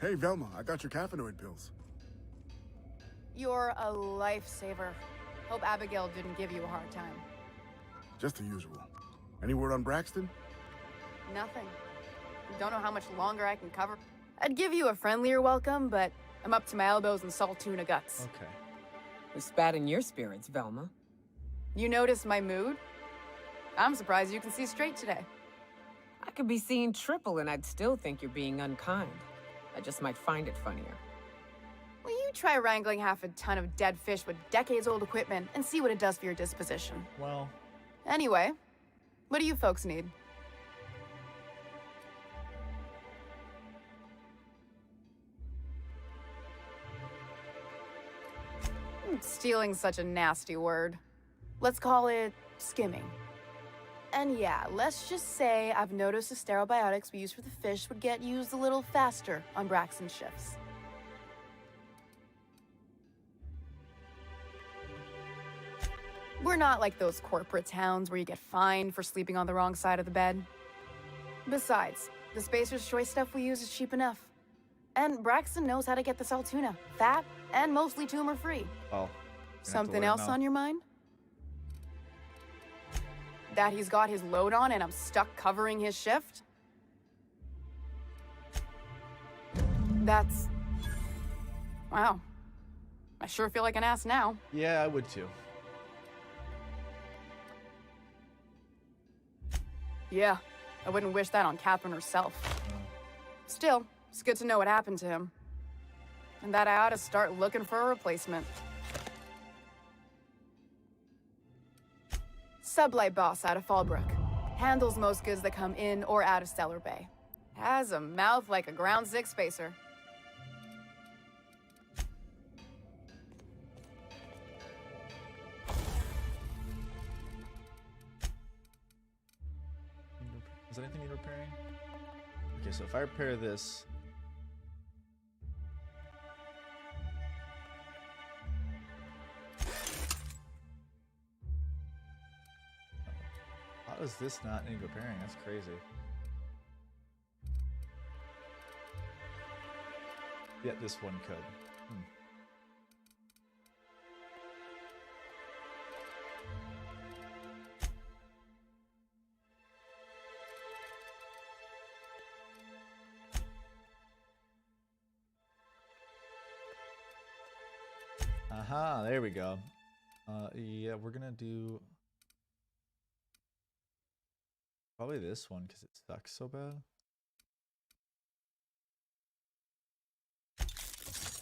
Hey, Velma, I got your caffeinoid pills. You're a lifesaver. Hope Abigail didn't give you a hard time. Just the usual. Any word on Braxton? Nothing. Don't know how much longer I can cover. I'd give you a friendlier welcome, but I'm up to my elbows in salt tuna guts. Okay. Who's spat in your spirits, Velma? You noticed my mood? I'm surprised you can see straight today. I could be seeing triple and I'd still think you're being unkind. I just might find it funnier. Well, you try wrangling half a ton of dead fish with decades-old equipment and see what it does for your disposition. Well... Anyway, what do you folks need? Stealing's such a nasty word. Let's call it skimming. And yeah, let's just say I've noticed the sterile biotics we use for the fish would get used a little faster on Braxton's shifts. We're not like those corporate towns where you get fined for sleeping on the wrong side of the bed. Besides, the Spacer's Choice stuff we use is cheap enough. And Braxton knows how to get the Saltuna, fat and mostly tumor-free. Oh. Something else on your mind? That he's got his load on and I'm stuck covering his shift? That's... Wow. I sure feel like an ass now. Yeah, I would too. Yeah, I wouldn't wish that on Catherine herself. Still, it's good to know what happened to him. And that I ought to start looking for a replacement. Sublight boss out of Fallbrook. Handles most goods that come in or out of Stellar Bay. Has a mouth like a Ground 6 spacer. Does anything need repairing? Okay, so if I repair this... How does this not need repairing? That's crazy. Yeah, this one could. Aha, there we go. Yeah, we're gonna do probably this one because it sucks so bad.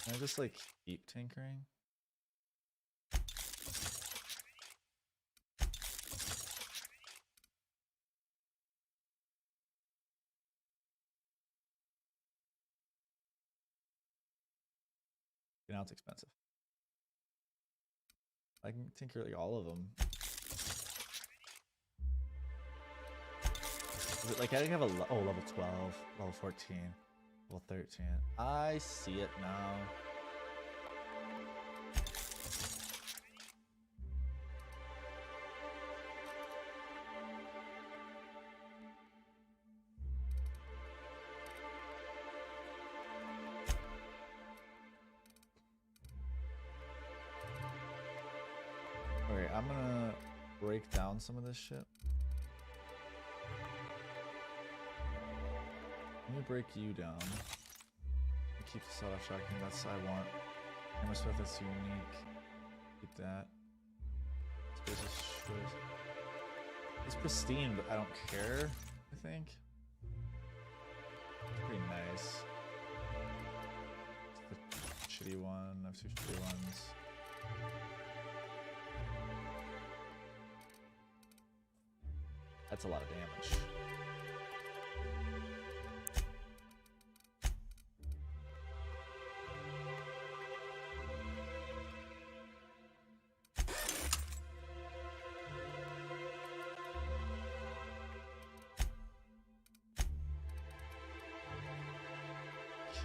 Can I just like keep tinkering? Now it's expensive. I can tinker like all of them. Is it like I have a level 12, level 14, level 13. I see it now. Okay, I'm gonna break down some of this shit. Let me break you down. Keep the sawed-off shotgun, that's I want. Hammer Smith, that's unique. Keep that. It's pristine, but I don't care, I think. It's pretty nice. It's the shitty one. I have two shitty ones. That's a lot of damage.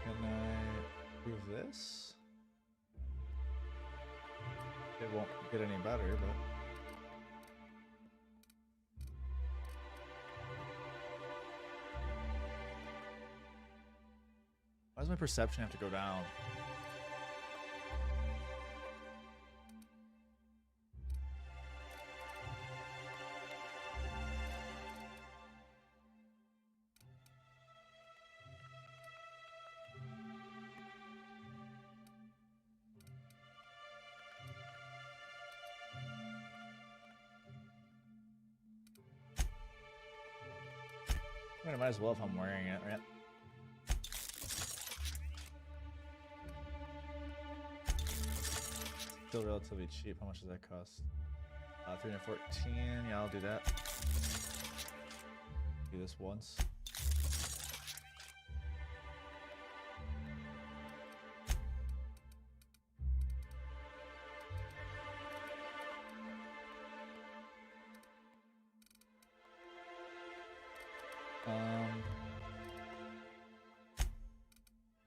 Can I move this? It won't get any better, but... Why does my perception have to go down? I mean, I might as well if I'm wearing it, right? Still relatively cheap. How much does that cost? 314. Yeah, I'll do that. Do this once.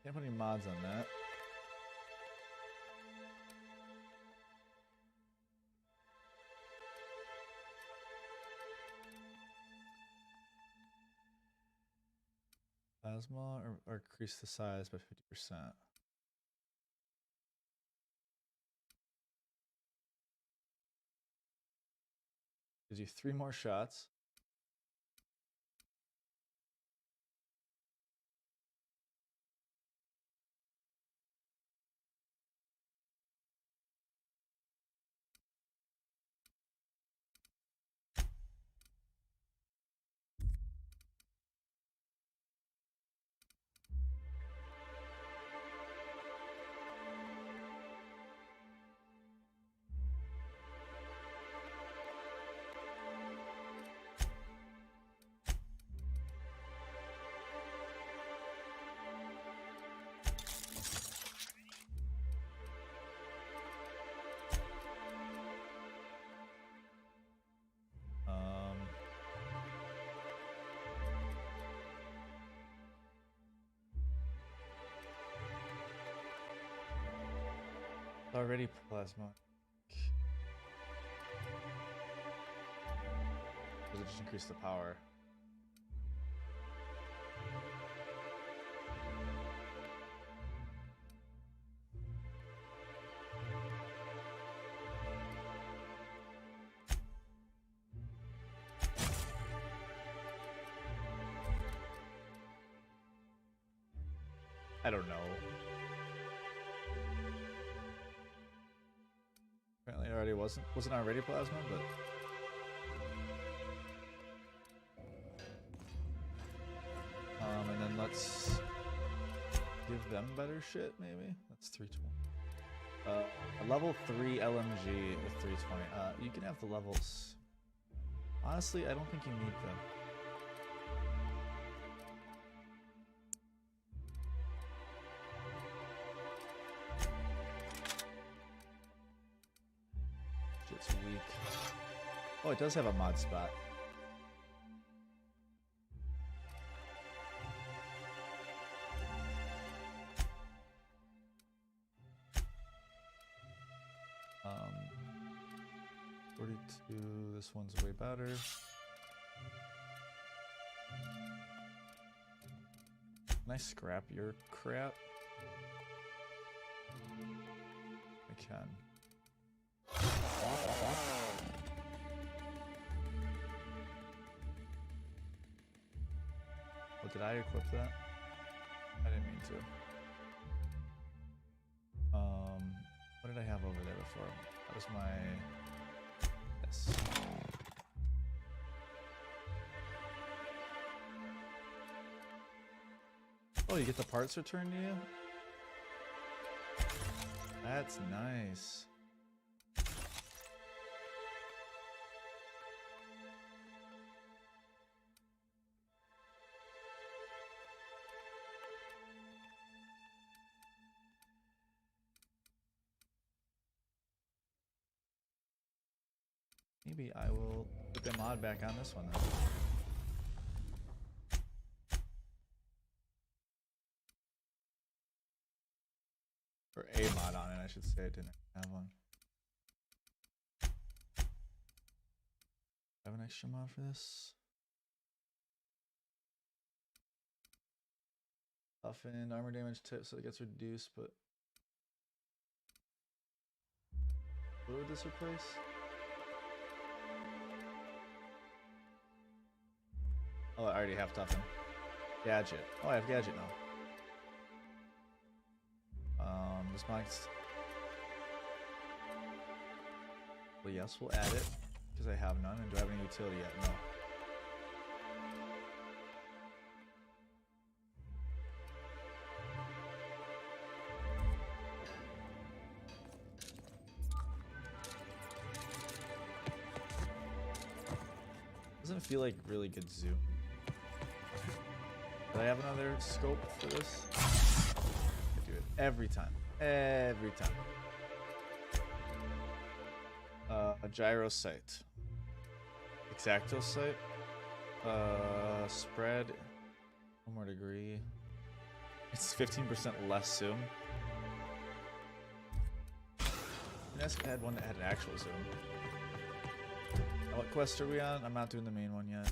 Can't put any mods on that. Plasma or increase the size by 50%. Gives you 3 more shots. Already plasma. Does it just increase the power? I don't know. Apparently it already wasn't already plasma, but and then let's give them better shit maybe. That's 320. A level 3 LMG with 320. You can have the levels. Honestly, I don't think you need them. Shit's weak. Oh, it does have a mod spot. Um, 42, this one's way better. Can I scrap your crap? I can. Oh, did I equip that? I didn't mean to. What did I have over there before? That was my... Yes. Oh, you get the parts returned to you? That's nice. Maybe I will put the mod back on this one then. Or a mod on it, I should say. I didn't have one. Have an extra mod for this? Toughen armor damage tip so it gets reduced, but what would this replace? Oh, I already have toughen. Gadget. Oh, I have gadget now. This mod's... Well, yes, we'll add it because I have none. And do I have any utility yet? No. Doesn't feel like really good zoom. Do I have another scope for this? I do it every time. Every time. A gyro sight. Exacto sight. Spread. 1 more degree. It's 15% less zoom. Let's add one that had an actual zoom. Now, what quest are we on? I'm not doing the main one yet.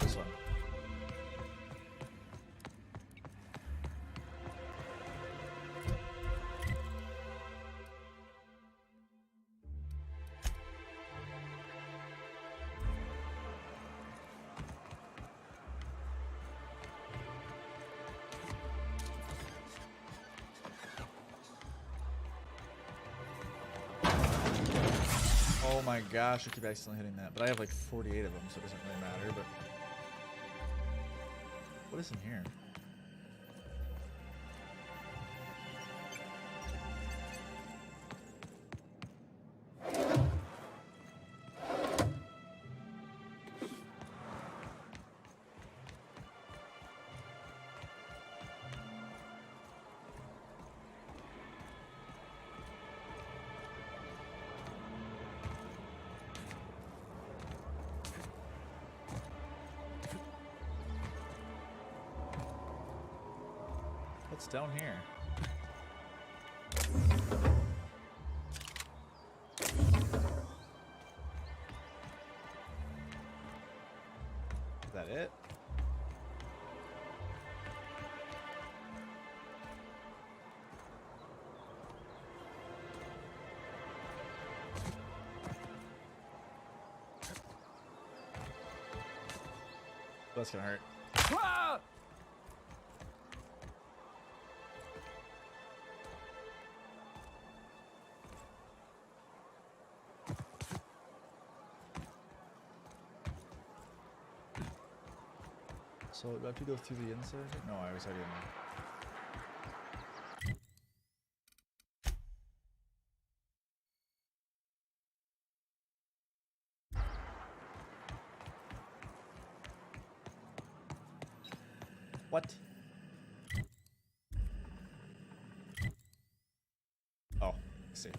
This one. Oh my gosh, I keep accidentally hitting that. But I have like 48 of them, so it doesn't really matter. But what is in here? What's down here? Is that it? That's gonna hurt. So do I have to go through the inside? No, I was already in there. What? Oh, I see.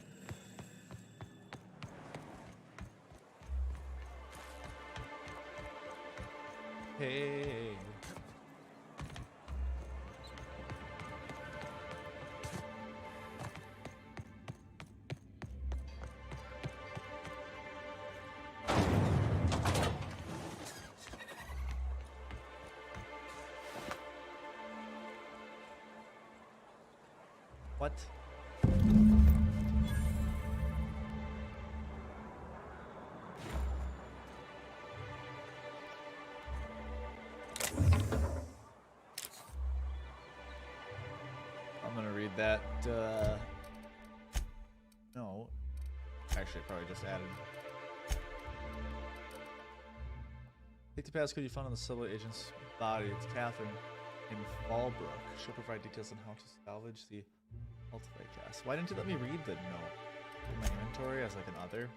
Hey. What? I'm gonna read that, no. Actually, I probably just added. Take the passcode you found on the subway agent's body. It's Catherine in Fallbrook. She'll provide details on how to salvage the Ultimate cast. Why didn't you let me read the note in my inventory as like an other?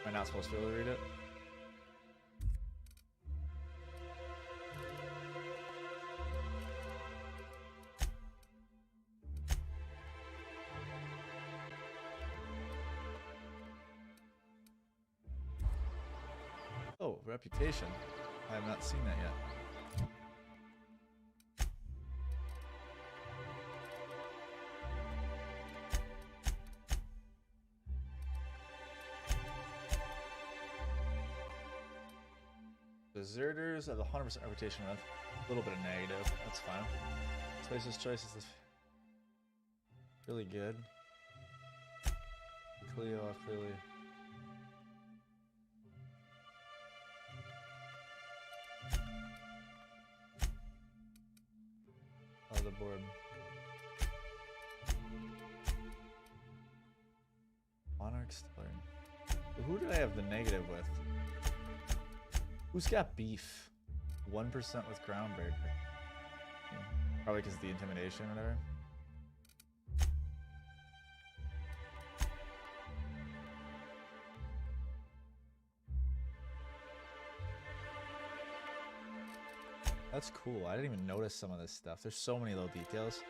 Am I not supposed to be able to read it? Oh, reputation. I have not seen that yet. Deserters have a 100% reputation with a little bit of negative. That's fine. Spice's choice is really good. Cleo, really. The board. Monarch Stellar. Who did I have the negative with? Who's got beef? 1% with Groundbreaker. Probably because of the intimidation or whatever. That's cool. I didn't even notice some of this stuff. There's so many little details.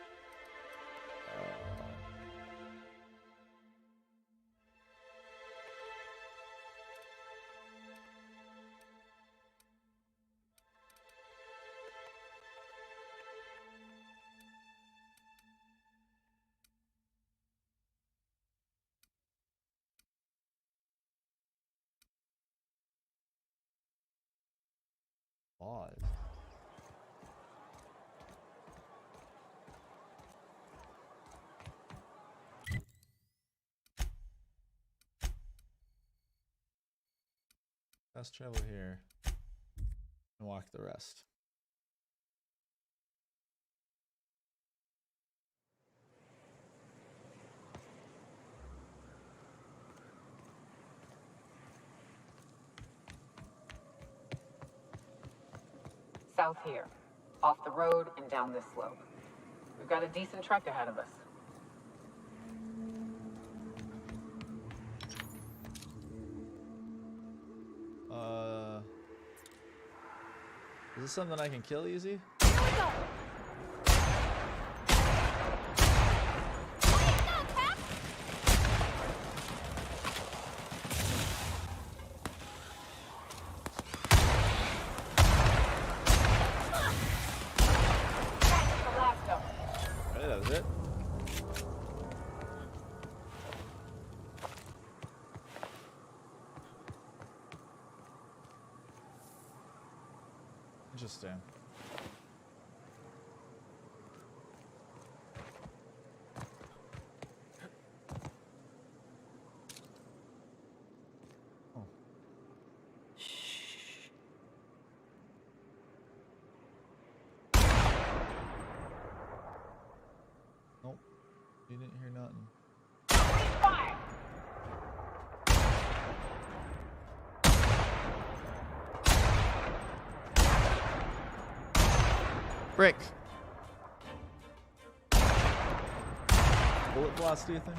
Pause. Fast travel here and walk the rest. South here. Off the road and down this slope. We've got a decent trek ahead of us. Is this something I can kill easy? That was it. Interesting. Oh. Nope. You didn't hear nothing. Brick. Bullet blast, do you think?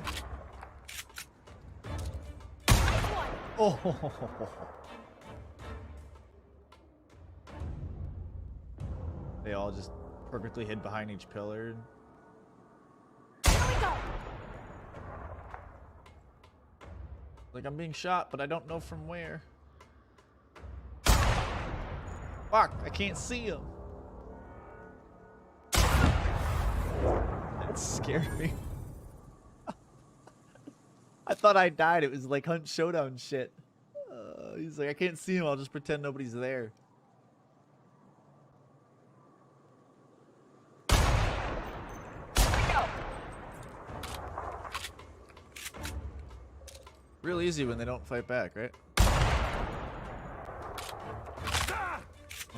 Oh. They all just perfectly hid behind each pillar. Like I'm being shot, but I don't know from where. Fuck, I can't see him. That scared me. I thought I died. It was like Hunt Showdown shit. He's like, I can't see him. I'll just pretend nobody's there. Real easy when they don't fight back, right?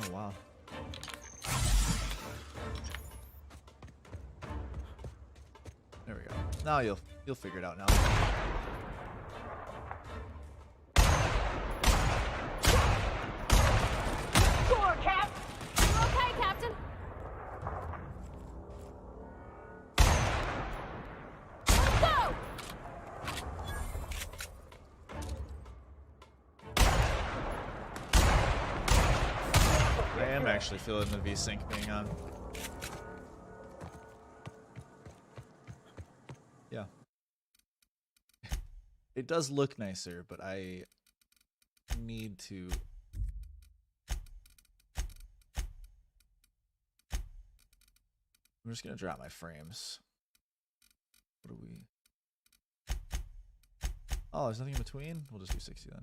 Oh wow. There we go. Now you'll figure it out now. Sure, Cap. You okay, Captain? Let's go! I am actually feeling the V-Sync being on. Yeah. It does look nicer, but I need to... I'm just gonna drop my frames. What do we... Oh, there's nothing in between? We'll just do 60 then.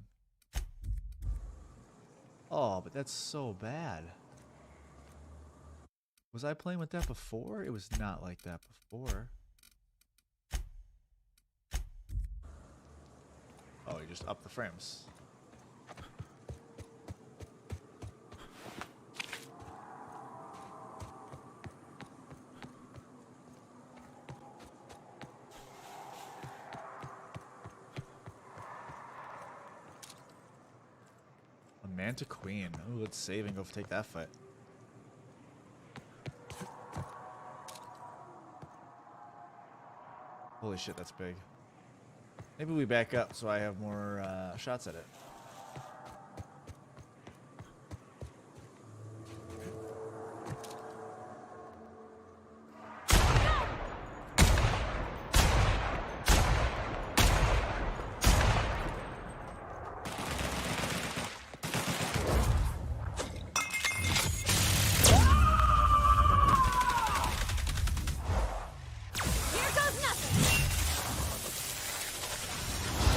Oh, but that's so bad. Was I playing with that before? It was not like that before. Oh, you just up the frames. Manta Queen. Ooh, let's save and go take that fight. Holy shit, that's big. Maybe we back up so I have more shots at it.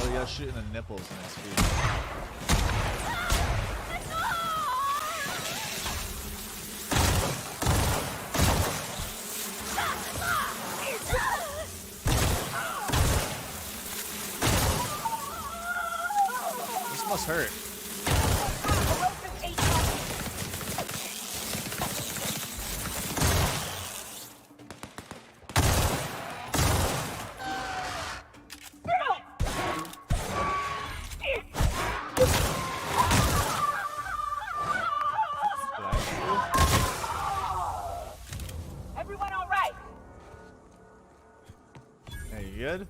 Oh, you gotta shoot in the nipples and it's speed. This must hurt. Everyone all right? Are you good?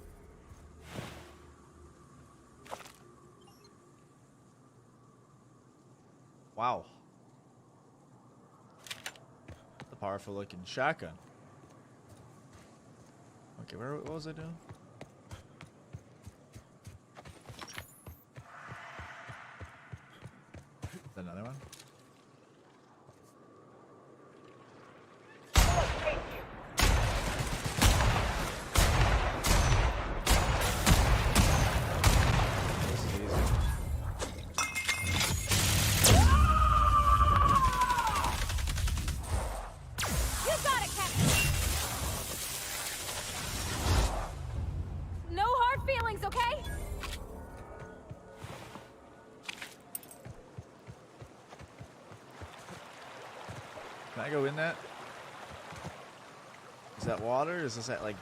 Wow. The powerful looking shotgun. Okay, what was I doing? Another one? This is easy. You got it, Captain! No hard feelings, okay? Can I go in that? Is that water? Is this that like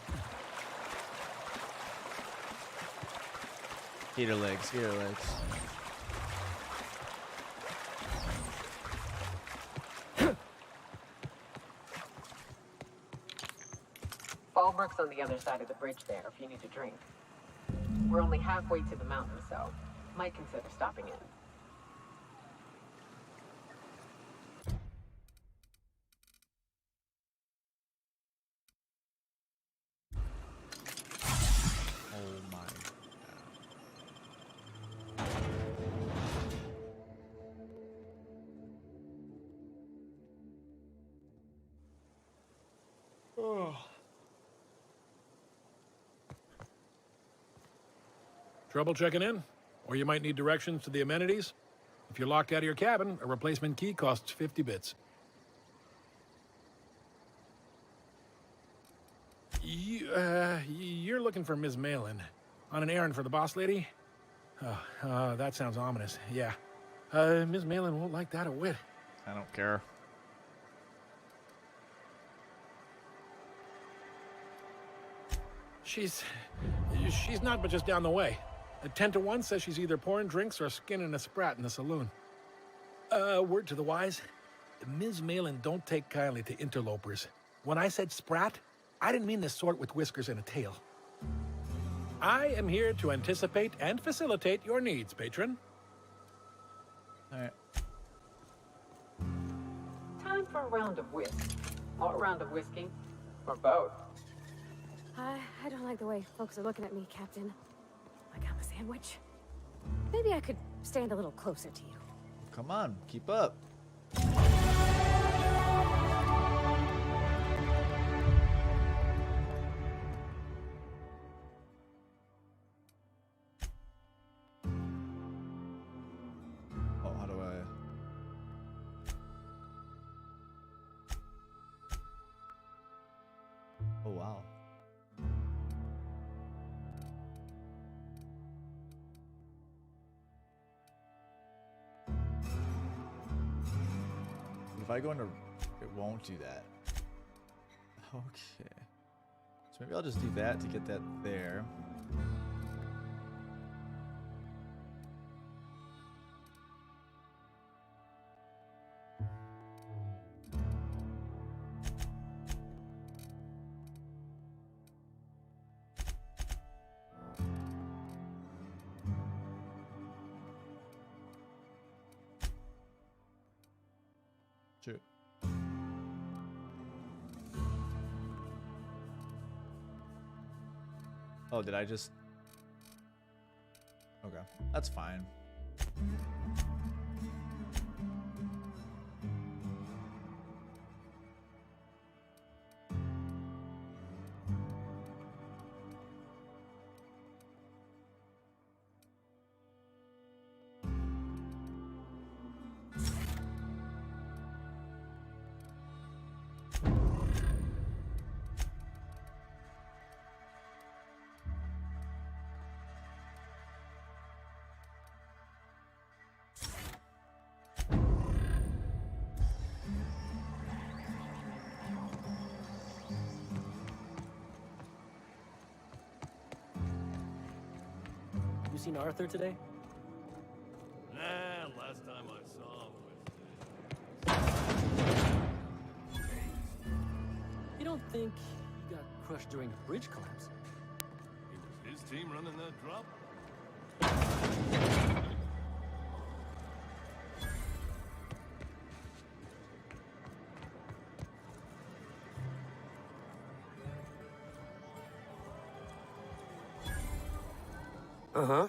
gator legs? Gator legs. Fallbrook's on the other side of the bridge there if you need a drink. We're only halfway to the mountain, so might consider stopping in. Oh my god. Oh. Trouble checking in? Or you might need directions to the amenities? If you're locked out of your cabin, a replacement key costs 50 bits. You're looking for Ms. Malin. On an errand for the boss lady? Oh, that sounds ominous. Yeah. Ms. Malin won't like that a whit. I don't care. She's not but just down the way. A 10 to 1 says she's either pouring drinks or skinning a sprat in the saloon. Word to the wise, Ms. Malin don't take kindly to interlopers. When I said sprat, I didn't mean the sort with whiskers and a tail. I am here to anticipate and facilitate your needs, patron. All right. Time for a round of whisk. Or a round of whiskey. Or both. I don't like the way folks are looking at me, Captain. Like I'm a sandwich. Maybe I could stand a little closer to you. Come on, keep up. Oh, how do I? Oh, wow. If I go into, it won't do that. Okay. So maybe I'll just do that to get that there. True. Oh, did I just... Okay, that's fine. You seen Arthur today? Nah, last time I saw him was... You don't think he got crushed during the bridge collapse? It was his team running that drop? Uh-huh.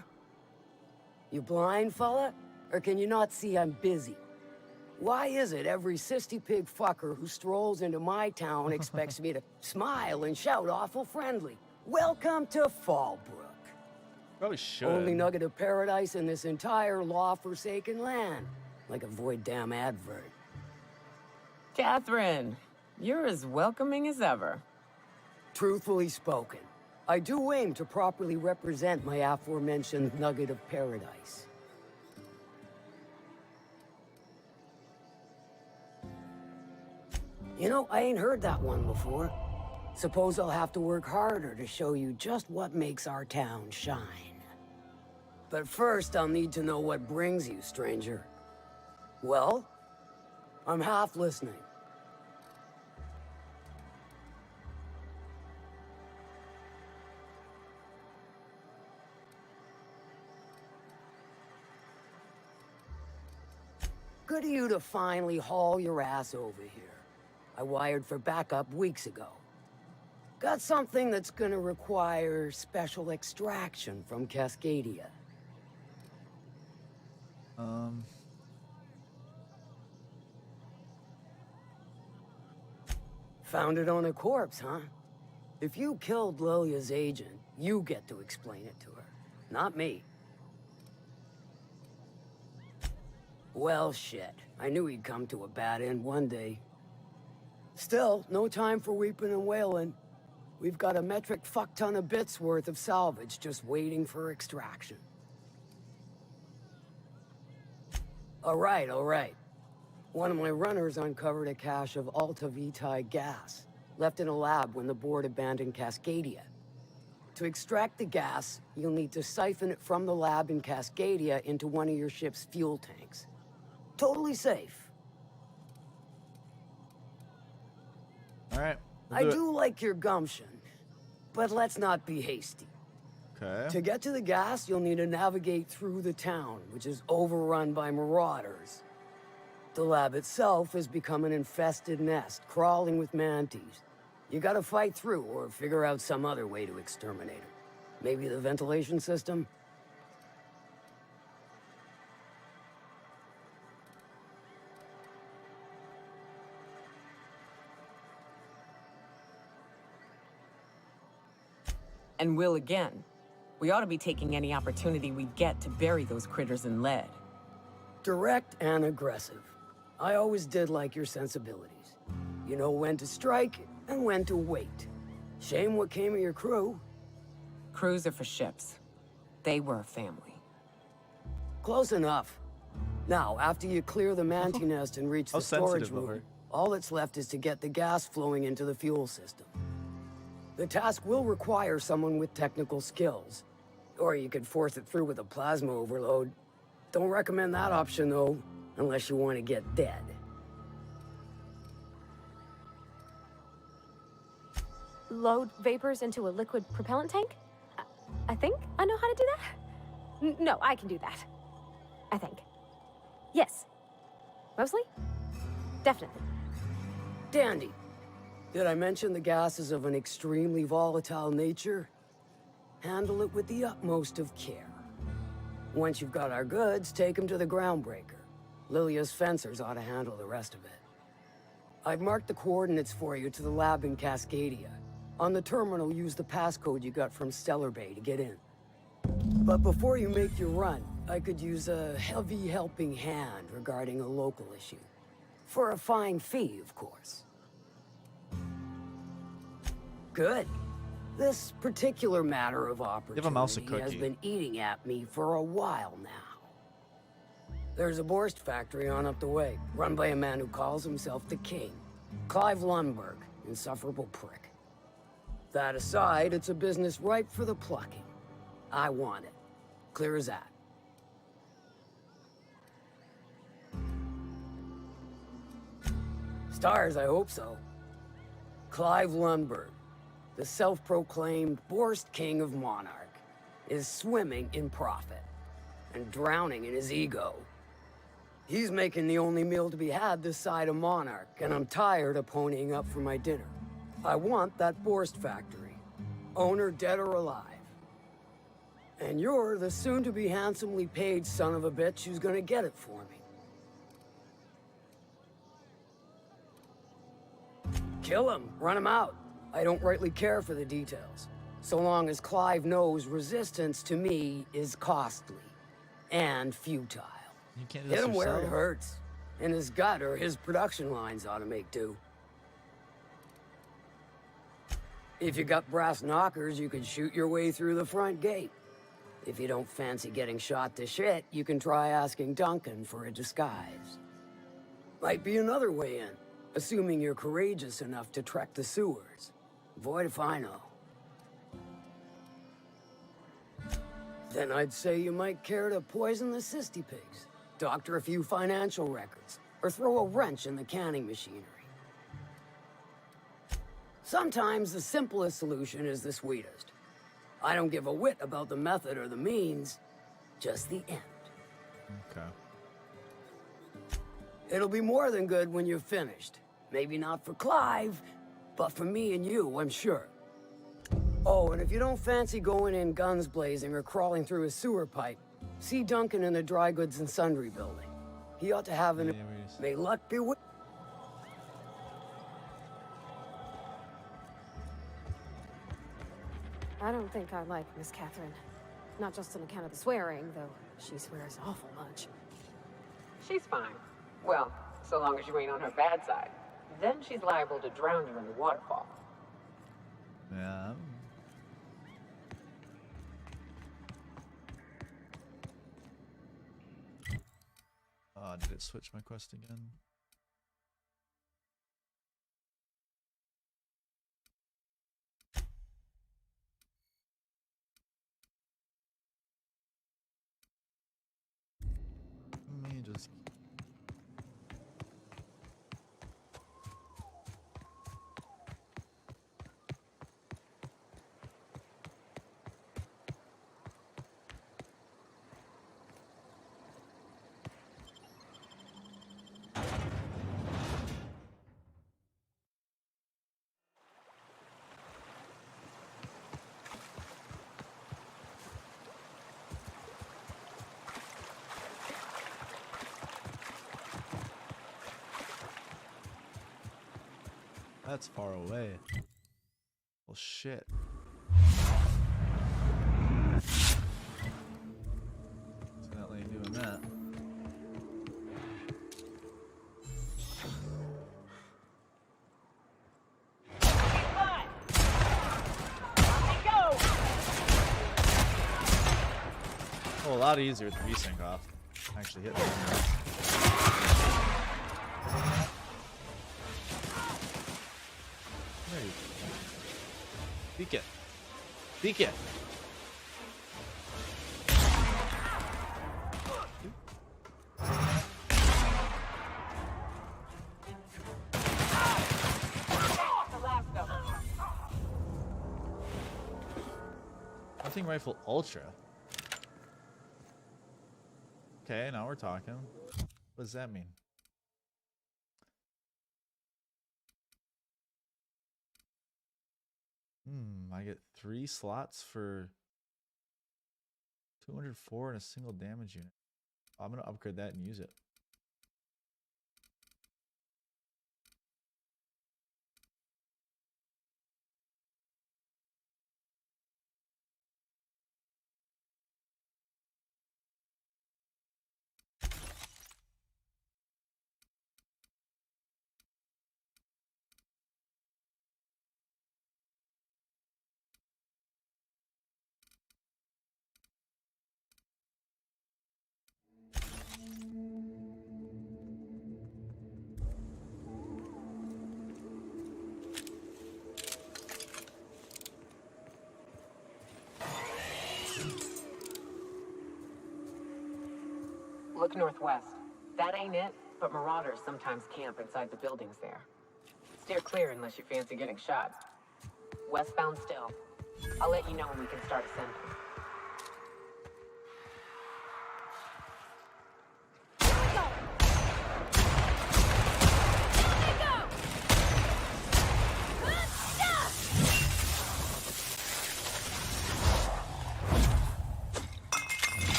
You blind, fella? Or can you not see I'm busy? Why is it every sissy pig fucker who strolls into my town expects me to smile and shout awful friendly? Welcome to Fallbrook. Probably should. Only nugget of paradise in this entire law-forsaken land. Like a void damn advert. Catherine, you're as welcoming as ever. Truthfully spoken, I do aim to properly represent my aforementioned nugget of paradise. You know, I ain't heard that one before. Suppose I'll have to work harder to show you just what makes our town shine. But first, I'll need to know what brings you, stranger. Well, I'm half listening. Good of you to finally haul your ass over here. I wired for backup weeks ago. Got something that's gonna require special extraction from Cascadia. Found it on a corpse, huh? If you killed Lilia's agent, you get to explain it to her, not me. Well, shit. I knew he'd come to a bad end one day. Still, no time for weeping and wailing. We've got a metric fuck-ton of bits worth of salvage just waiting for extraction. All right. One of my runners uncovered a cache of Alta Vitae gas, left in a lab when the board abandoned Cascadia. To extract the gas, you'll need to siphon it from the lab in Cascadia into one of your ship's fuel tanks. Totally safe. All right. I do like your gumption, but let's not be hasty. Okay. To get to the gas, you'll need to navigate through the town, which is overrun by marauders. The lab itself has become an infested nest, crawling with mantis. You gotta fight through or figure out some other way to exterminate them. Maybe the ventilation system? And will again. We ought to be taking any opportunity we get to bury those critters in lead. Direct and aggressive. I always did like your sensibilities. You know when to strike and when to wait. Shame what came of your crew. Crews are for ships. They were a family. Close enough. Now, after you clear the manti nest and reach the storage room, all that's left is to get the gas flowing into the fuel system. The task will require someone with technical skills. Or you could force it through with a plasma overload. Don't recommend that option, though, unless you want to get dead. Load vapors into a liquid propellant tank? I think I know how to do that. No, I can do that. I think. Yes. Mostly? Definitely. Dandy. Did I mention the gas is of an extremely volatile nature? Handle it with the utmost of care. Once you've got our goods, take them to the groundbreaker. Lilia's fencers ought to handle the rest of it. I've marked the coordinates for you to the lab in Cascadia. On the terminal, use the passcode you got from Stellar Bay to get in. But before you make your run, I could use a heavy helping hand regarding a local issue. For a fine fee, of course. Good. This particular matter of Give a mouse a opportunity has cookie. been eating at me for a while now. There's a Borst factory on up the way, run by a man who calls himself the King. Clive Lundberg, insufferable prick. That aside, it's a business ripe for the plucking. I want it. Clear as that. Stars, I hope so. Clive Lundberg, the self-proclaimed Borst King of Monarch, is swimming in profit and drowning in his ego. He's making the only meal to be had this side of Monarch, and I'm tired of ponying up for my dinner. I want that Borst factory, owner dead or alive. And you're the soon-to-be handsomely paid son of a bitch who's gonna get it for me. Kill him, run him out. I don't rightly care for the details. So long as Clive knows resistance to me is costly and futile. You can't do Hit this him where it yourself. hurts. In his gut, or his production lines ought to make do. If you got brass knockers, you can shoot your way through the front gate. If you don't fancy getting shot to shit, you can try asking Duncan for a disguise. Might be another way in, assuming you're courageous enough to trek the sewers. Void if I know. Then I'd say you might care to poison the cysty pigs, doctor a few financial records, or throw a wrench in the canning machinery. Sometimes the simplest solution is the sweetest. I don't give a whit about the method or the means, just the end. Okay. It'll be more than good when you're finished. Maybe not for Clive, but for me and you, I'm sure. Oh, and if you don't fancy going in guns blazing or crawling through a sewer pipe, see Duncan in the Dry Goods and Sundry building. He ought to have an... May luck be with... I don't think I like Miss Catherine. Not just on account of the swearing, though she swears awful much. She's fine. Well, so long as you ain't on her bad side. Then she's liable to drown you in the waterfall. Yeah. Oh, did it switch my quest again? Let me just... That's far away. Well, shit. It's not letting you doing that. Oh, a lot easier with the V-Sync off. Actually hit them. Peek it. Peek it. Hunting rifle ultra. Okay, now we're talking. What does that mean? I get 3 slots for 204 and a single damage unit. I'm gonna upgrade that and use it. Look northwest. That ain't it, but marauders sometimes camp inside the buildings there. Steer clear unless you fancy getting shot. Westbound still. I'll let you know when we can start ascending.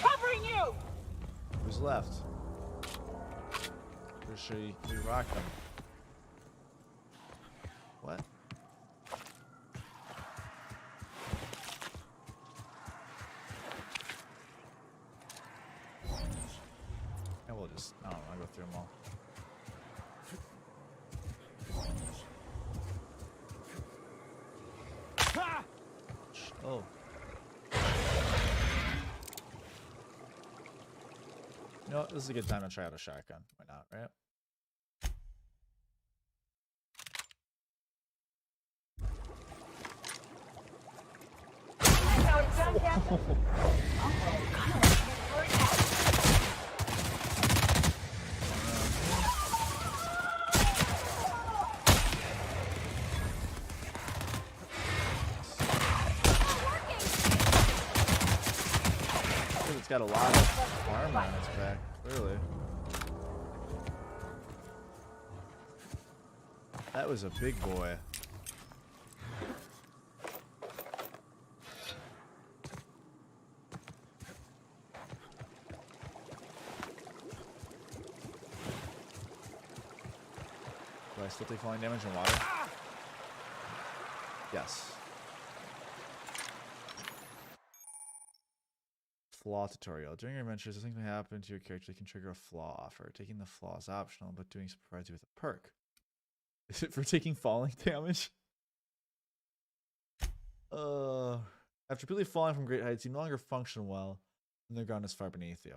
Covering you! Who's left? Pretty sure we rock them. What? And we'll just, I don't know, I'll go through them all. Oh. You know what? This is a good time to try out a shotgun. Why not, right? How it's done, Captain? It's got a lot of armor on its back, clearly. That was a big boy. Do I still take falling damage in water? Yes. Flaw tutorial. During your adventures, something may happen to your character that can trigger a flaw offer. Taking the flaw is optional, but doing so provides you with a perk. Is it for taking falling damage? After completely falling from great heights, you no longer function well, and the ground is far beneath you.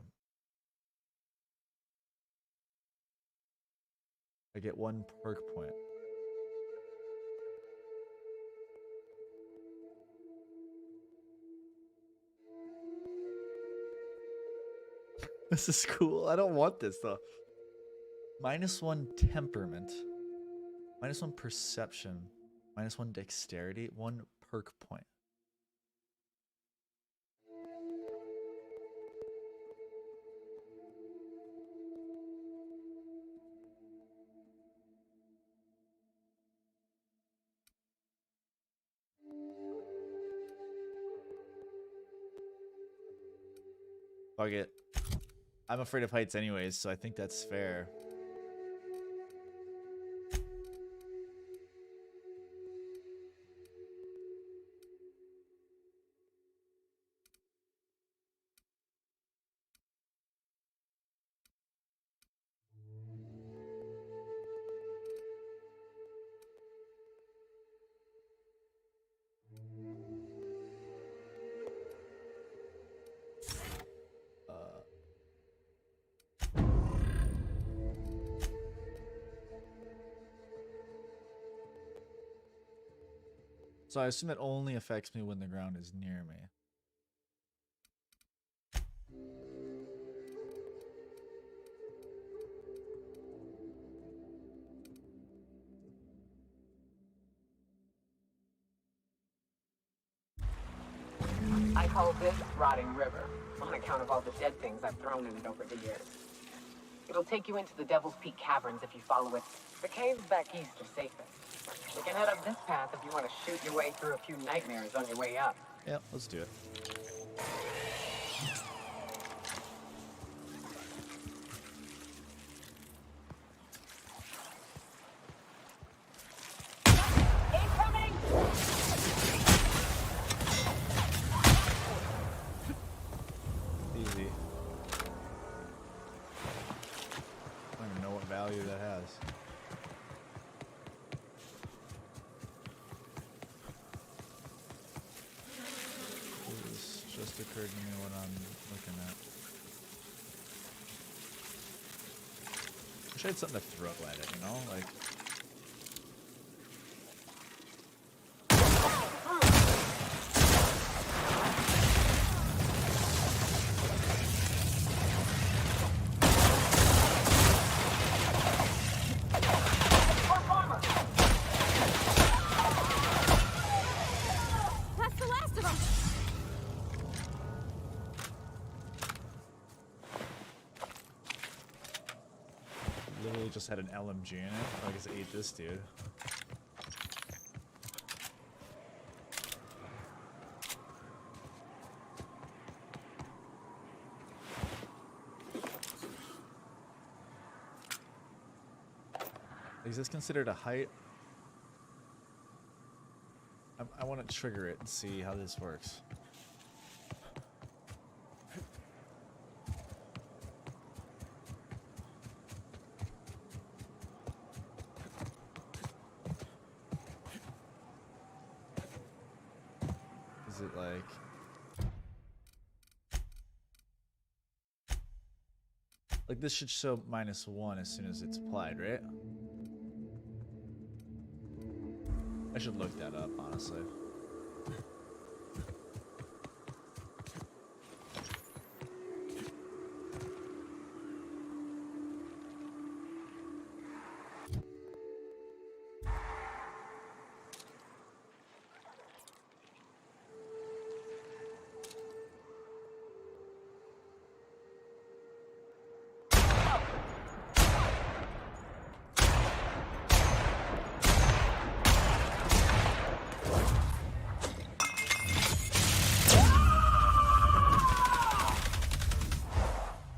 I get 1 perk point. This is cool. I don't want this though. -1 temperament. -1 perception. -1 dexterity. 1 perk point. Fuck it. I'm afraid of heights anyways, so I think that's fair. So I assume it only affects me when the ground is near me. I I call this Rotting River, on account of all the dead things I've thrown in it over the years. It'll take you into the Devil's Peak Caverns if you follow it. The caves back east are safest. You can head up this path if you want to shoot your way through a few nightmares on your way up. Yep, let's do it. Easy. I don't even know what value that has. This just occurred to me what I'm looking at. Wish I had something to throw at it, you know? Like. That's the last of them. Literally just had an LMG in it. I guess I ate this dude. Is this considered a height? I want to trigger it and see how this works. Is it like... Like this should show -1 as soon as it's applied, right? I should look that up, honestly.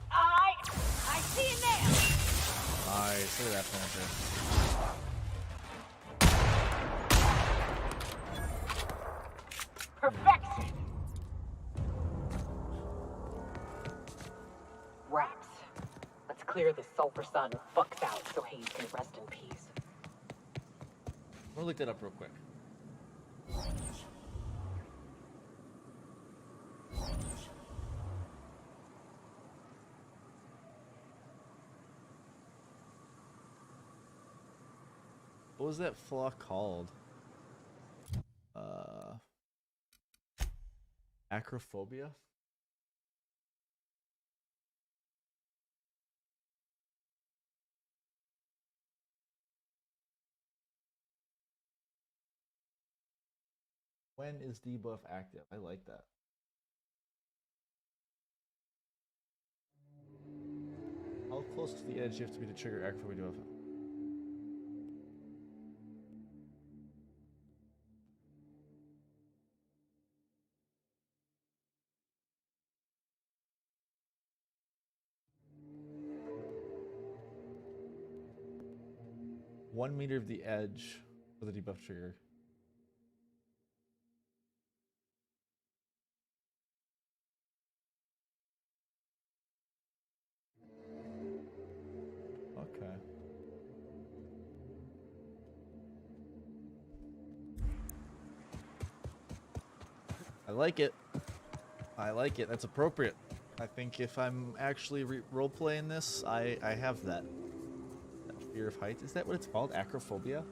I see you now. Nice, look at that planter. Perfection! Wraps. Let's clear this sulfur sun and fucks out so Hayes can rest in peace. I'm gonna look that up real quick. What was that flaw called? Acrophobia? When is debuff active? I like that. How close to the edge do you have to be to trigger acrophobia debuff? One meter of the edge for the debuff trigger. Okay. I like it. I like it. That's appropriate. I think if I'm actually role-playing this, I have that. Fear of heights. Is that what it's called? Acrophobia?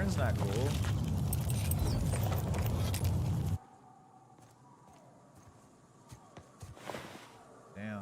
burn's not cool. Damn.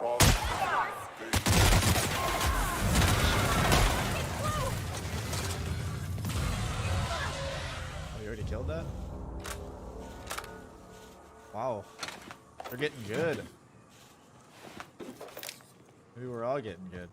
Oh, you already killed that? Wow. They're getting good. Maybe we're all getting good.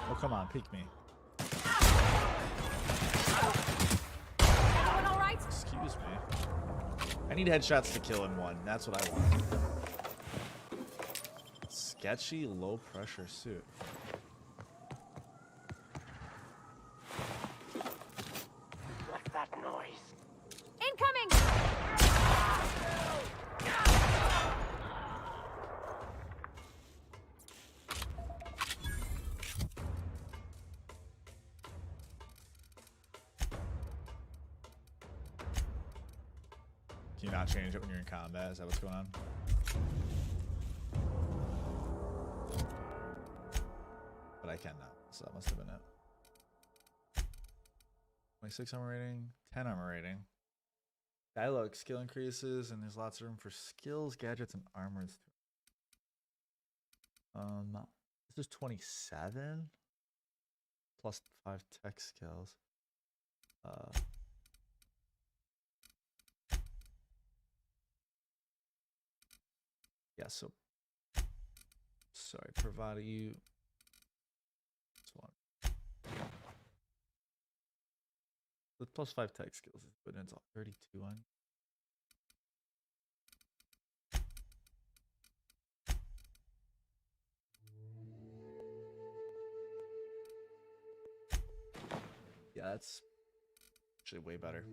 Oh, come on, peek me. Everyone all right? Excuse me. I need headshots to kill in one. That's what I want. Sketchy low pressure suit. What's that noise? Incoming! Can you not change it when you're in combat? Is that what's going on? But I can now, so that must have been it. 26 armor rating, 10 armor rating. Dialogue skill increases, and there's lots of room for skills, gadgets, and armors. This is 27 plus 5 tech skills. Yeah, so sorry, provided you this one. The plus 5 tech skills is good, and it's all 32 on. Yeah, that's actually way better.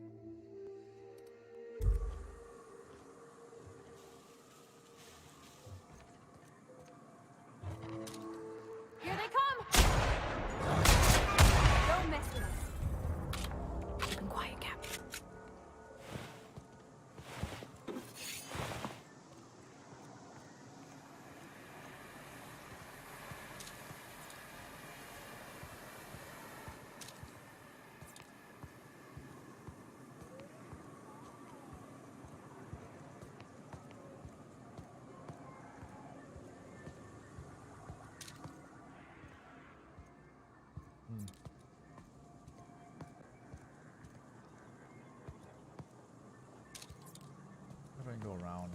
Here they come! Don't mess with us. Keep 'em quiet, Captain. How do I go around?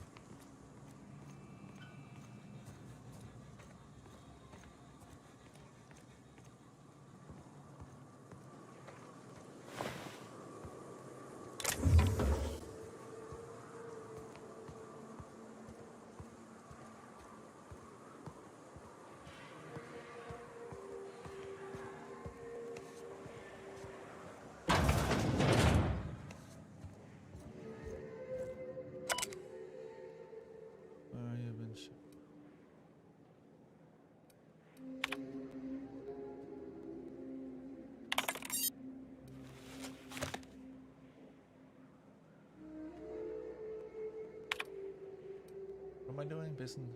am I doing? Based on...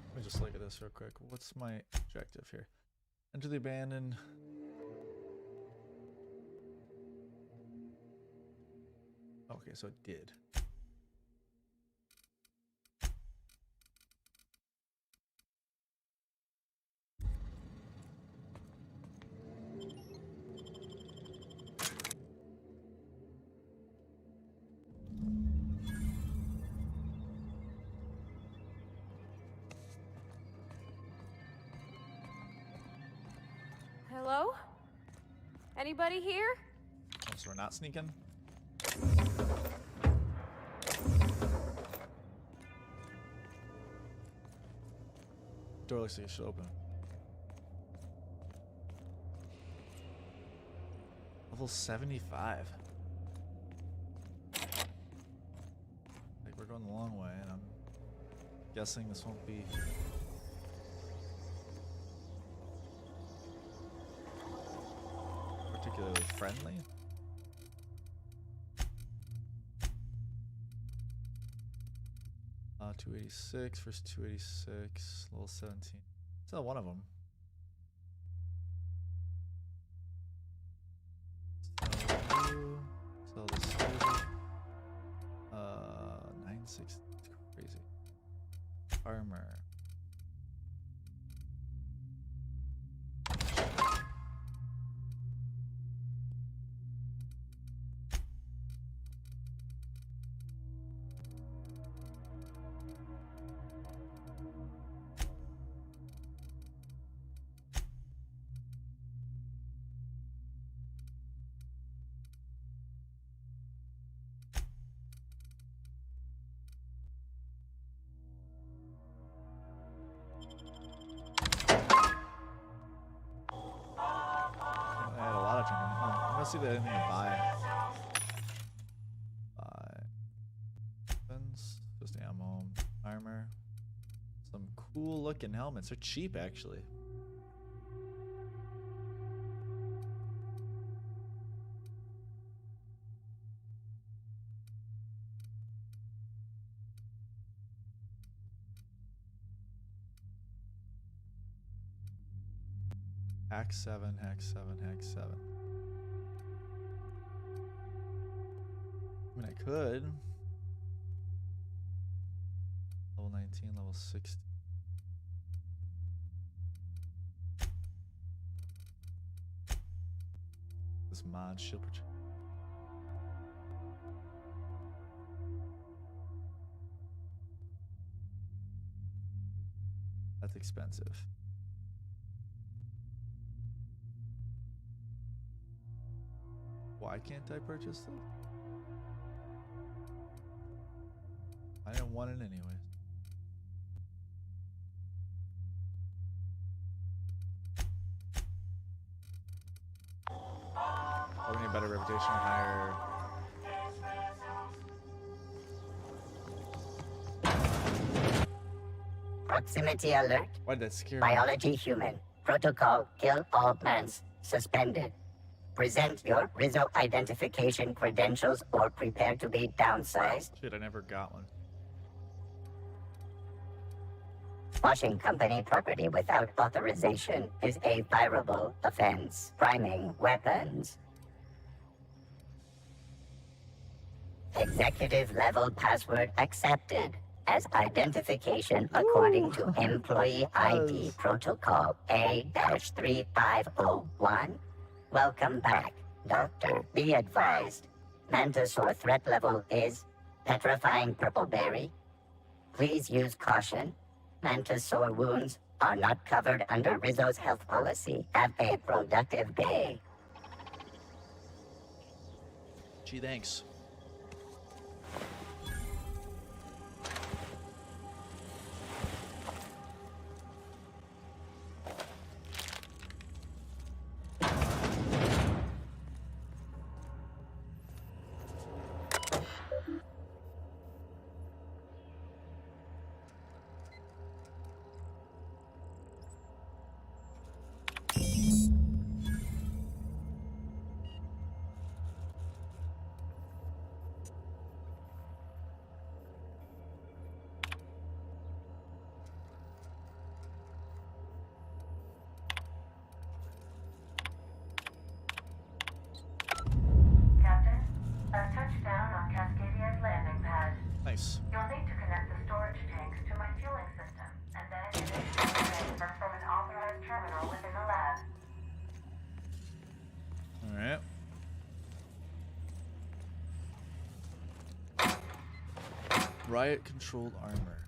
Let me just look at this real quick. What's my objective here? Enter the abandoned. Okay, so it did. Hello? Anybody here? Oh, so we're not sneaking? Door looks like it should open. Level 75. Like, we're going the long way, and I'm guessing this won't be... particularly friendly. Uh, 286 versus 286, level 17. Sell one of them. Sell this. 960. Crazy. Armor. See if there's anything to buy. Weapons, just ammo, armor, some cool looking helmets. They're cheap actually. Hack 7, hack 7, hack 7. I mean, I could. Level 19, level 60. This mod shield protection. That's expensive. Why can't I purchase them? I didn't want it anyways. Oh, we need a better reputation, higher. Proximity alert. Why did that scare me? Biology human. Protocol kill all plants. Suspended. Present your Rizzo identification credentials or prepare to be downsized. Shit, I never got one. Washing company property without authorization is a fireable offense. Priming weapons. Executive level password accepted as identification according to employee ID protocol A-3501. Welcome back, Doctor. Be advised. Mantisaur threat level is petrifying purple berry. Please use caution. Mantisaur wounds are not covered under Rizzo's health policy. Have a productive day. Gee, thanks. Riot controlled armor.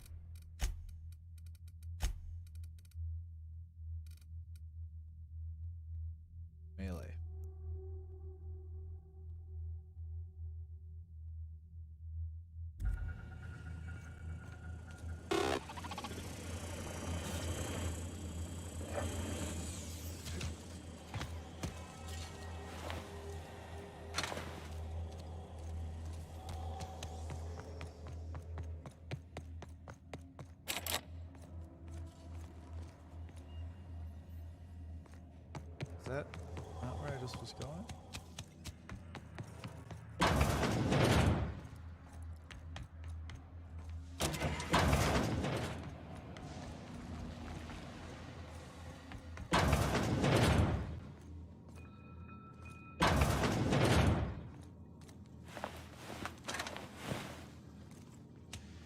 Melee. Is that not where I just was going?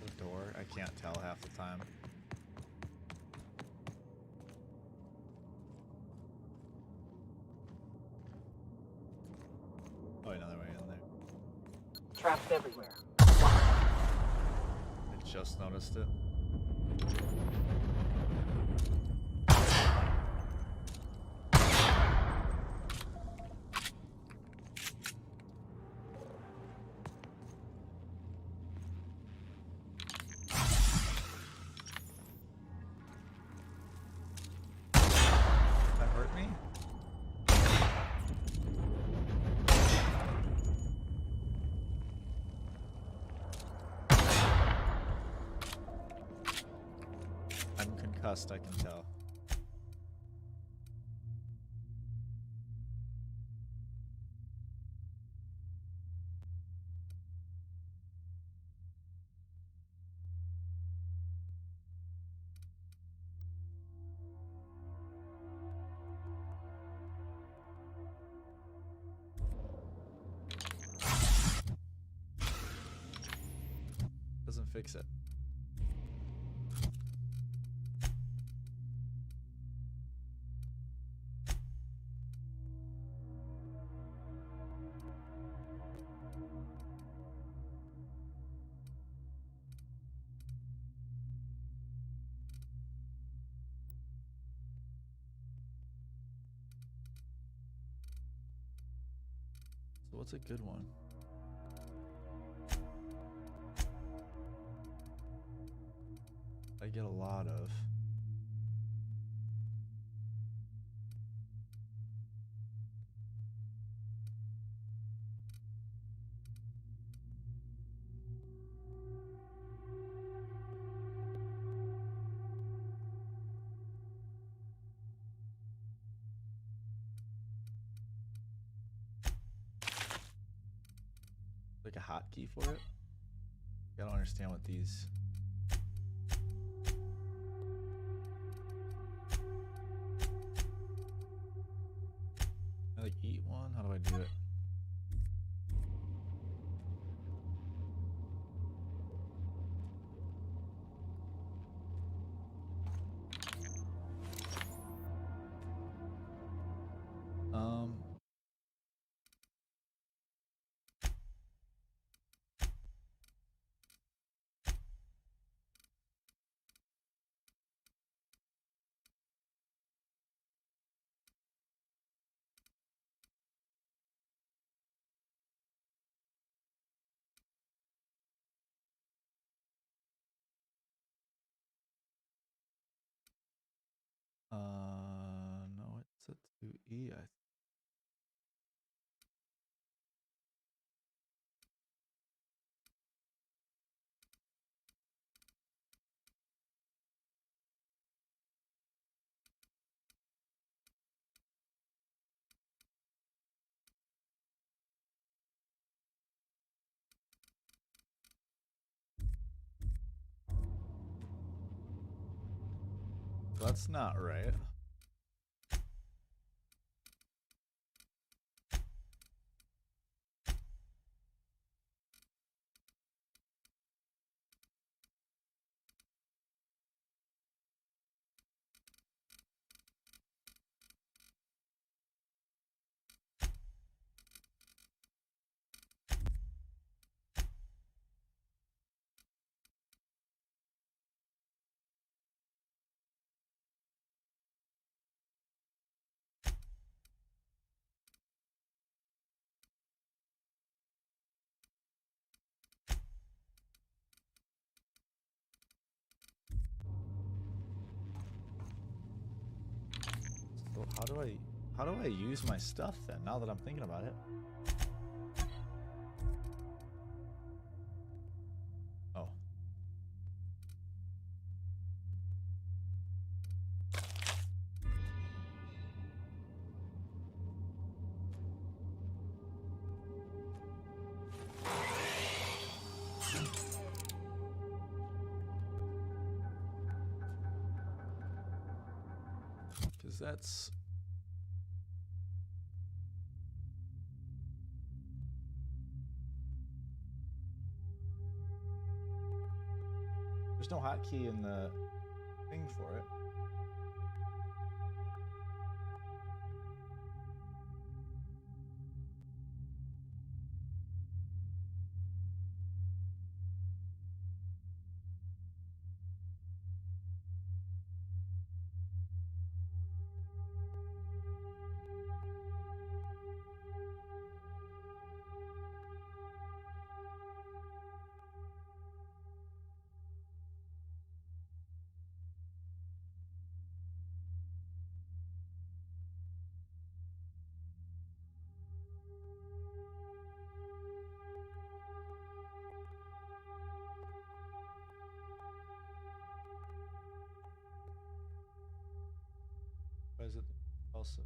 The door? I can't tell half the time. Oh, another way in there. Traps everywhere. I just noticed it. That hurt me? I'm concussed, I can tell. Doesn't fix it. So what's a good one? I get a lot of. Like a hotkey for it? I don't understand what these. I like eat one? How do I do it? No, it's set to E, I think. That's not right. How do I use my stuff then? Now that I'm thinking about it. Oh. Because that's... There's no hotkey in the thing for it. Why is it also?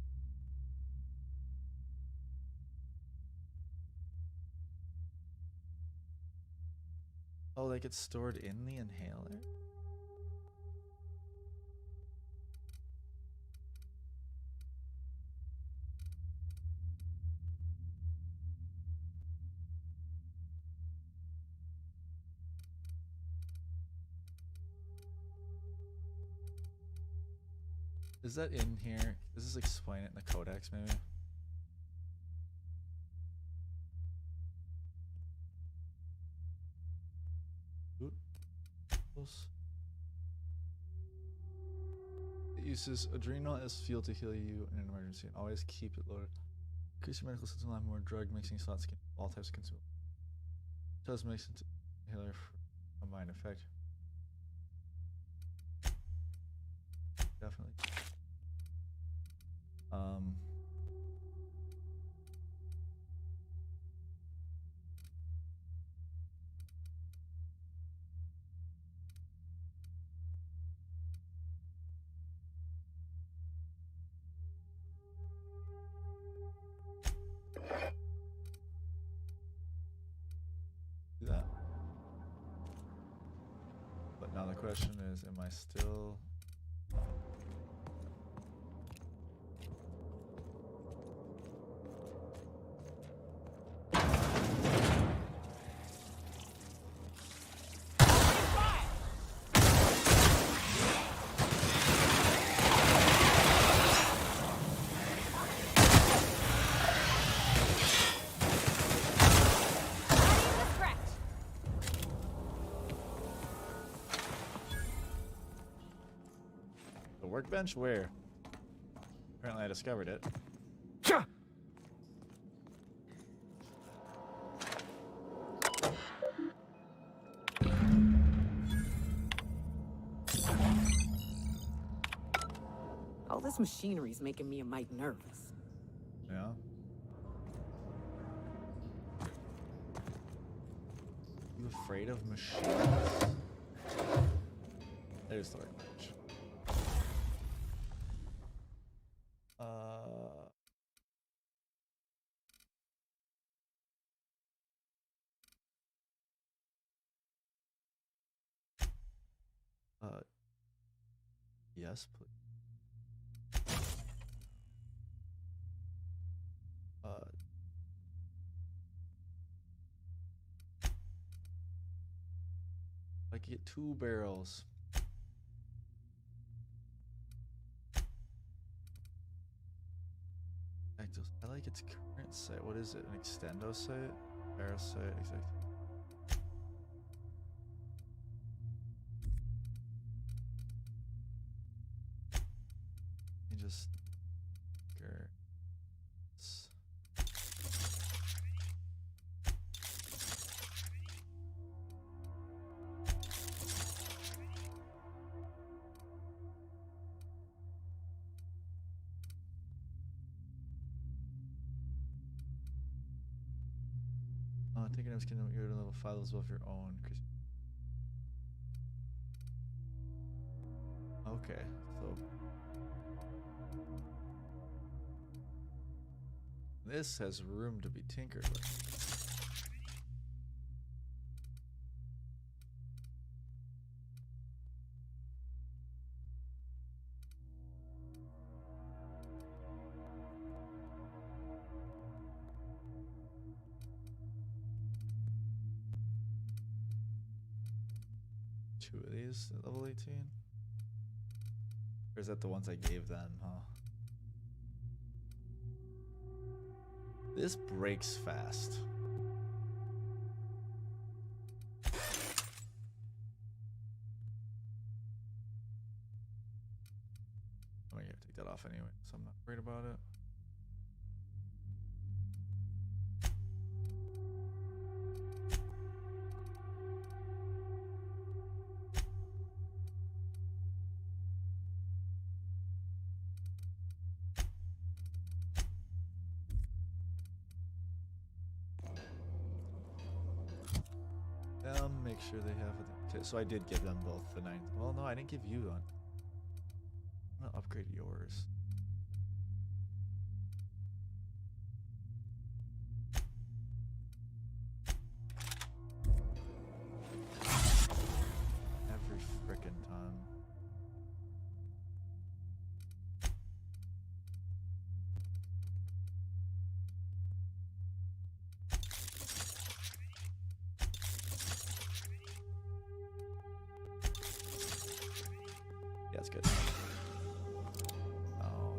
Oh, like it's stored in the inhaler? Is that in here? Does this explain it in the codex, maybe? Ooh. It uses adrenal as fuel to heal you in an emergency, and always keep it loaded. Increase your medical system, have more drug mixing slots, all types of consumables. Does mix into inhaler for combined effect. Definitely. Do that. But now the question is, am I still... Workbench? Where? Apparently I discovered it. All this machinery's making me a mite nervous. Yeah. You afraid of machines? There's the workbench. Yes, please. I can get 2 barrels. I like its current site. What is it? An extendo site? Barrel site? Exactly. Just Taking items can you're at level 5 levels above your own. Okay, so this has room to be tinkered with. Two of these at level 18? Or is that the ones I gave them, huh? This breaks fast. I'm gonna take that off anyway, so I'm not worried about it. Make sure they have it. So I did give them both the 9th. Well, no, I didn't give you one. I'm gonna upgrade yours. Every frickin' time. Yeah, that's good. Oh.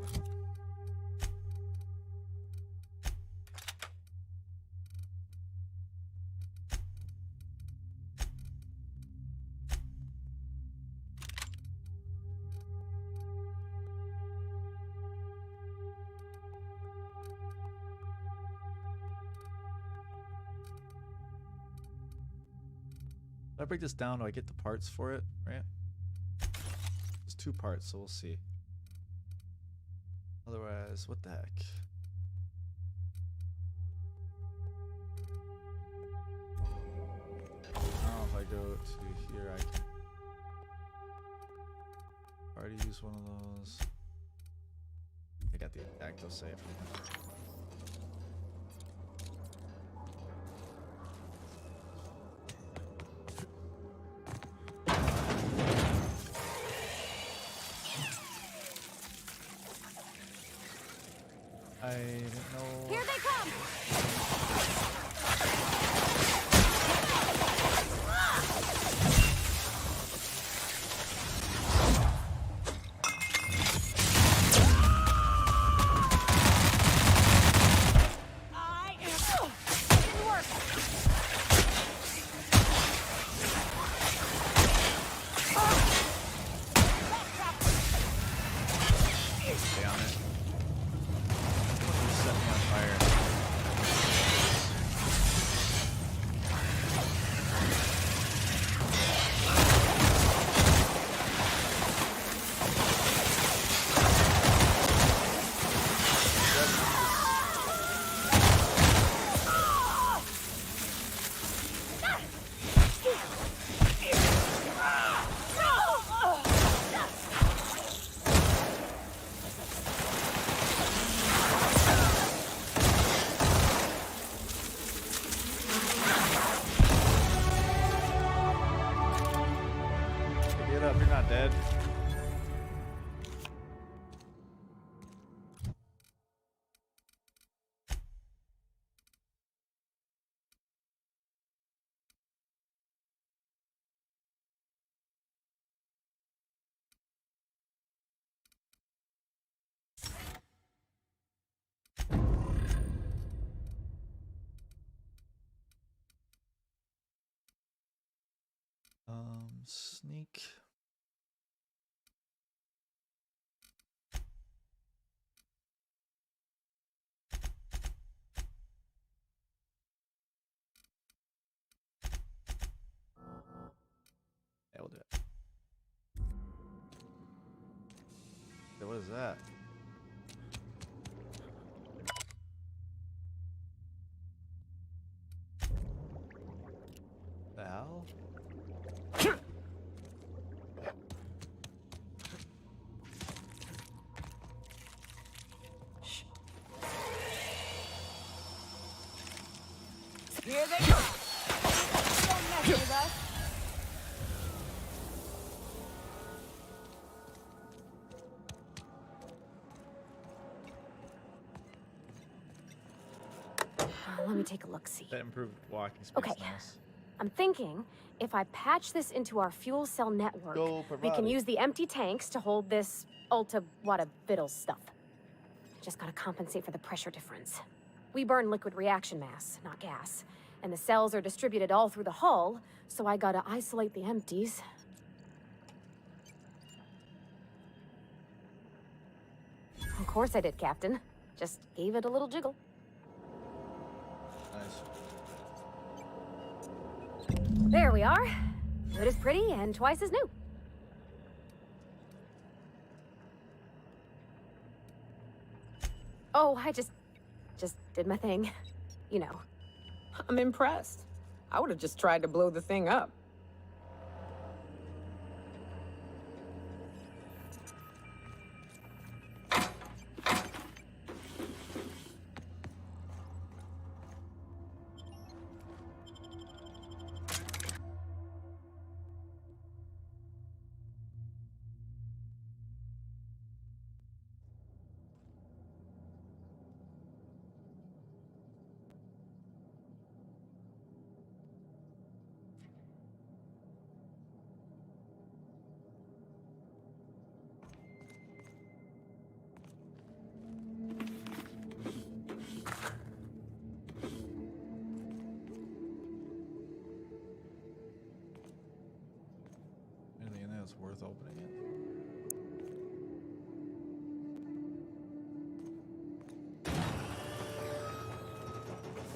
If I break this down, do I get the parts for it, right? There's 2 parts, so we'll see. Otherwise, what the heck? Now if I go to here, I can already use one of those. I got the active save. I didn't know. Here they come! Get up, you're not dead. Sneak. Yeah, we'll do it. So what is that? Let me take a look-see. That improved walking speed. Okay. Nice. I'm thinking if I patch this into our fuel cell network, we can use the empty tanks to hold this Ulta Wada Vittles stuff. Just gotta compensate for the pressure difference. We burn liquid reaction mass, not gas. And the cells are distributed all through the hull, so I gotta isolate the empties. Of course I did, Captain. Just gave it a little jiggle. Nice. There we are. Good as pretty and twice as new. Oh, I just did my thing. You know. I'm impressed. I would have just tried to blow the thing up. Anything in there that's worth opening it?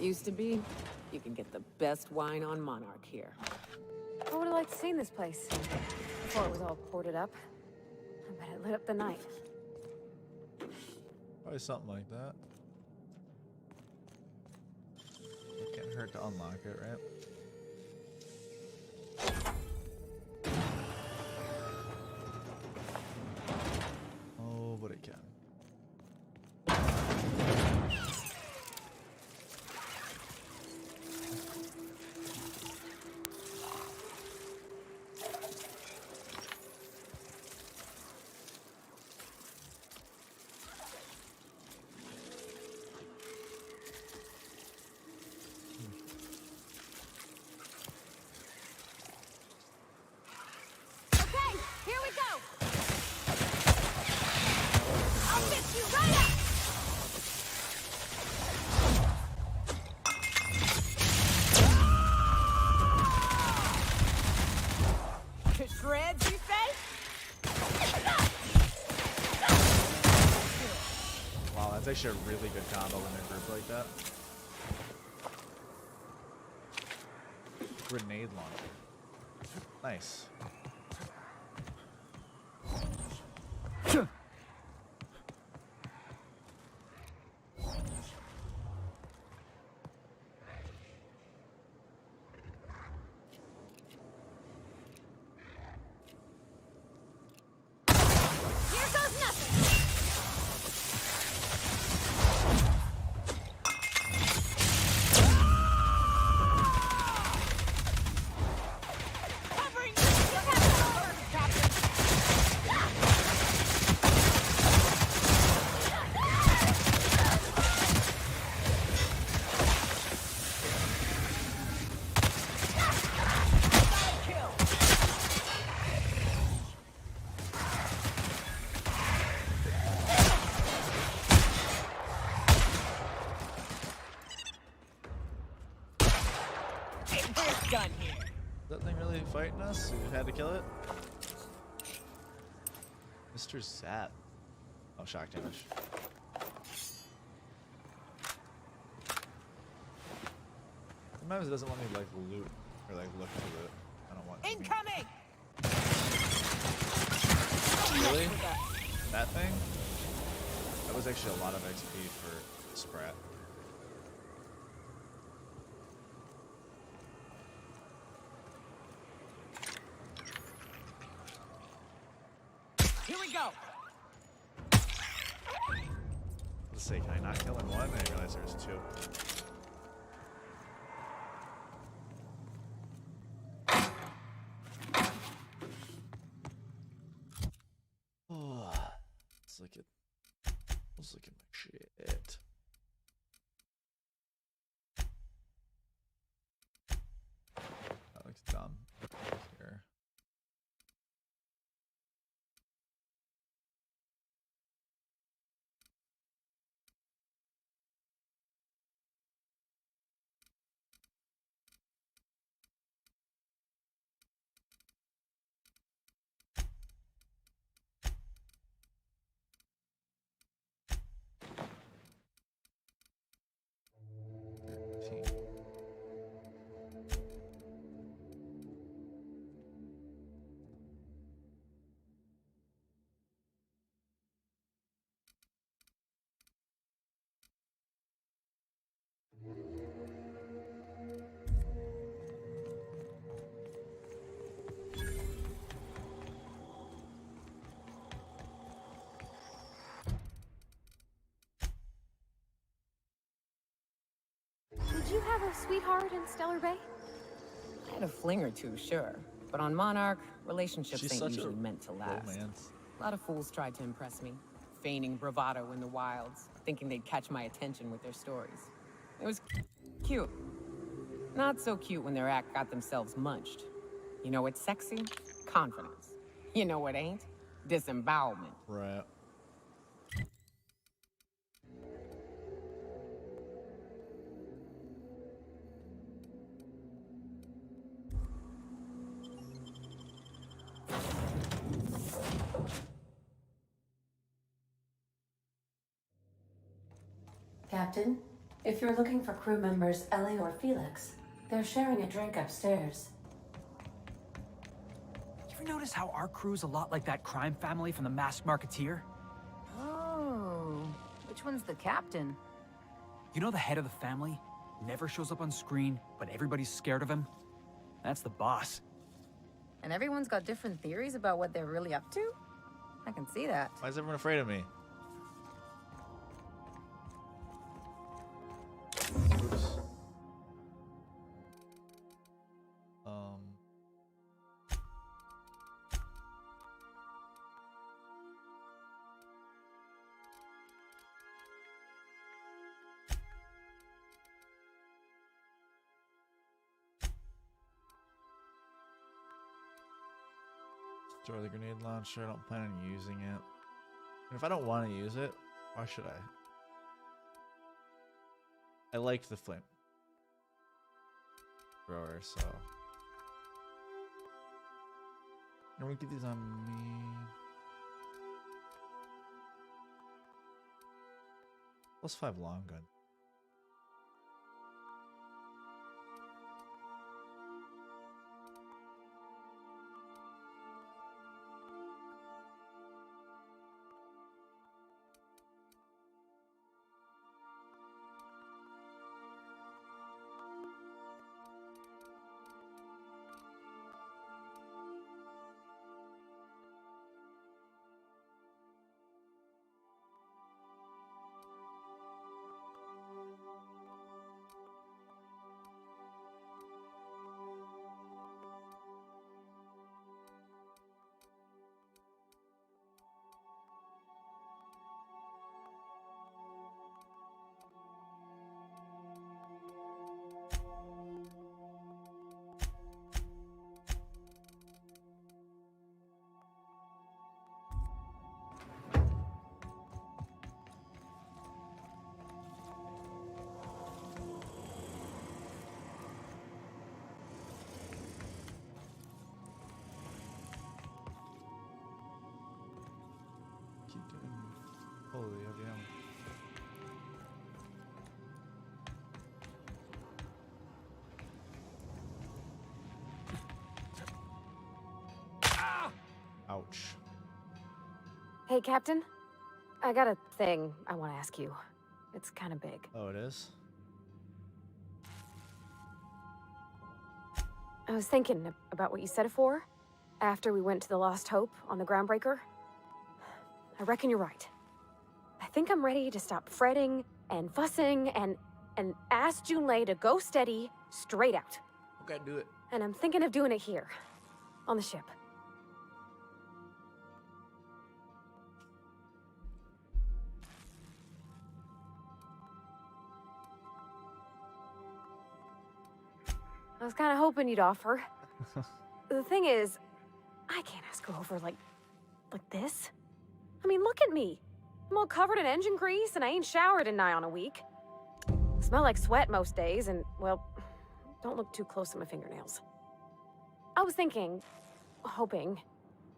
Used to be, you could get the best wine on Monarch here. I would have liked to seen this place before it was all boarded up. I bet it lit up the night. Probably something like that. It can't hurt to unlock it, right? Oh, but it can. Okay, here we go. I'll fix you right up. To shreds, you say? Wow, that's actually a really good combo in a group like that. Grenade launcher. Nice. Here goes nothing. Covering you! You have the order, Captain! We're done here. Is that thing really fighting us? We had to kill it? Mr. Zap. Oh, shock damage. Sometimes it doesn't let me like loot or like look to loot. I don't want. Incoming! Really? That thing? That was actually a lot of XP for Sprat. Here we go! Let's see, can I not kill in one? I didn't realize there was two. Oh, let's look at my shit. a sweetheart in Stellar Bay? I had a fling or two, sure. But on Monarch, relationships She's ain't such a usually meant to last. romance. A lot of fools tried to impress me, feigning bravado in the wilds, thinking they'd catch my attention with their stories. It was cute. Not so cute when their act got themselves munched. You know what's sexy? Confidence. You know what ain't? Disembowelment. Right. Captain, if you're looking for crew members Ellie or Felix, they're sharing a drink upstairs. You ever notice how our crew's a lot like that crime family from The Masked Marketeer? Oh, which one's the captain? You know the head of the family? Never shows up on screen, but everybody's scared of him? That's the boss. And everyone's got different theories about what they're really up to? I can see that. Why is everyone afraid of me? Oops. Store the grenade launcher. I don't plan on using it. And if I don't want to use it, why should I? I liked the flame thrower, so. And we get these on me. +5 long gun. Keep doing. Holy heavy ammo. Ouch. Hey, Captain. I got a thing I want to ask you. It's kind of big. Oh, it is? I was thinking about what you said before, after we went to the Lost Hope on the Groundbreaker. I reckon you're right. I think I'm ready to stop fretting and fussing and ask Junlei to go steady, straight out. Okay, do it. And I'm thinking of doing it here, on the ship. I was kind of hoping you'd offer. The thing is, I can't ask her over like this. I mean, look at me. I'm all covered in engine grease and I ain't showered in nigh on a week. Smell like sweat most days and, well, don't look too close to my fingernails. I was thinking, hoping,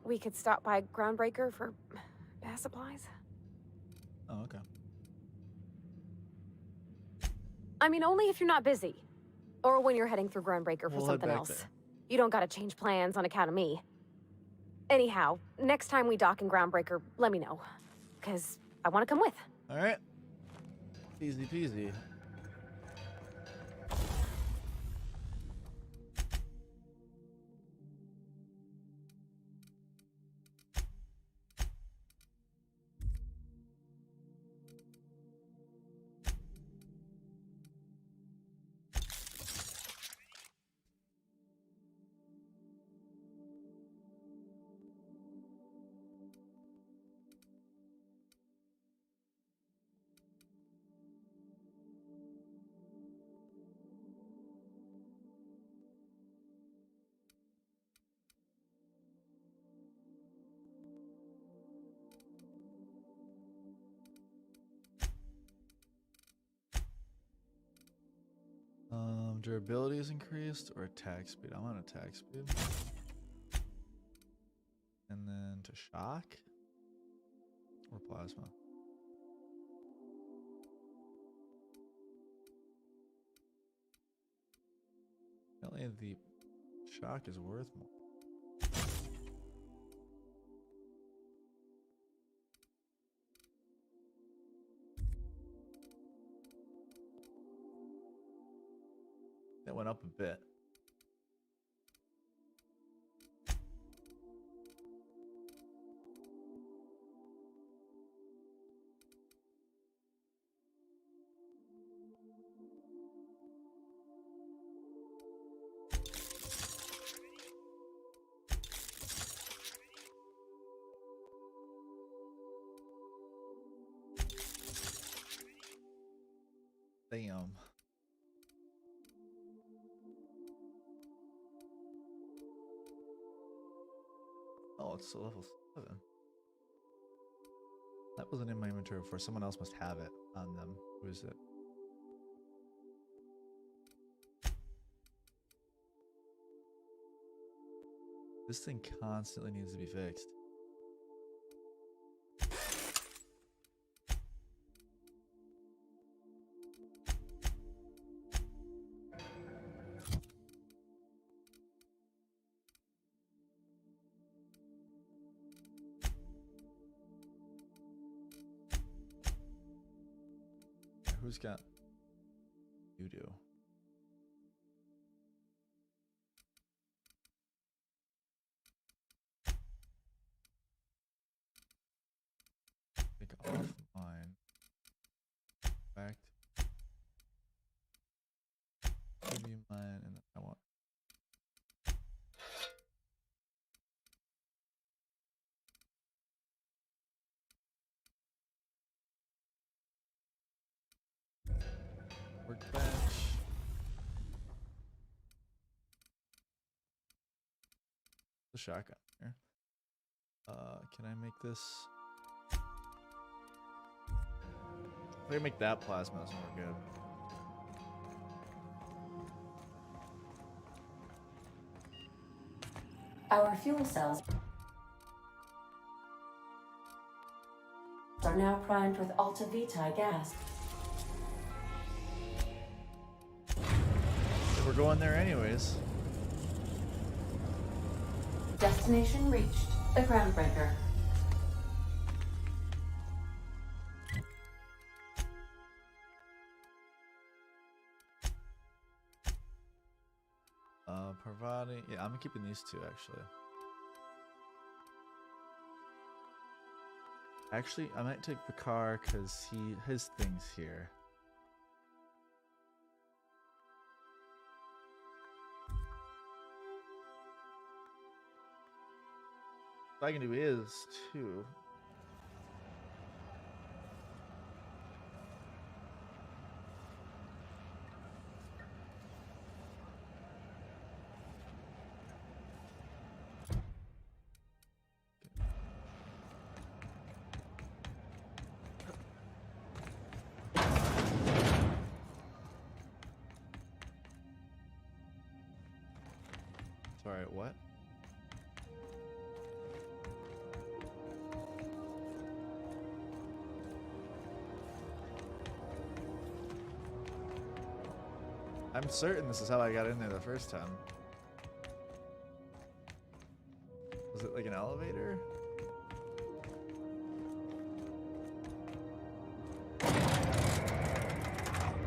we could stop by Groundbreaker for bath supplies. Oh, okay. I mean, only if you're not busy. Or when you're heading through Groundbreaker for We'll head something back else. there. You don't gotta change plans on account of me. Anyhow, next time we dock in Groundbreaker, let me know. Because I want to come with. Alright. Easy peasy. Durability is increased or attack speed. I'm on attack speed. And then to shock or plasma. Apparently the shock is worth more. That went up a bit. Damn. Oh, it's level 7. That wasn't in my inventory before. Someone else must have it on them. Who is it? This thing constantly needs to be fixed. Who's got? You do. Take off mine. Back. Give me mine, and I want. Workbench. The shotgun here. Can I make this? If I make that plasma, that's more good. Our fuel cells are now primed with Alta Vitae gas. We're going there anyways. Destination reached. The Groundbreaker. Providing. Yeah, I'm keeping these two actually. Actually, I might take the car because his thing's here. What I can do is too. Sorry, what? I'm certain this is how I got in there the first time. Was it like an elevator?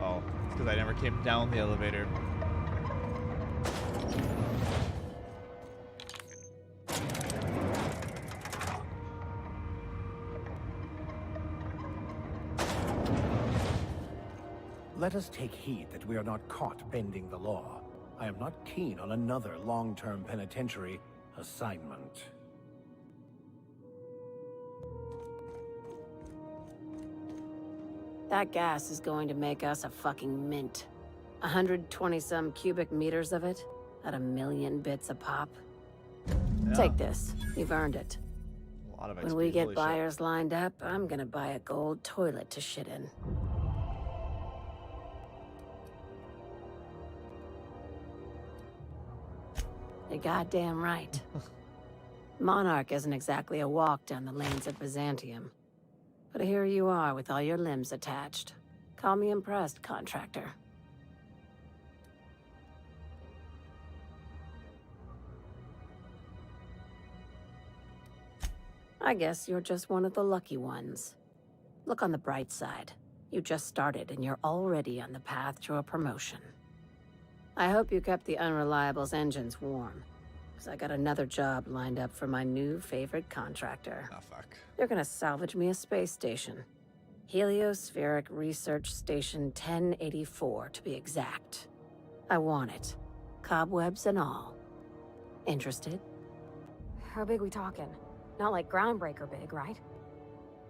Oh, it's because I never came down the elevator. Let us take heed that we are not caught bending the law. I am not keen on another long-term penitentiary assignment. That gas is going to make us a fucking mint. 120-some cubic meters of it, at 1,000,000 bits a pop. Yeah. Take this. You've earned it. A lot of When XP, we get holy shit. buyers lined up, I'm gonna buy a gold toilet to shit in. goddamn right. Monarch isn't exactly a walk down the lanes of Byzantium. But here you are with all your limbs attached. Call me impressed, contractor. I guess you're just one of the lucky ones. Look on the bright side. You just started and you're already on the path to a promotion. I hope you kept the Unreliable's engines warm, because I got another job lined up for my new favorite contractor. Oh, fuck. They're gonna salvage me a space station. Heliospheric Research Station 1084, to be exact. I want it. Cobwebs and all. Interested? How big we talking? Not like groundbreaker big, right?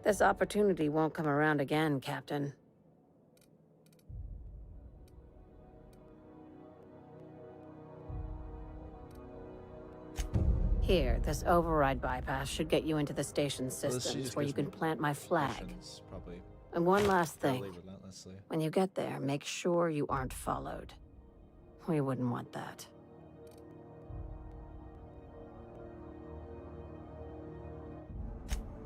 This opportunity won't come around again, Captain. Here, this override bypass should get you into the station systems where you can plant my flag. Probably. And one last thing. Probably relentlessly. When you get there, make sure you aren't followed. We wouldn't want that.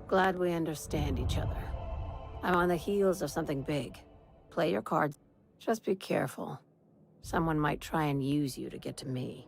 Glad we understand each other. I'm on the heels of something big. Play your cards. Just be careful. Someone might try and use you to get to me.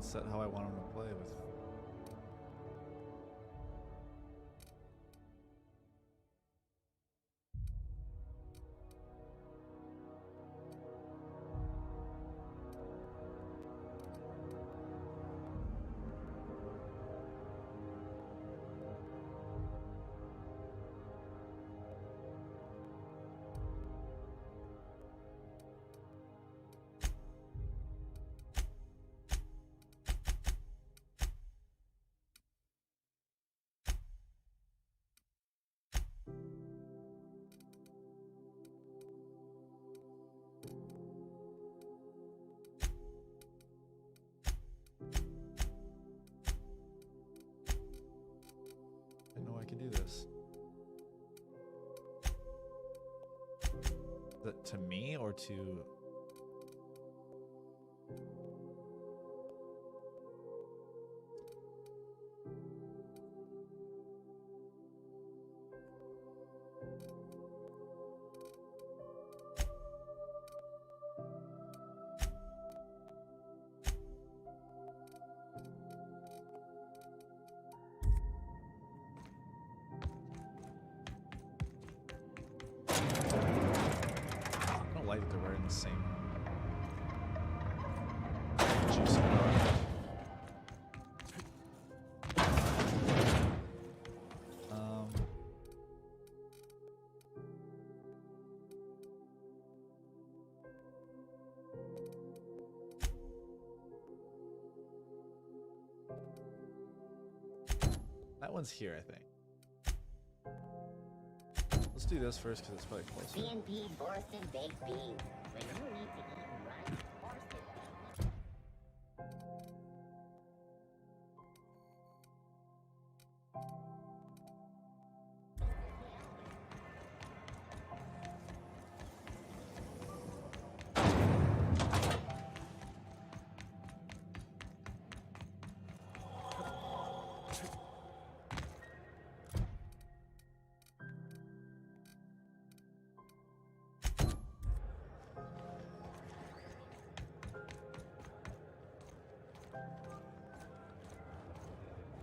Set how I want him to play with. To me or to... Same juice. That one's here, I think. Let's do this first because it's probably closer. B&B Borston Baked Beans. When you need to eat right, Borston.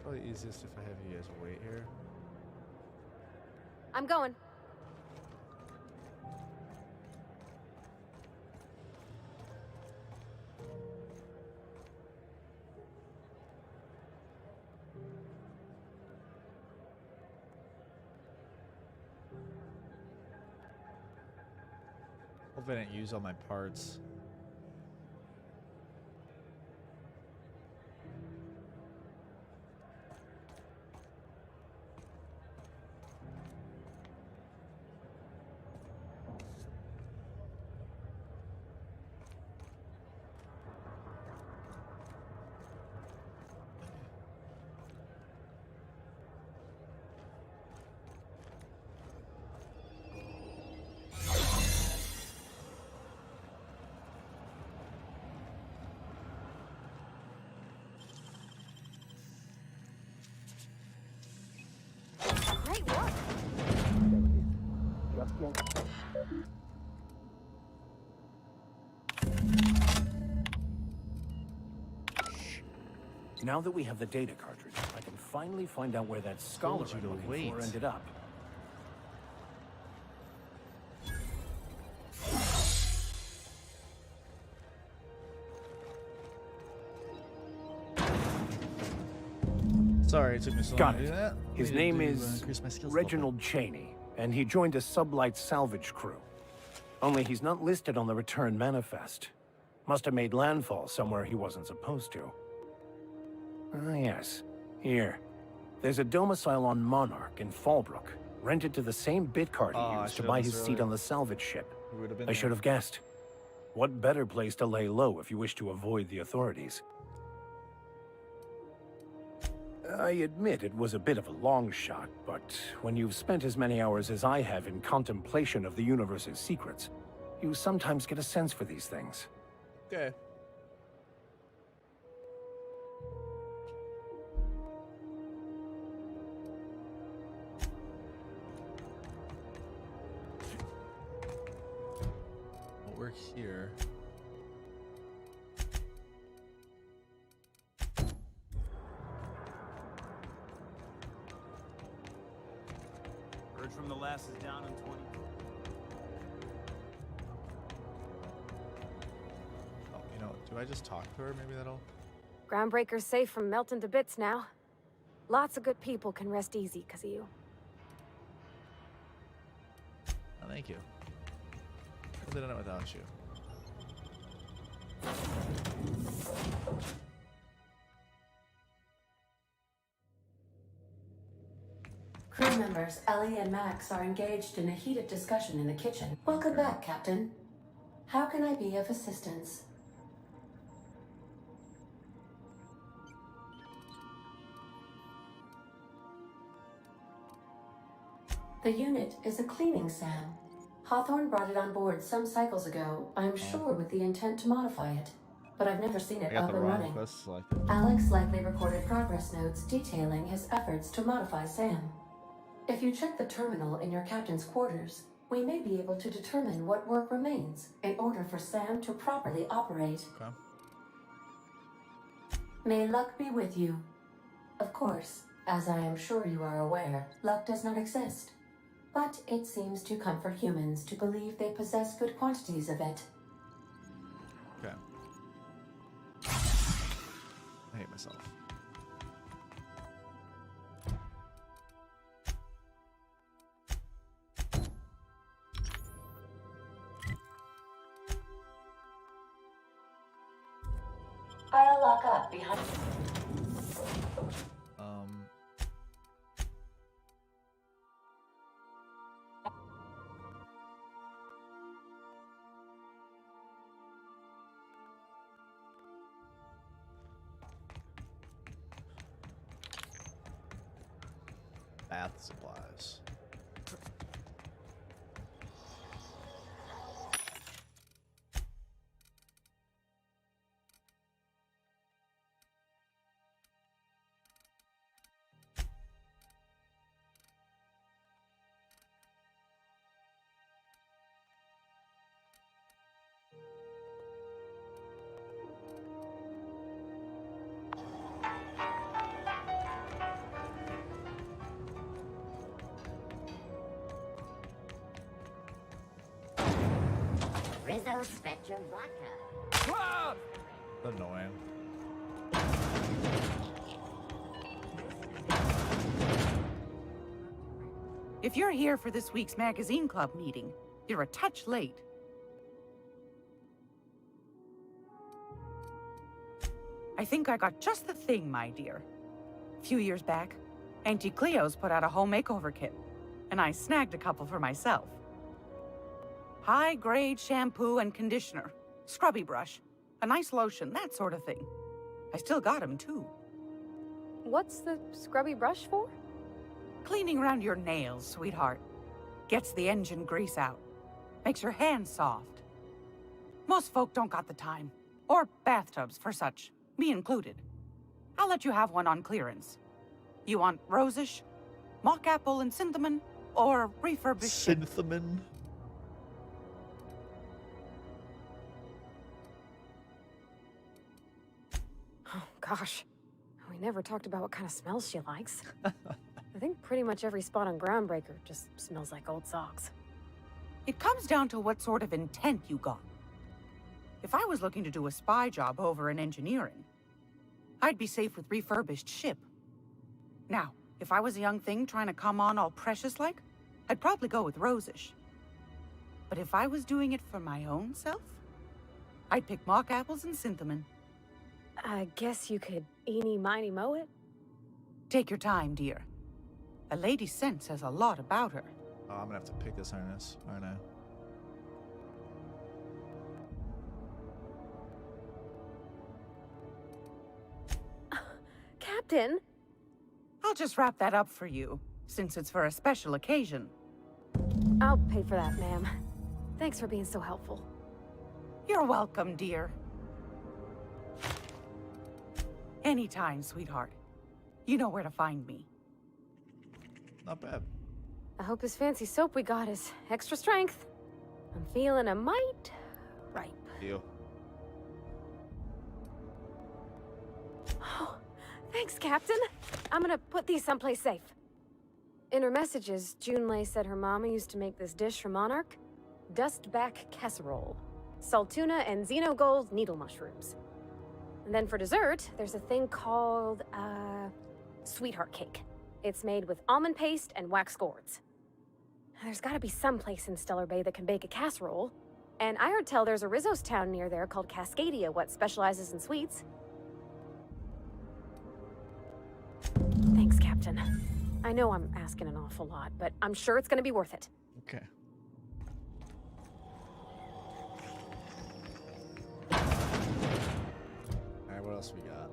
Probably easiest if I have you guys wait here. I'm going. Hope I didn't use all my parts. Great work. Now that we have the data cartridge, I can finally find out where that scholar Told you I'm to looking wait. for ended up. Sorry, it took me so long Got to do it. that. His Needed name to, is increase my skills Reginald Cheney, and he joined a sublight salvage crew. Only he's not listed on the return manifest. Must have made landfall somewhere he wasn't supposed to. Ah, yes. Here. There's a domicile on Monarch in Fallbrook, rented to the same bit card he I used to should've buy done his this seat earlier. on the salvage ship. We would've been I there. should have guessed. What better place to lay low if you wish to avoid the authorities? I admit it was a bit of a long shot, but when you've spent as many hours as I have in contemplation of the universe's secrets, you sometimes get a sense for these things. Okay. Well, we're here. Heard from the lasses down in 20. Oh, you know, do I just talk to her? Maybe that'll... Groundbreaker's safe from melting to bits now. Lots of good people can rest easy because of you. Oh, thank you. I did it without you. Crew members Ellie and Max are engaged in a heated discussion in the kitchen. Welcome back, Captain. How can I be of assistance? The unit is a cleaning SAM. Hawthorne brought it on board some cycles ago, I'm sure with the intent to modify it. But I've never seen I it got up the and wrong running. quest selected. Alex likely recorded progress notes detailing his efforts to modify SAM. If you check the terminal in your captain's quarters, we may be able to determine what work remains in order for SAM to properly operate. Okay. May luck be with you. Of course, as I am sure you are aware, luck does not exist. But it seems to comfort humans to believe they possess good quantities of it. Okay. I hate myself. I'll lock up behind. Bath supplies. Rizzo Spectrum Vodka. Annoying. If you're here for this week's magazine club meeting, you're a touch late. I think I got just the thing, my dear. A few years back, Auntie Cleo's put out a home makeover kit, and I snagged a couple for myself. High-grade shampoo and conditioner, scrubby brush, a nice lotion, that sort of thing. I still got 'em, too. What's the scrubby brush for? Cleaning around your nails, sweetheart. Gets the engine grease out. Makes your hands soft. Most folk don't got the time. Or bathtubs for such, me included. I'll let you have one on clearance. You want rosish, mock apple and cinnamon, or refurbished? Cinnamon. Oh, gosh. We never talked about what kind of smells she likes. I think pretty much every spot on Groundbreaker just smells like old socks. It comes down to what sort of intent you got. If I was looking to do a spy job over in engineering, I'd be safe with refurbished ship. Now, if I was a young thing trying to come on all precious-like, I'd probably go with rosish. But if I was doing it for my own self, I'd pick mock apples and cinnamon. I guess you could eeny-miny mow it? Take your time, dear. A lady's scent says a lot about her. Oh, I'm gonna have to pick this harness, aren't I? Captain? I'll just wrap that up for you, since it's for a special occasion. I'll pay for that, ma'am. Thanks for being so helpful. You're welcome, dear. Anytime, sweetheart. You know where to find me. Not bad. I hope this fancy soap we got is extra strength. I'm feeling a mite ripe. Deal. Oh, thanks, Captain. I'm gonna put these someplace safe. In her messages, Junlei said her mama used to make this dish for Monarch. Dustback casserole. Saltuna and Xenogold needle mushrooms. And then for dessert, there's a thing called, sweetheart cake. It's made with almond paste and wax gourds. There's gotta be some place in Stellar Bay that can bake a casserole. And I heard tell there's a Rizzo's town near there called Cascadia, what specializes in sweets. Thanks, Captain. I know I'm asking an awful lot, but I'm sure it's gonna be worth it. Okay. Alright, what else we got?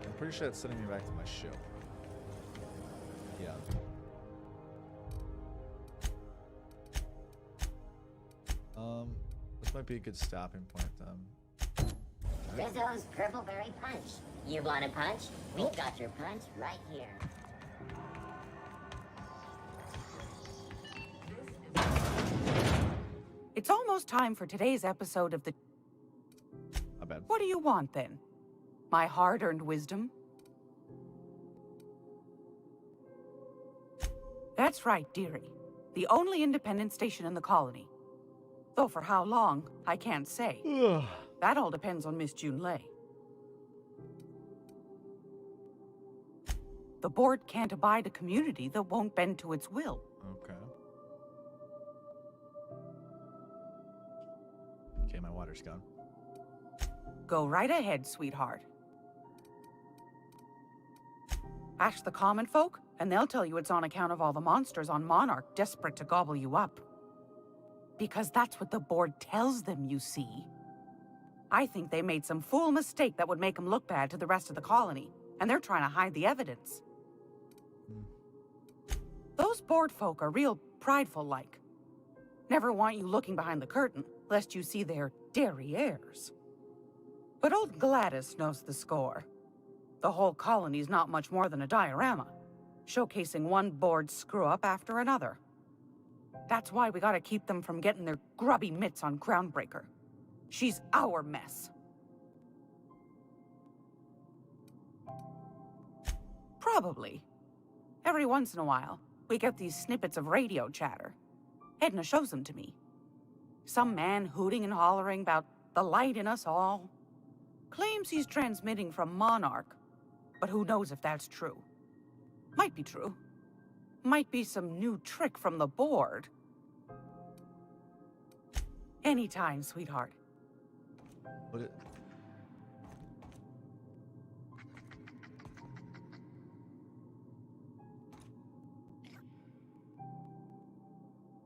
I'm pretty sure it's sending me back to my ship. Yeah. This might be a good stopping point then. Rizzo's Purpleberry Punch. You want a punch? We've got your punch right here. It's almost time for today's episode of the... I bet. What do you want, then? My hard-earned wisdom? That's right, dearie. The only independent station in the colony. Though for how long, I can't say. That all depends on Miss Junlei. The board can't abide a community that won't bend to its will. Okay. Okay, my water's gone. Go right ahead, sweetheart. Ask the common folk, and they'll tell you it's on account of all the monsters on Monarch desperate to gobble you up. Because that's what the board tells them, you see. I think they made some fool mistake that would make them look bad to the rest of the colony, and they're trying to hide the evidence. Those board folk are real prideful-like. Never want you looking behind the curtain, lest you see their derrieres. But old Gladys knows the score. The whole colony's not much more than a diorama, showcasing one board screw-up after another. That's why we gotta keep them from getting their grubby mitts on Groundbreaker. She's our mess. Probably. Every once in a while, we get these snippets of radio chatter. Edna shows them to me. Some man hooting and hollering about the light in us all. Claims he's transmitting from Monarch, but who knows if that's true. Might be true. Might be some new trick from the board. Anytime, sweetheart. What it?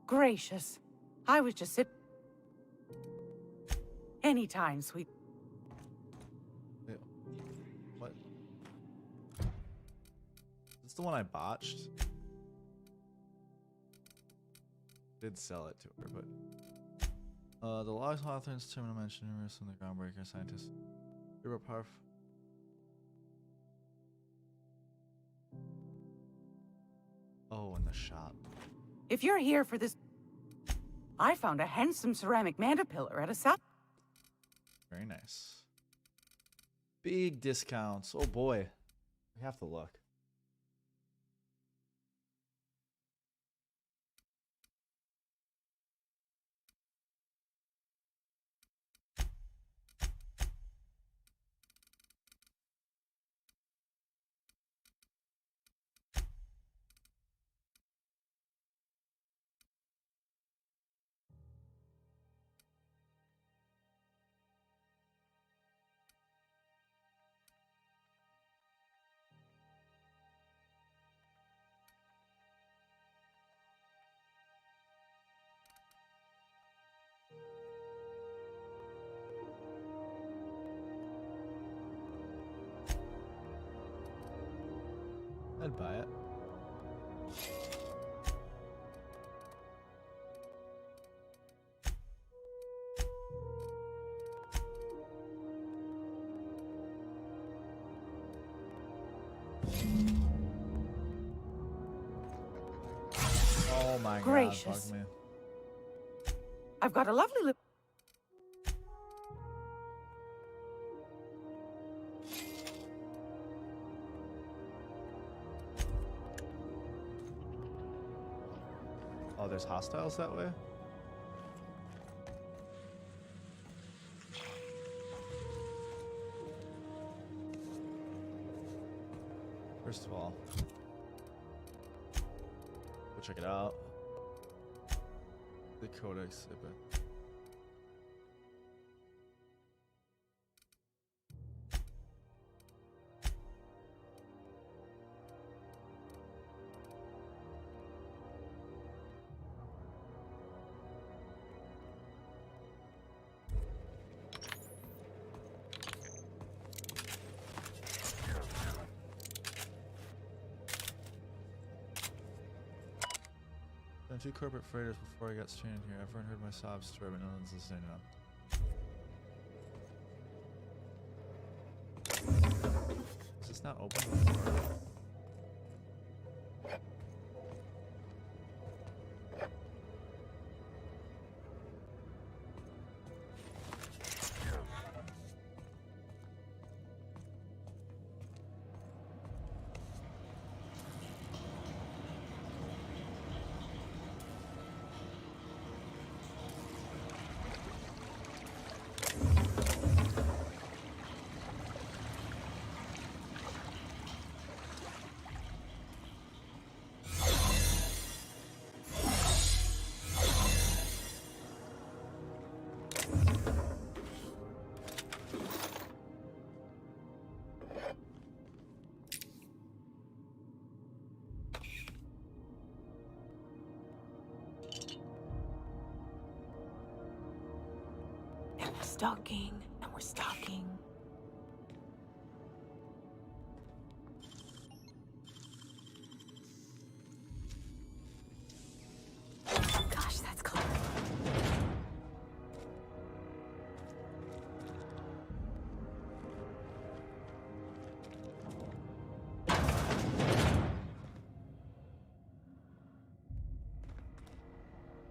Gracious. I was just Anytime, sweet. What? Is this the one I botched? Did sell it to her, but the Logs Hawthorne's terminal mentioned numerous in the groundbreaker scientists. Super powerful. Oh, in the shop. If you're here for this, I found a handsome ceramic mandapillar at a South. Very nice. Big discounts. Oh boy. We have to look. I'd buy it. Oh my Gracious. God, fuck me. I've got a lovely lip. Oh, there's hostiles that way? First of all, go check it out. The Codex exhibit. Been 2 corporate freighters before I got stranded here. Everyone heard my sob story, but no one's listening up. Is this not open before? And we're stalking, and we're stalking. Gosh, that's close.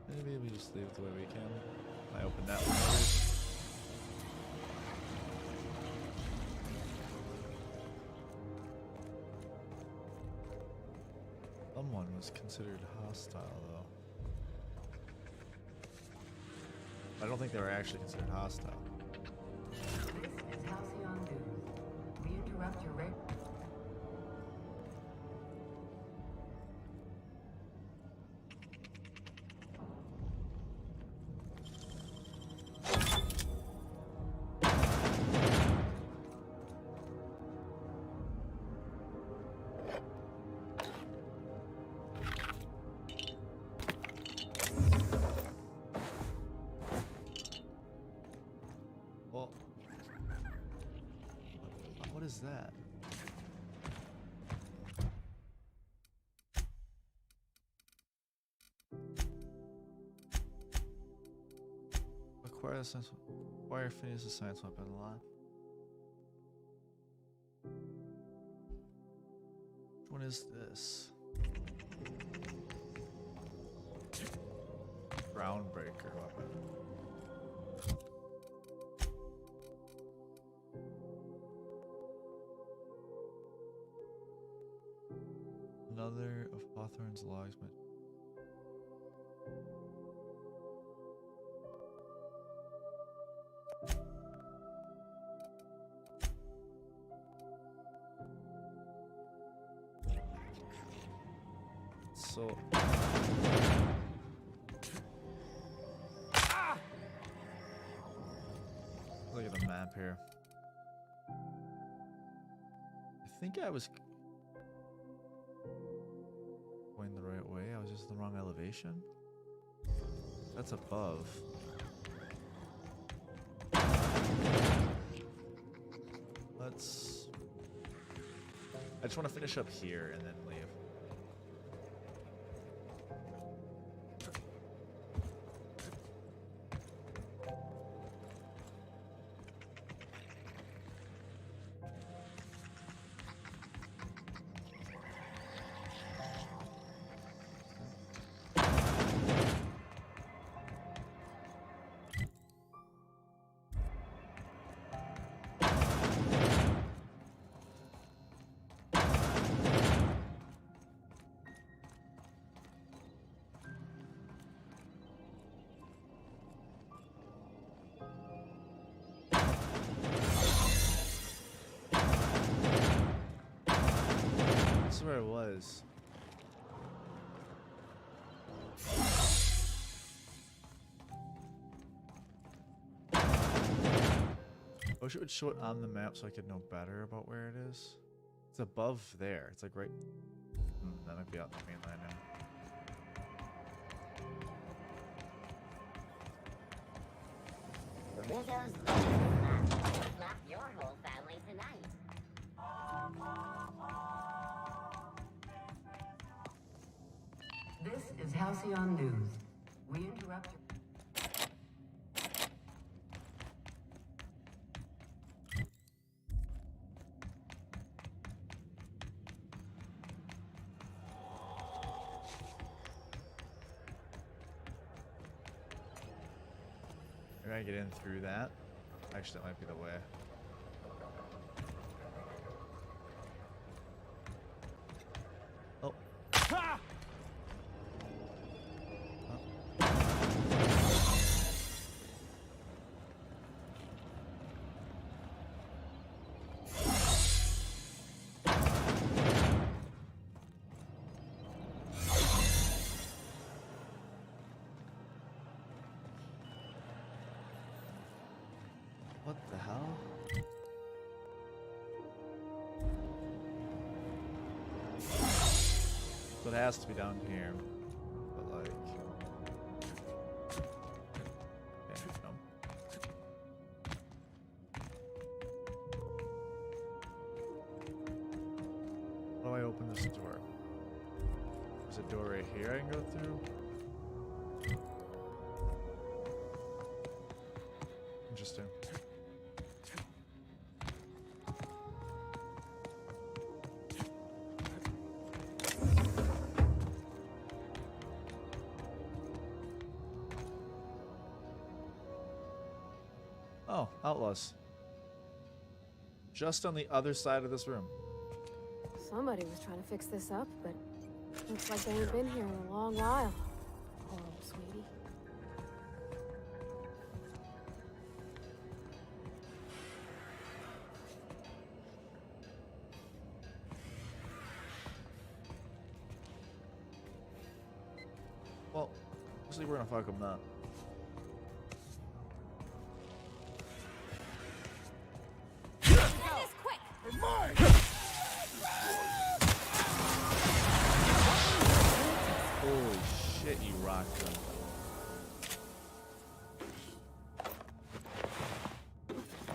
Maybe we just leave it the way we can. I opened that one already. Someone was considered hostile, though. I don't think they were actually considered hostile. This is Halcyon News. We interrupt your rate. Well, what is that? Acquire the science. Acquire Phineas the science weapon lot. Which one is this? Groundbreaker weapon. Another of Hawthorne's logs. So look at the map here. I think I was going the right way. I was just in the wrong elevation. That's above. Let's. I just want to finish up here and then leave. That's where it was. I wish it would show it on the map so I could know better about where it is. It's above there. It's like right. That might be out in the mainland now. Rizzo's not your whole family tonight. This is Halcyon News. We interrupt your... Maybe I get in through that. Actually, that might be the way. Oh. Ha! What the hell? So it has to be down here. But like... Yeah, no. How do I open this door? There's a door right here I can go through? Interesting. Oh, outlaws. Just on the other side of this room. Somebody was trying to fix this up, but looks like they ain't been here in a long while. Poor old sweetie. Looks like we're gonna fuck them up. It's mine! Holy shit, you rocked them.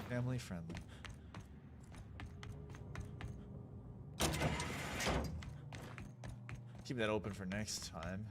Family friendly. Keep that open for next time.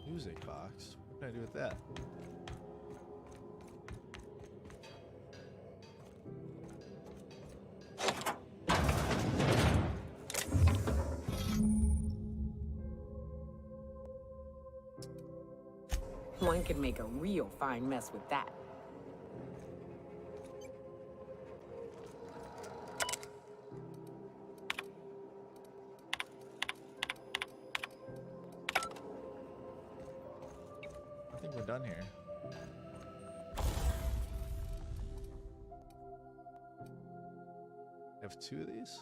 Music box. What can I do with that? One could make a real fine mess with that. I think we're done here. I have 2 of these.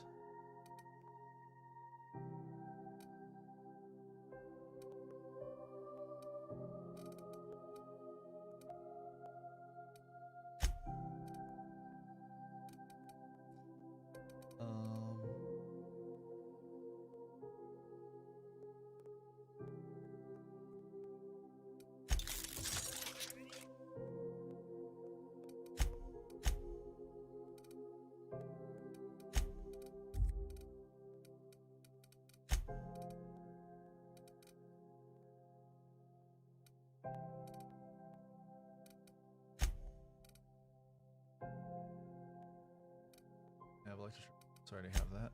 I already have that.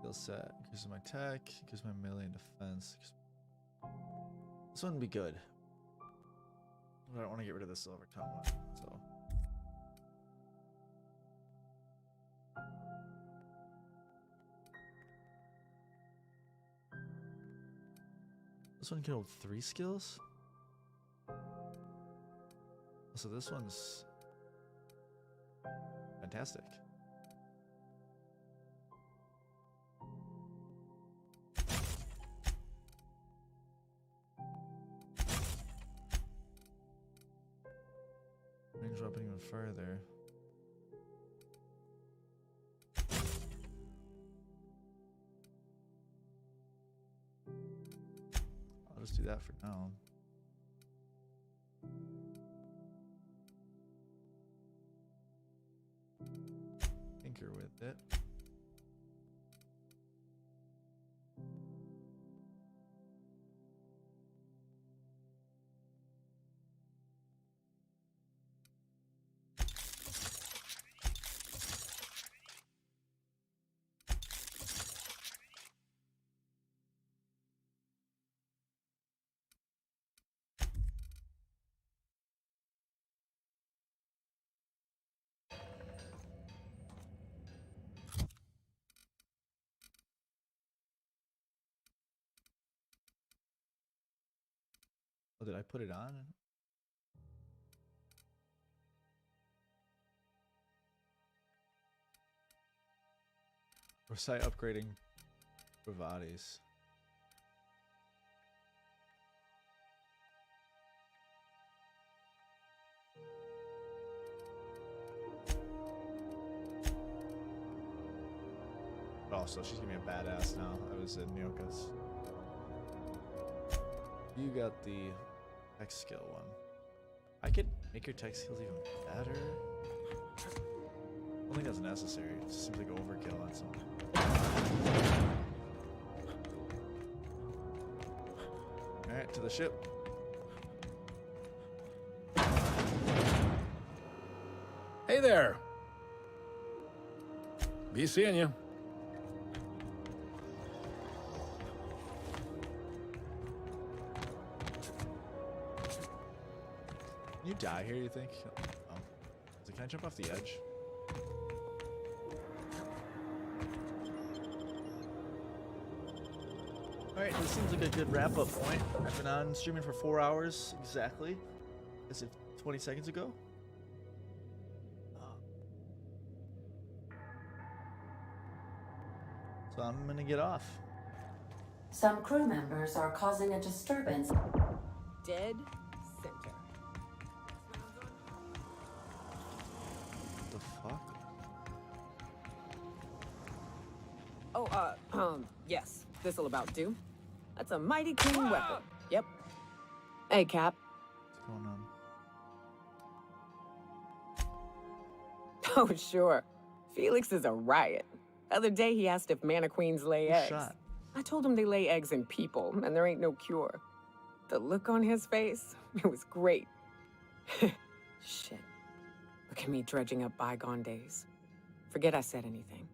Skill set. Increases my attack. Increases my melee and defense. This wouldn't be good. But I don't want to get rid of the silver tongue one. So. This one can hold 3 skills. So this one's fantastic. Range dropping even further. I'll just do that for now. Tinker with it. Oh, did I put it on? Recite upgrading Bravades. Oh, so she's gonna be a badass now. I was in Nyoka's. You got the tech skill one. I could make your tech skills even better. I don't think that's necessary. It just seems like overkill on something. Alright, to the ship. Hey there. Be seeing you. Can you die here, you think? Oh. Can I jump off the edge? Alright, this seems like a good wrap-up point. I've been on streaming for 4 hours exactly, as if 20 seconds ago. So I'm gonna get off. Some crew members are causing a disturbance. Dead center. The fuck? Oh, yes. This'll about do. That's a mighty clean weapon. Yep. Hey, Cap. What's going on? Oh, sure. Felix is a riot. Other day he asked if mana queens lay eggs. Shot. I told him they lay eggs in people, and there ain't no cure. The look on his face, it was great. Shit. Look at me dredging up bygone days. Forget I said anything.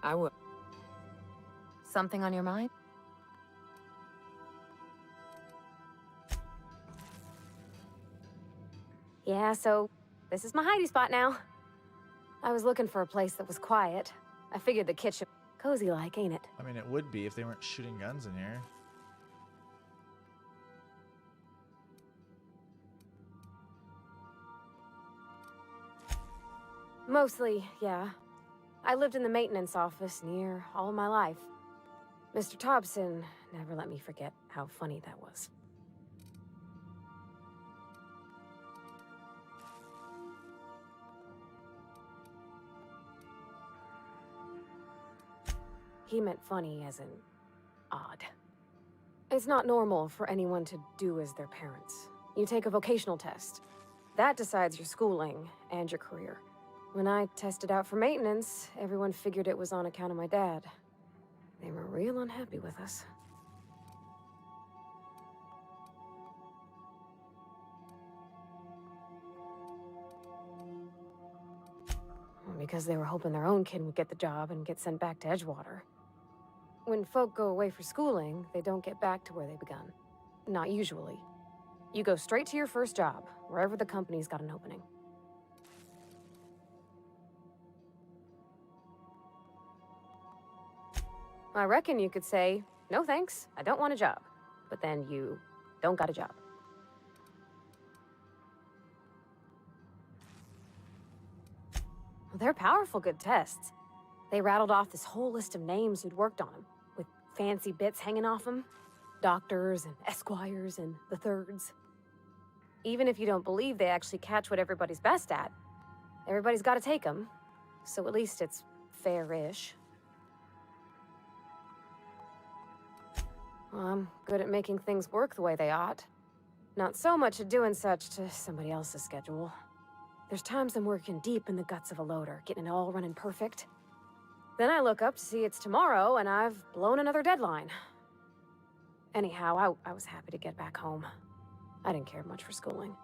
I will. Something on your mind? Yeah, so this is my hidey spot now. I was looking for a place that was quiet. I figured the kitchen... Cozy like, ain't it? I mean, it would be if they weren't shooting guns in here. Mostly, yeah. I lived in the maintenance office near all of my life. Mr. Thompson never let me forget how funny that was. He meant funny as in odd. It's not normal for anyone to do as their parents. You take a vocational test. That decides your schooling and your career. When I tested out for maintenance, everyone figured it was on account of my dad. They were real unhappy with us. Because they were hoping their own kid would get the job and get sent back to Edgewater. When folk go away for schooling, they don't get back to where they begun. Not usually. You go straight to your first job, wherever the company's got an opening. I reckon you could say, no thanks, I don't want a job. But then you don't got a job. They're powerful good tests. They rattled off this whole list of names who'd worked on them, with fancy bits hanging off them. Doctors and esquires and the thirds. Even if you don't believe they actually catch what everybody's best at, everybody's got to take them. So at least it's fair-ish. Well, I'm good at making things work the way they ought. Not so much at doing such to somebody else's schedule. There's times I'm working deep in the guts of a loader, getting it all running perfect. Then I look up to see it's tomorrow, and I've blown another deadline. Anyhow, I was happy to get back home. I didn't care much for schooling.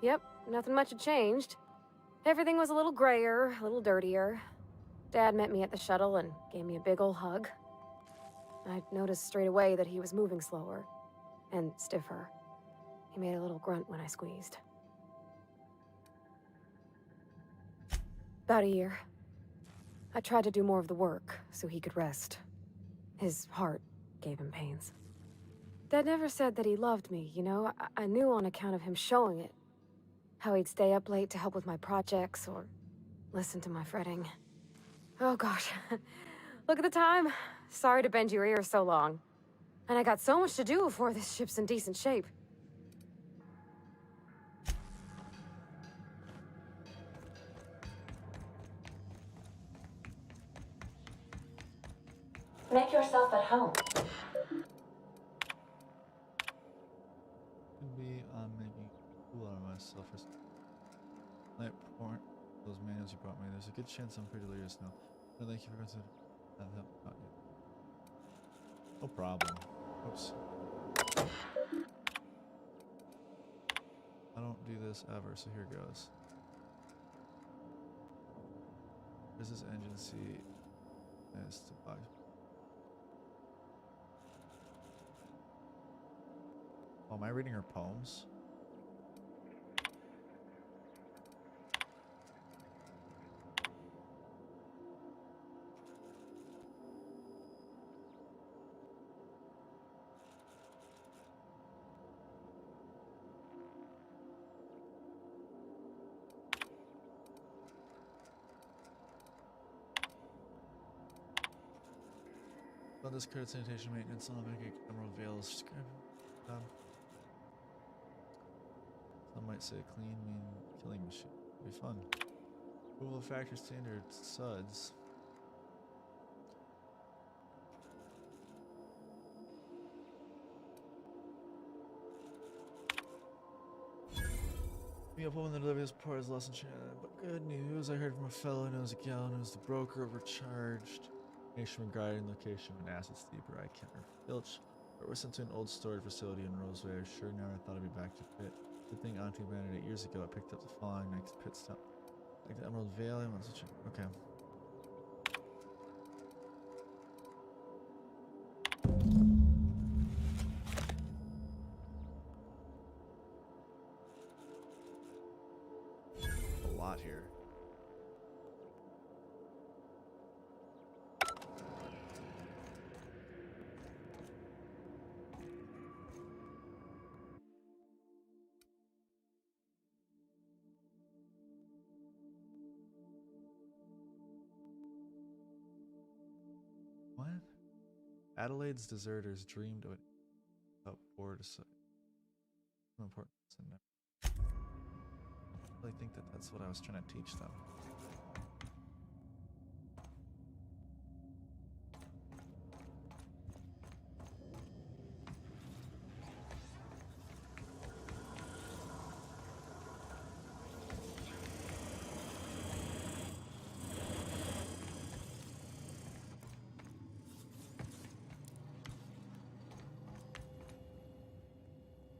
Yep, nothing much had changed. Everything was a little grayer, a little dirtier. Dad met me at the shuttle and gave me a big ol' hug. I noticed straight away that he was moving slower and stiffer. He made a little grunt when I squeezed. About a year. I tried to do more of the work so he could rest. His heart gave him pains. Dad never said that he loved me, you know? I knew on account of him showing it. How he'd stay up late to help with my projects or listen to my fretting. Oh gosh, look at the time. Sorry to bend your ears so long. And I got so much to do before this ship's in decent shape. Make yourself at home. Could be making a fool out of myself. Like porn, those manuals you brought me. There's a good chance I'm pretty delirious now. No, thank you for considering that help out you. No problem. Oops. I don't do this ever, so here goes. There's this engine seat. Yes, to buy. Oh, am I reading her poems? About this credit sanitation maintenance on Emerald Vale's script. Some might say clean mean killing machine. It'll be fun. Approval of factory standard suds. Me up when the delivery this part is less than but good news. I heard from a fellow who knows a gal who knows the broker overcharged. Nation regarding location of an asset steeper. I can't remember Filch. But we're sent to an old storage facility in Roseway. I sure never thought I'd be back to pit. Good thing Auntie abandoned it years ago. I picked up the following next pit stop. Like the Emerald Vale. I want such a okay. A lot here. What? Adelaide's deserters dreamed of it up board aside. Important. I really think that that's what I was trying to teach them.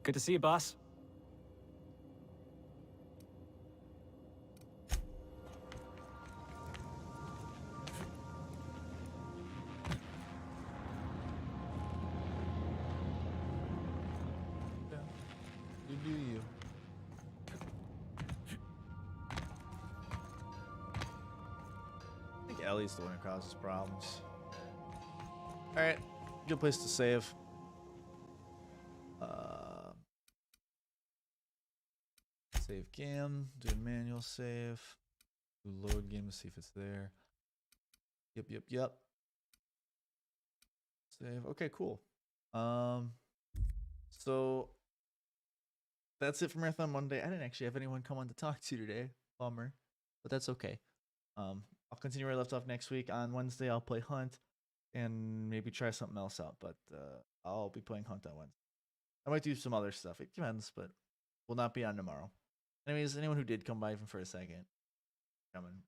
Good to see you, boss. You do you. I think Ellie's the one who causes problems. Alright, good place to save. Save game, do a manual save, do load game to see if it's there. Yep. Save. Okay, cool. So that's it for Marathon Monday. I didn't actually have anyone come on to talk to today. Bummer, but that's okay. I'll continue where I left off next week. On Wednesday, I'll play Hunt and maybe try something else out, but I'll be playing Hunt on Wednesday. I might do some other stuff. It depends, but will not be on tomorrow. Anyways, anyone who did come by even for a second, coming.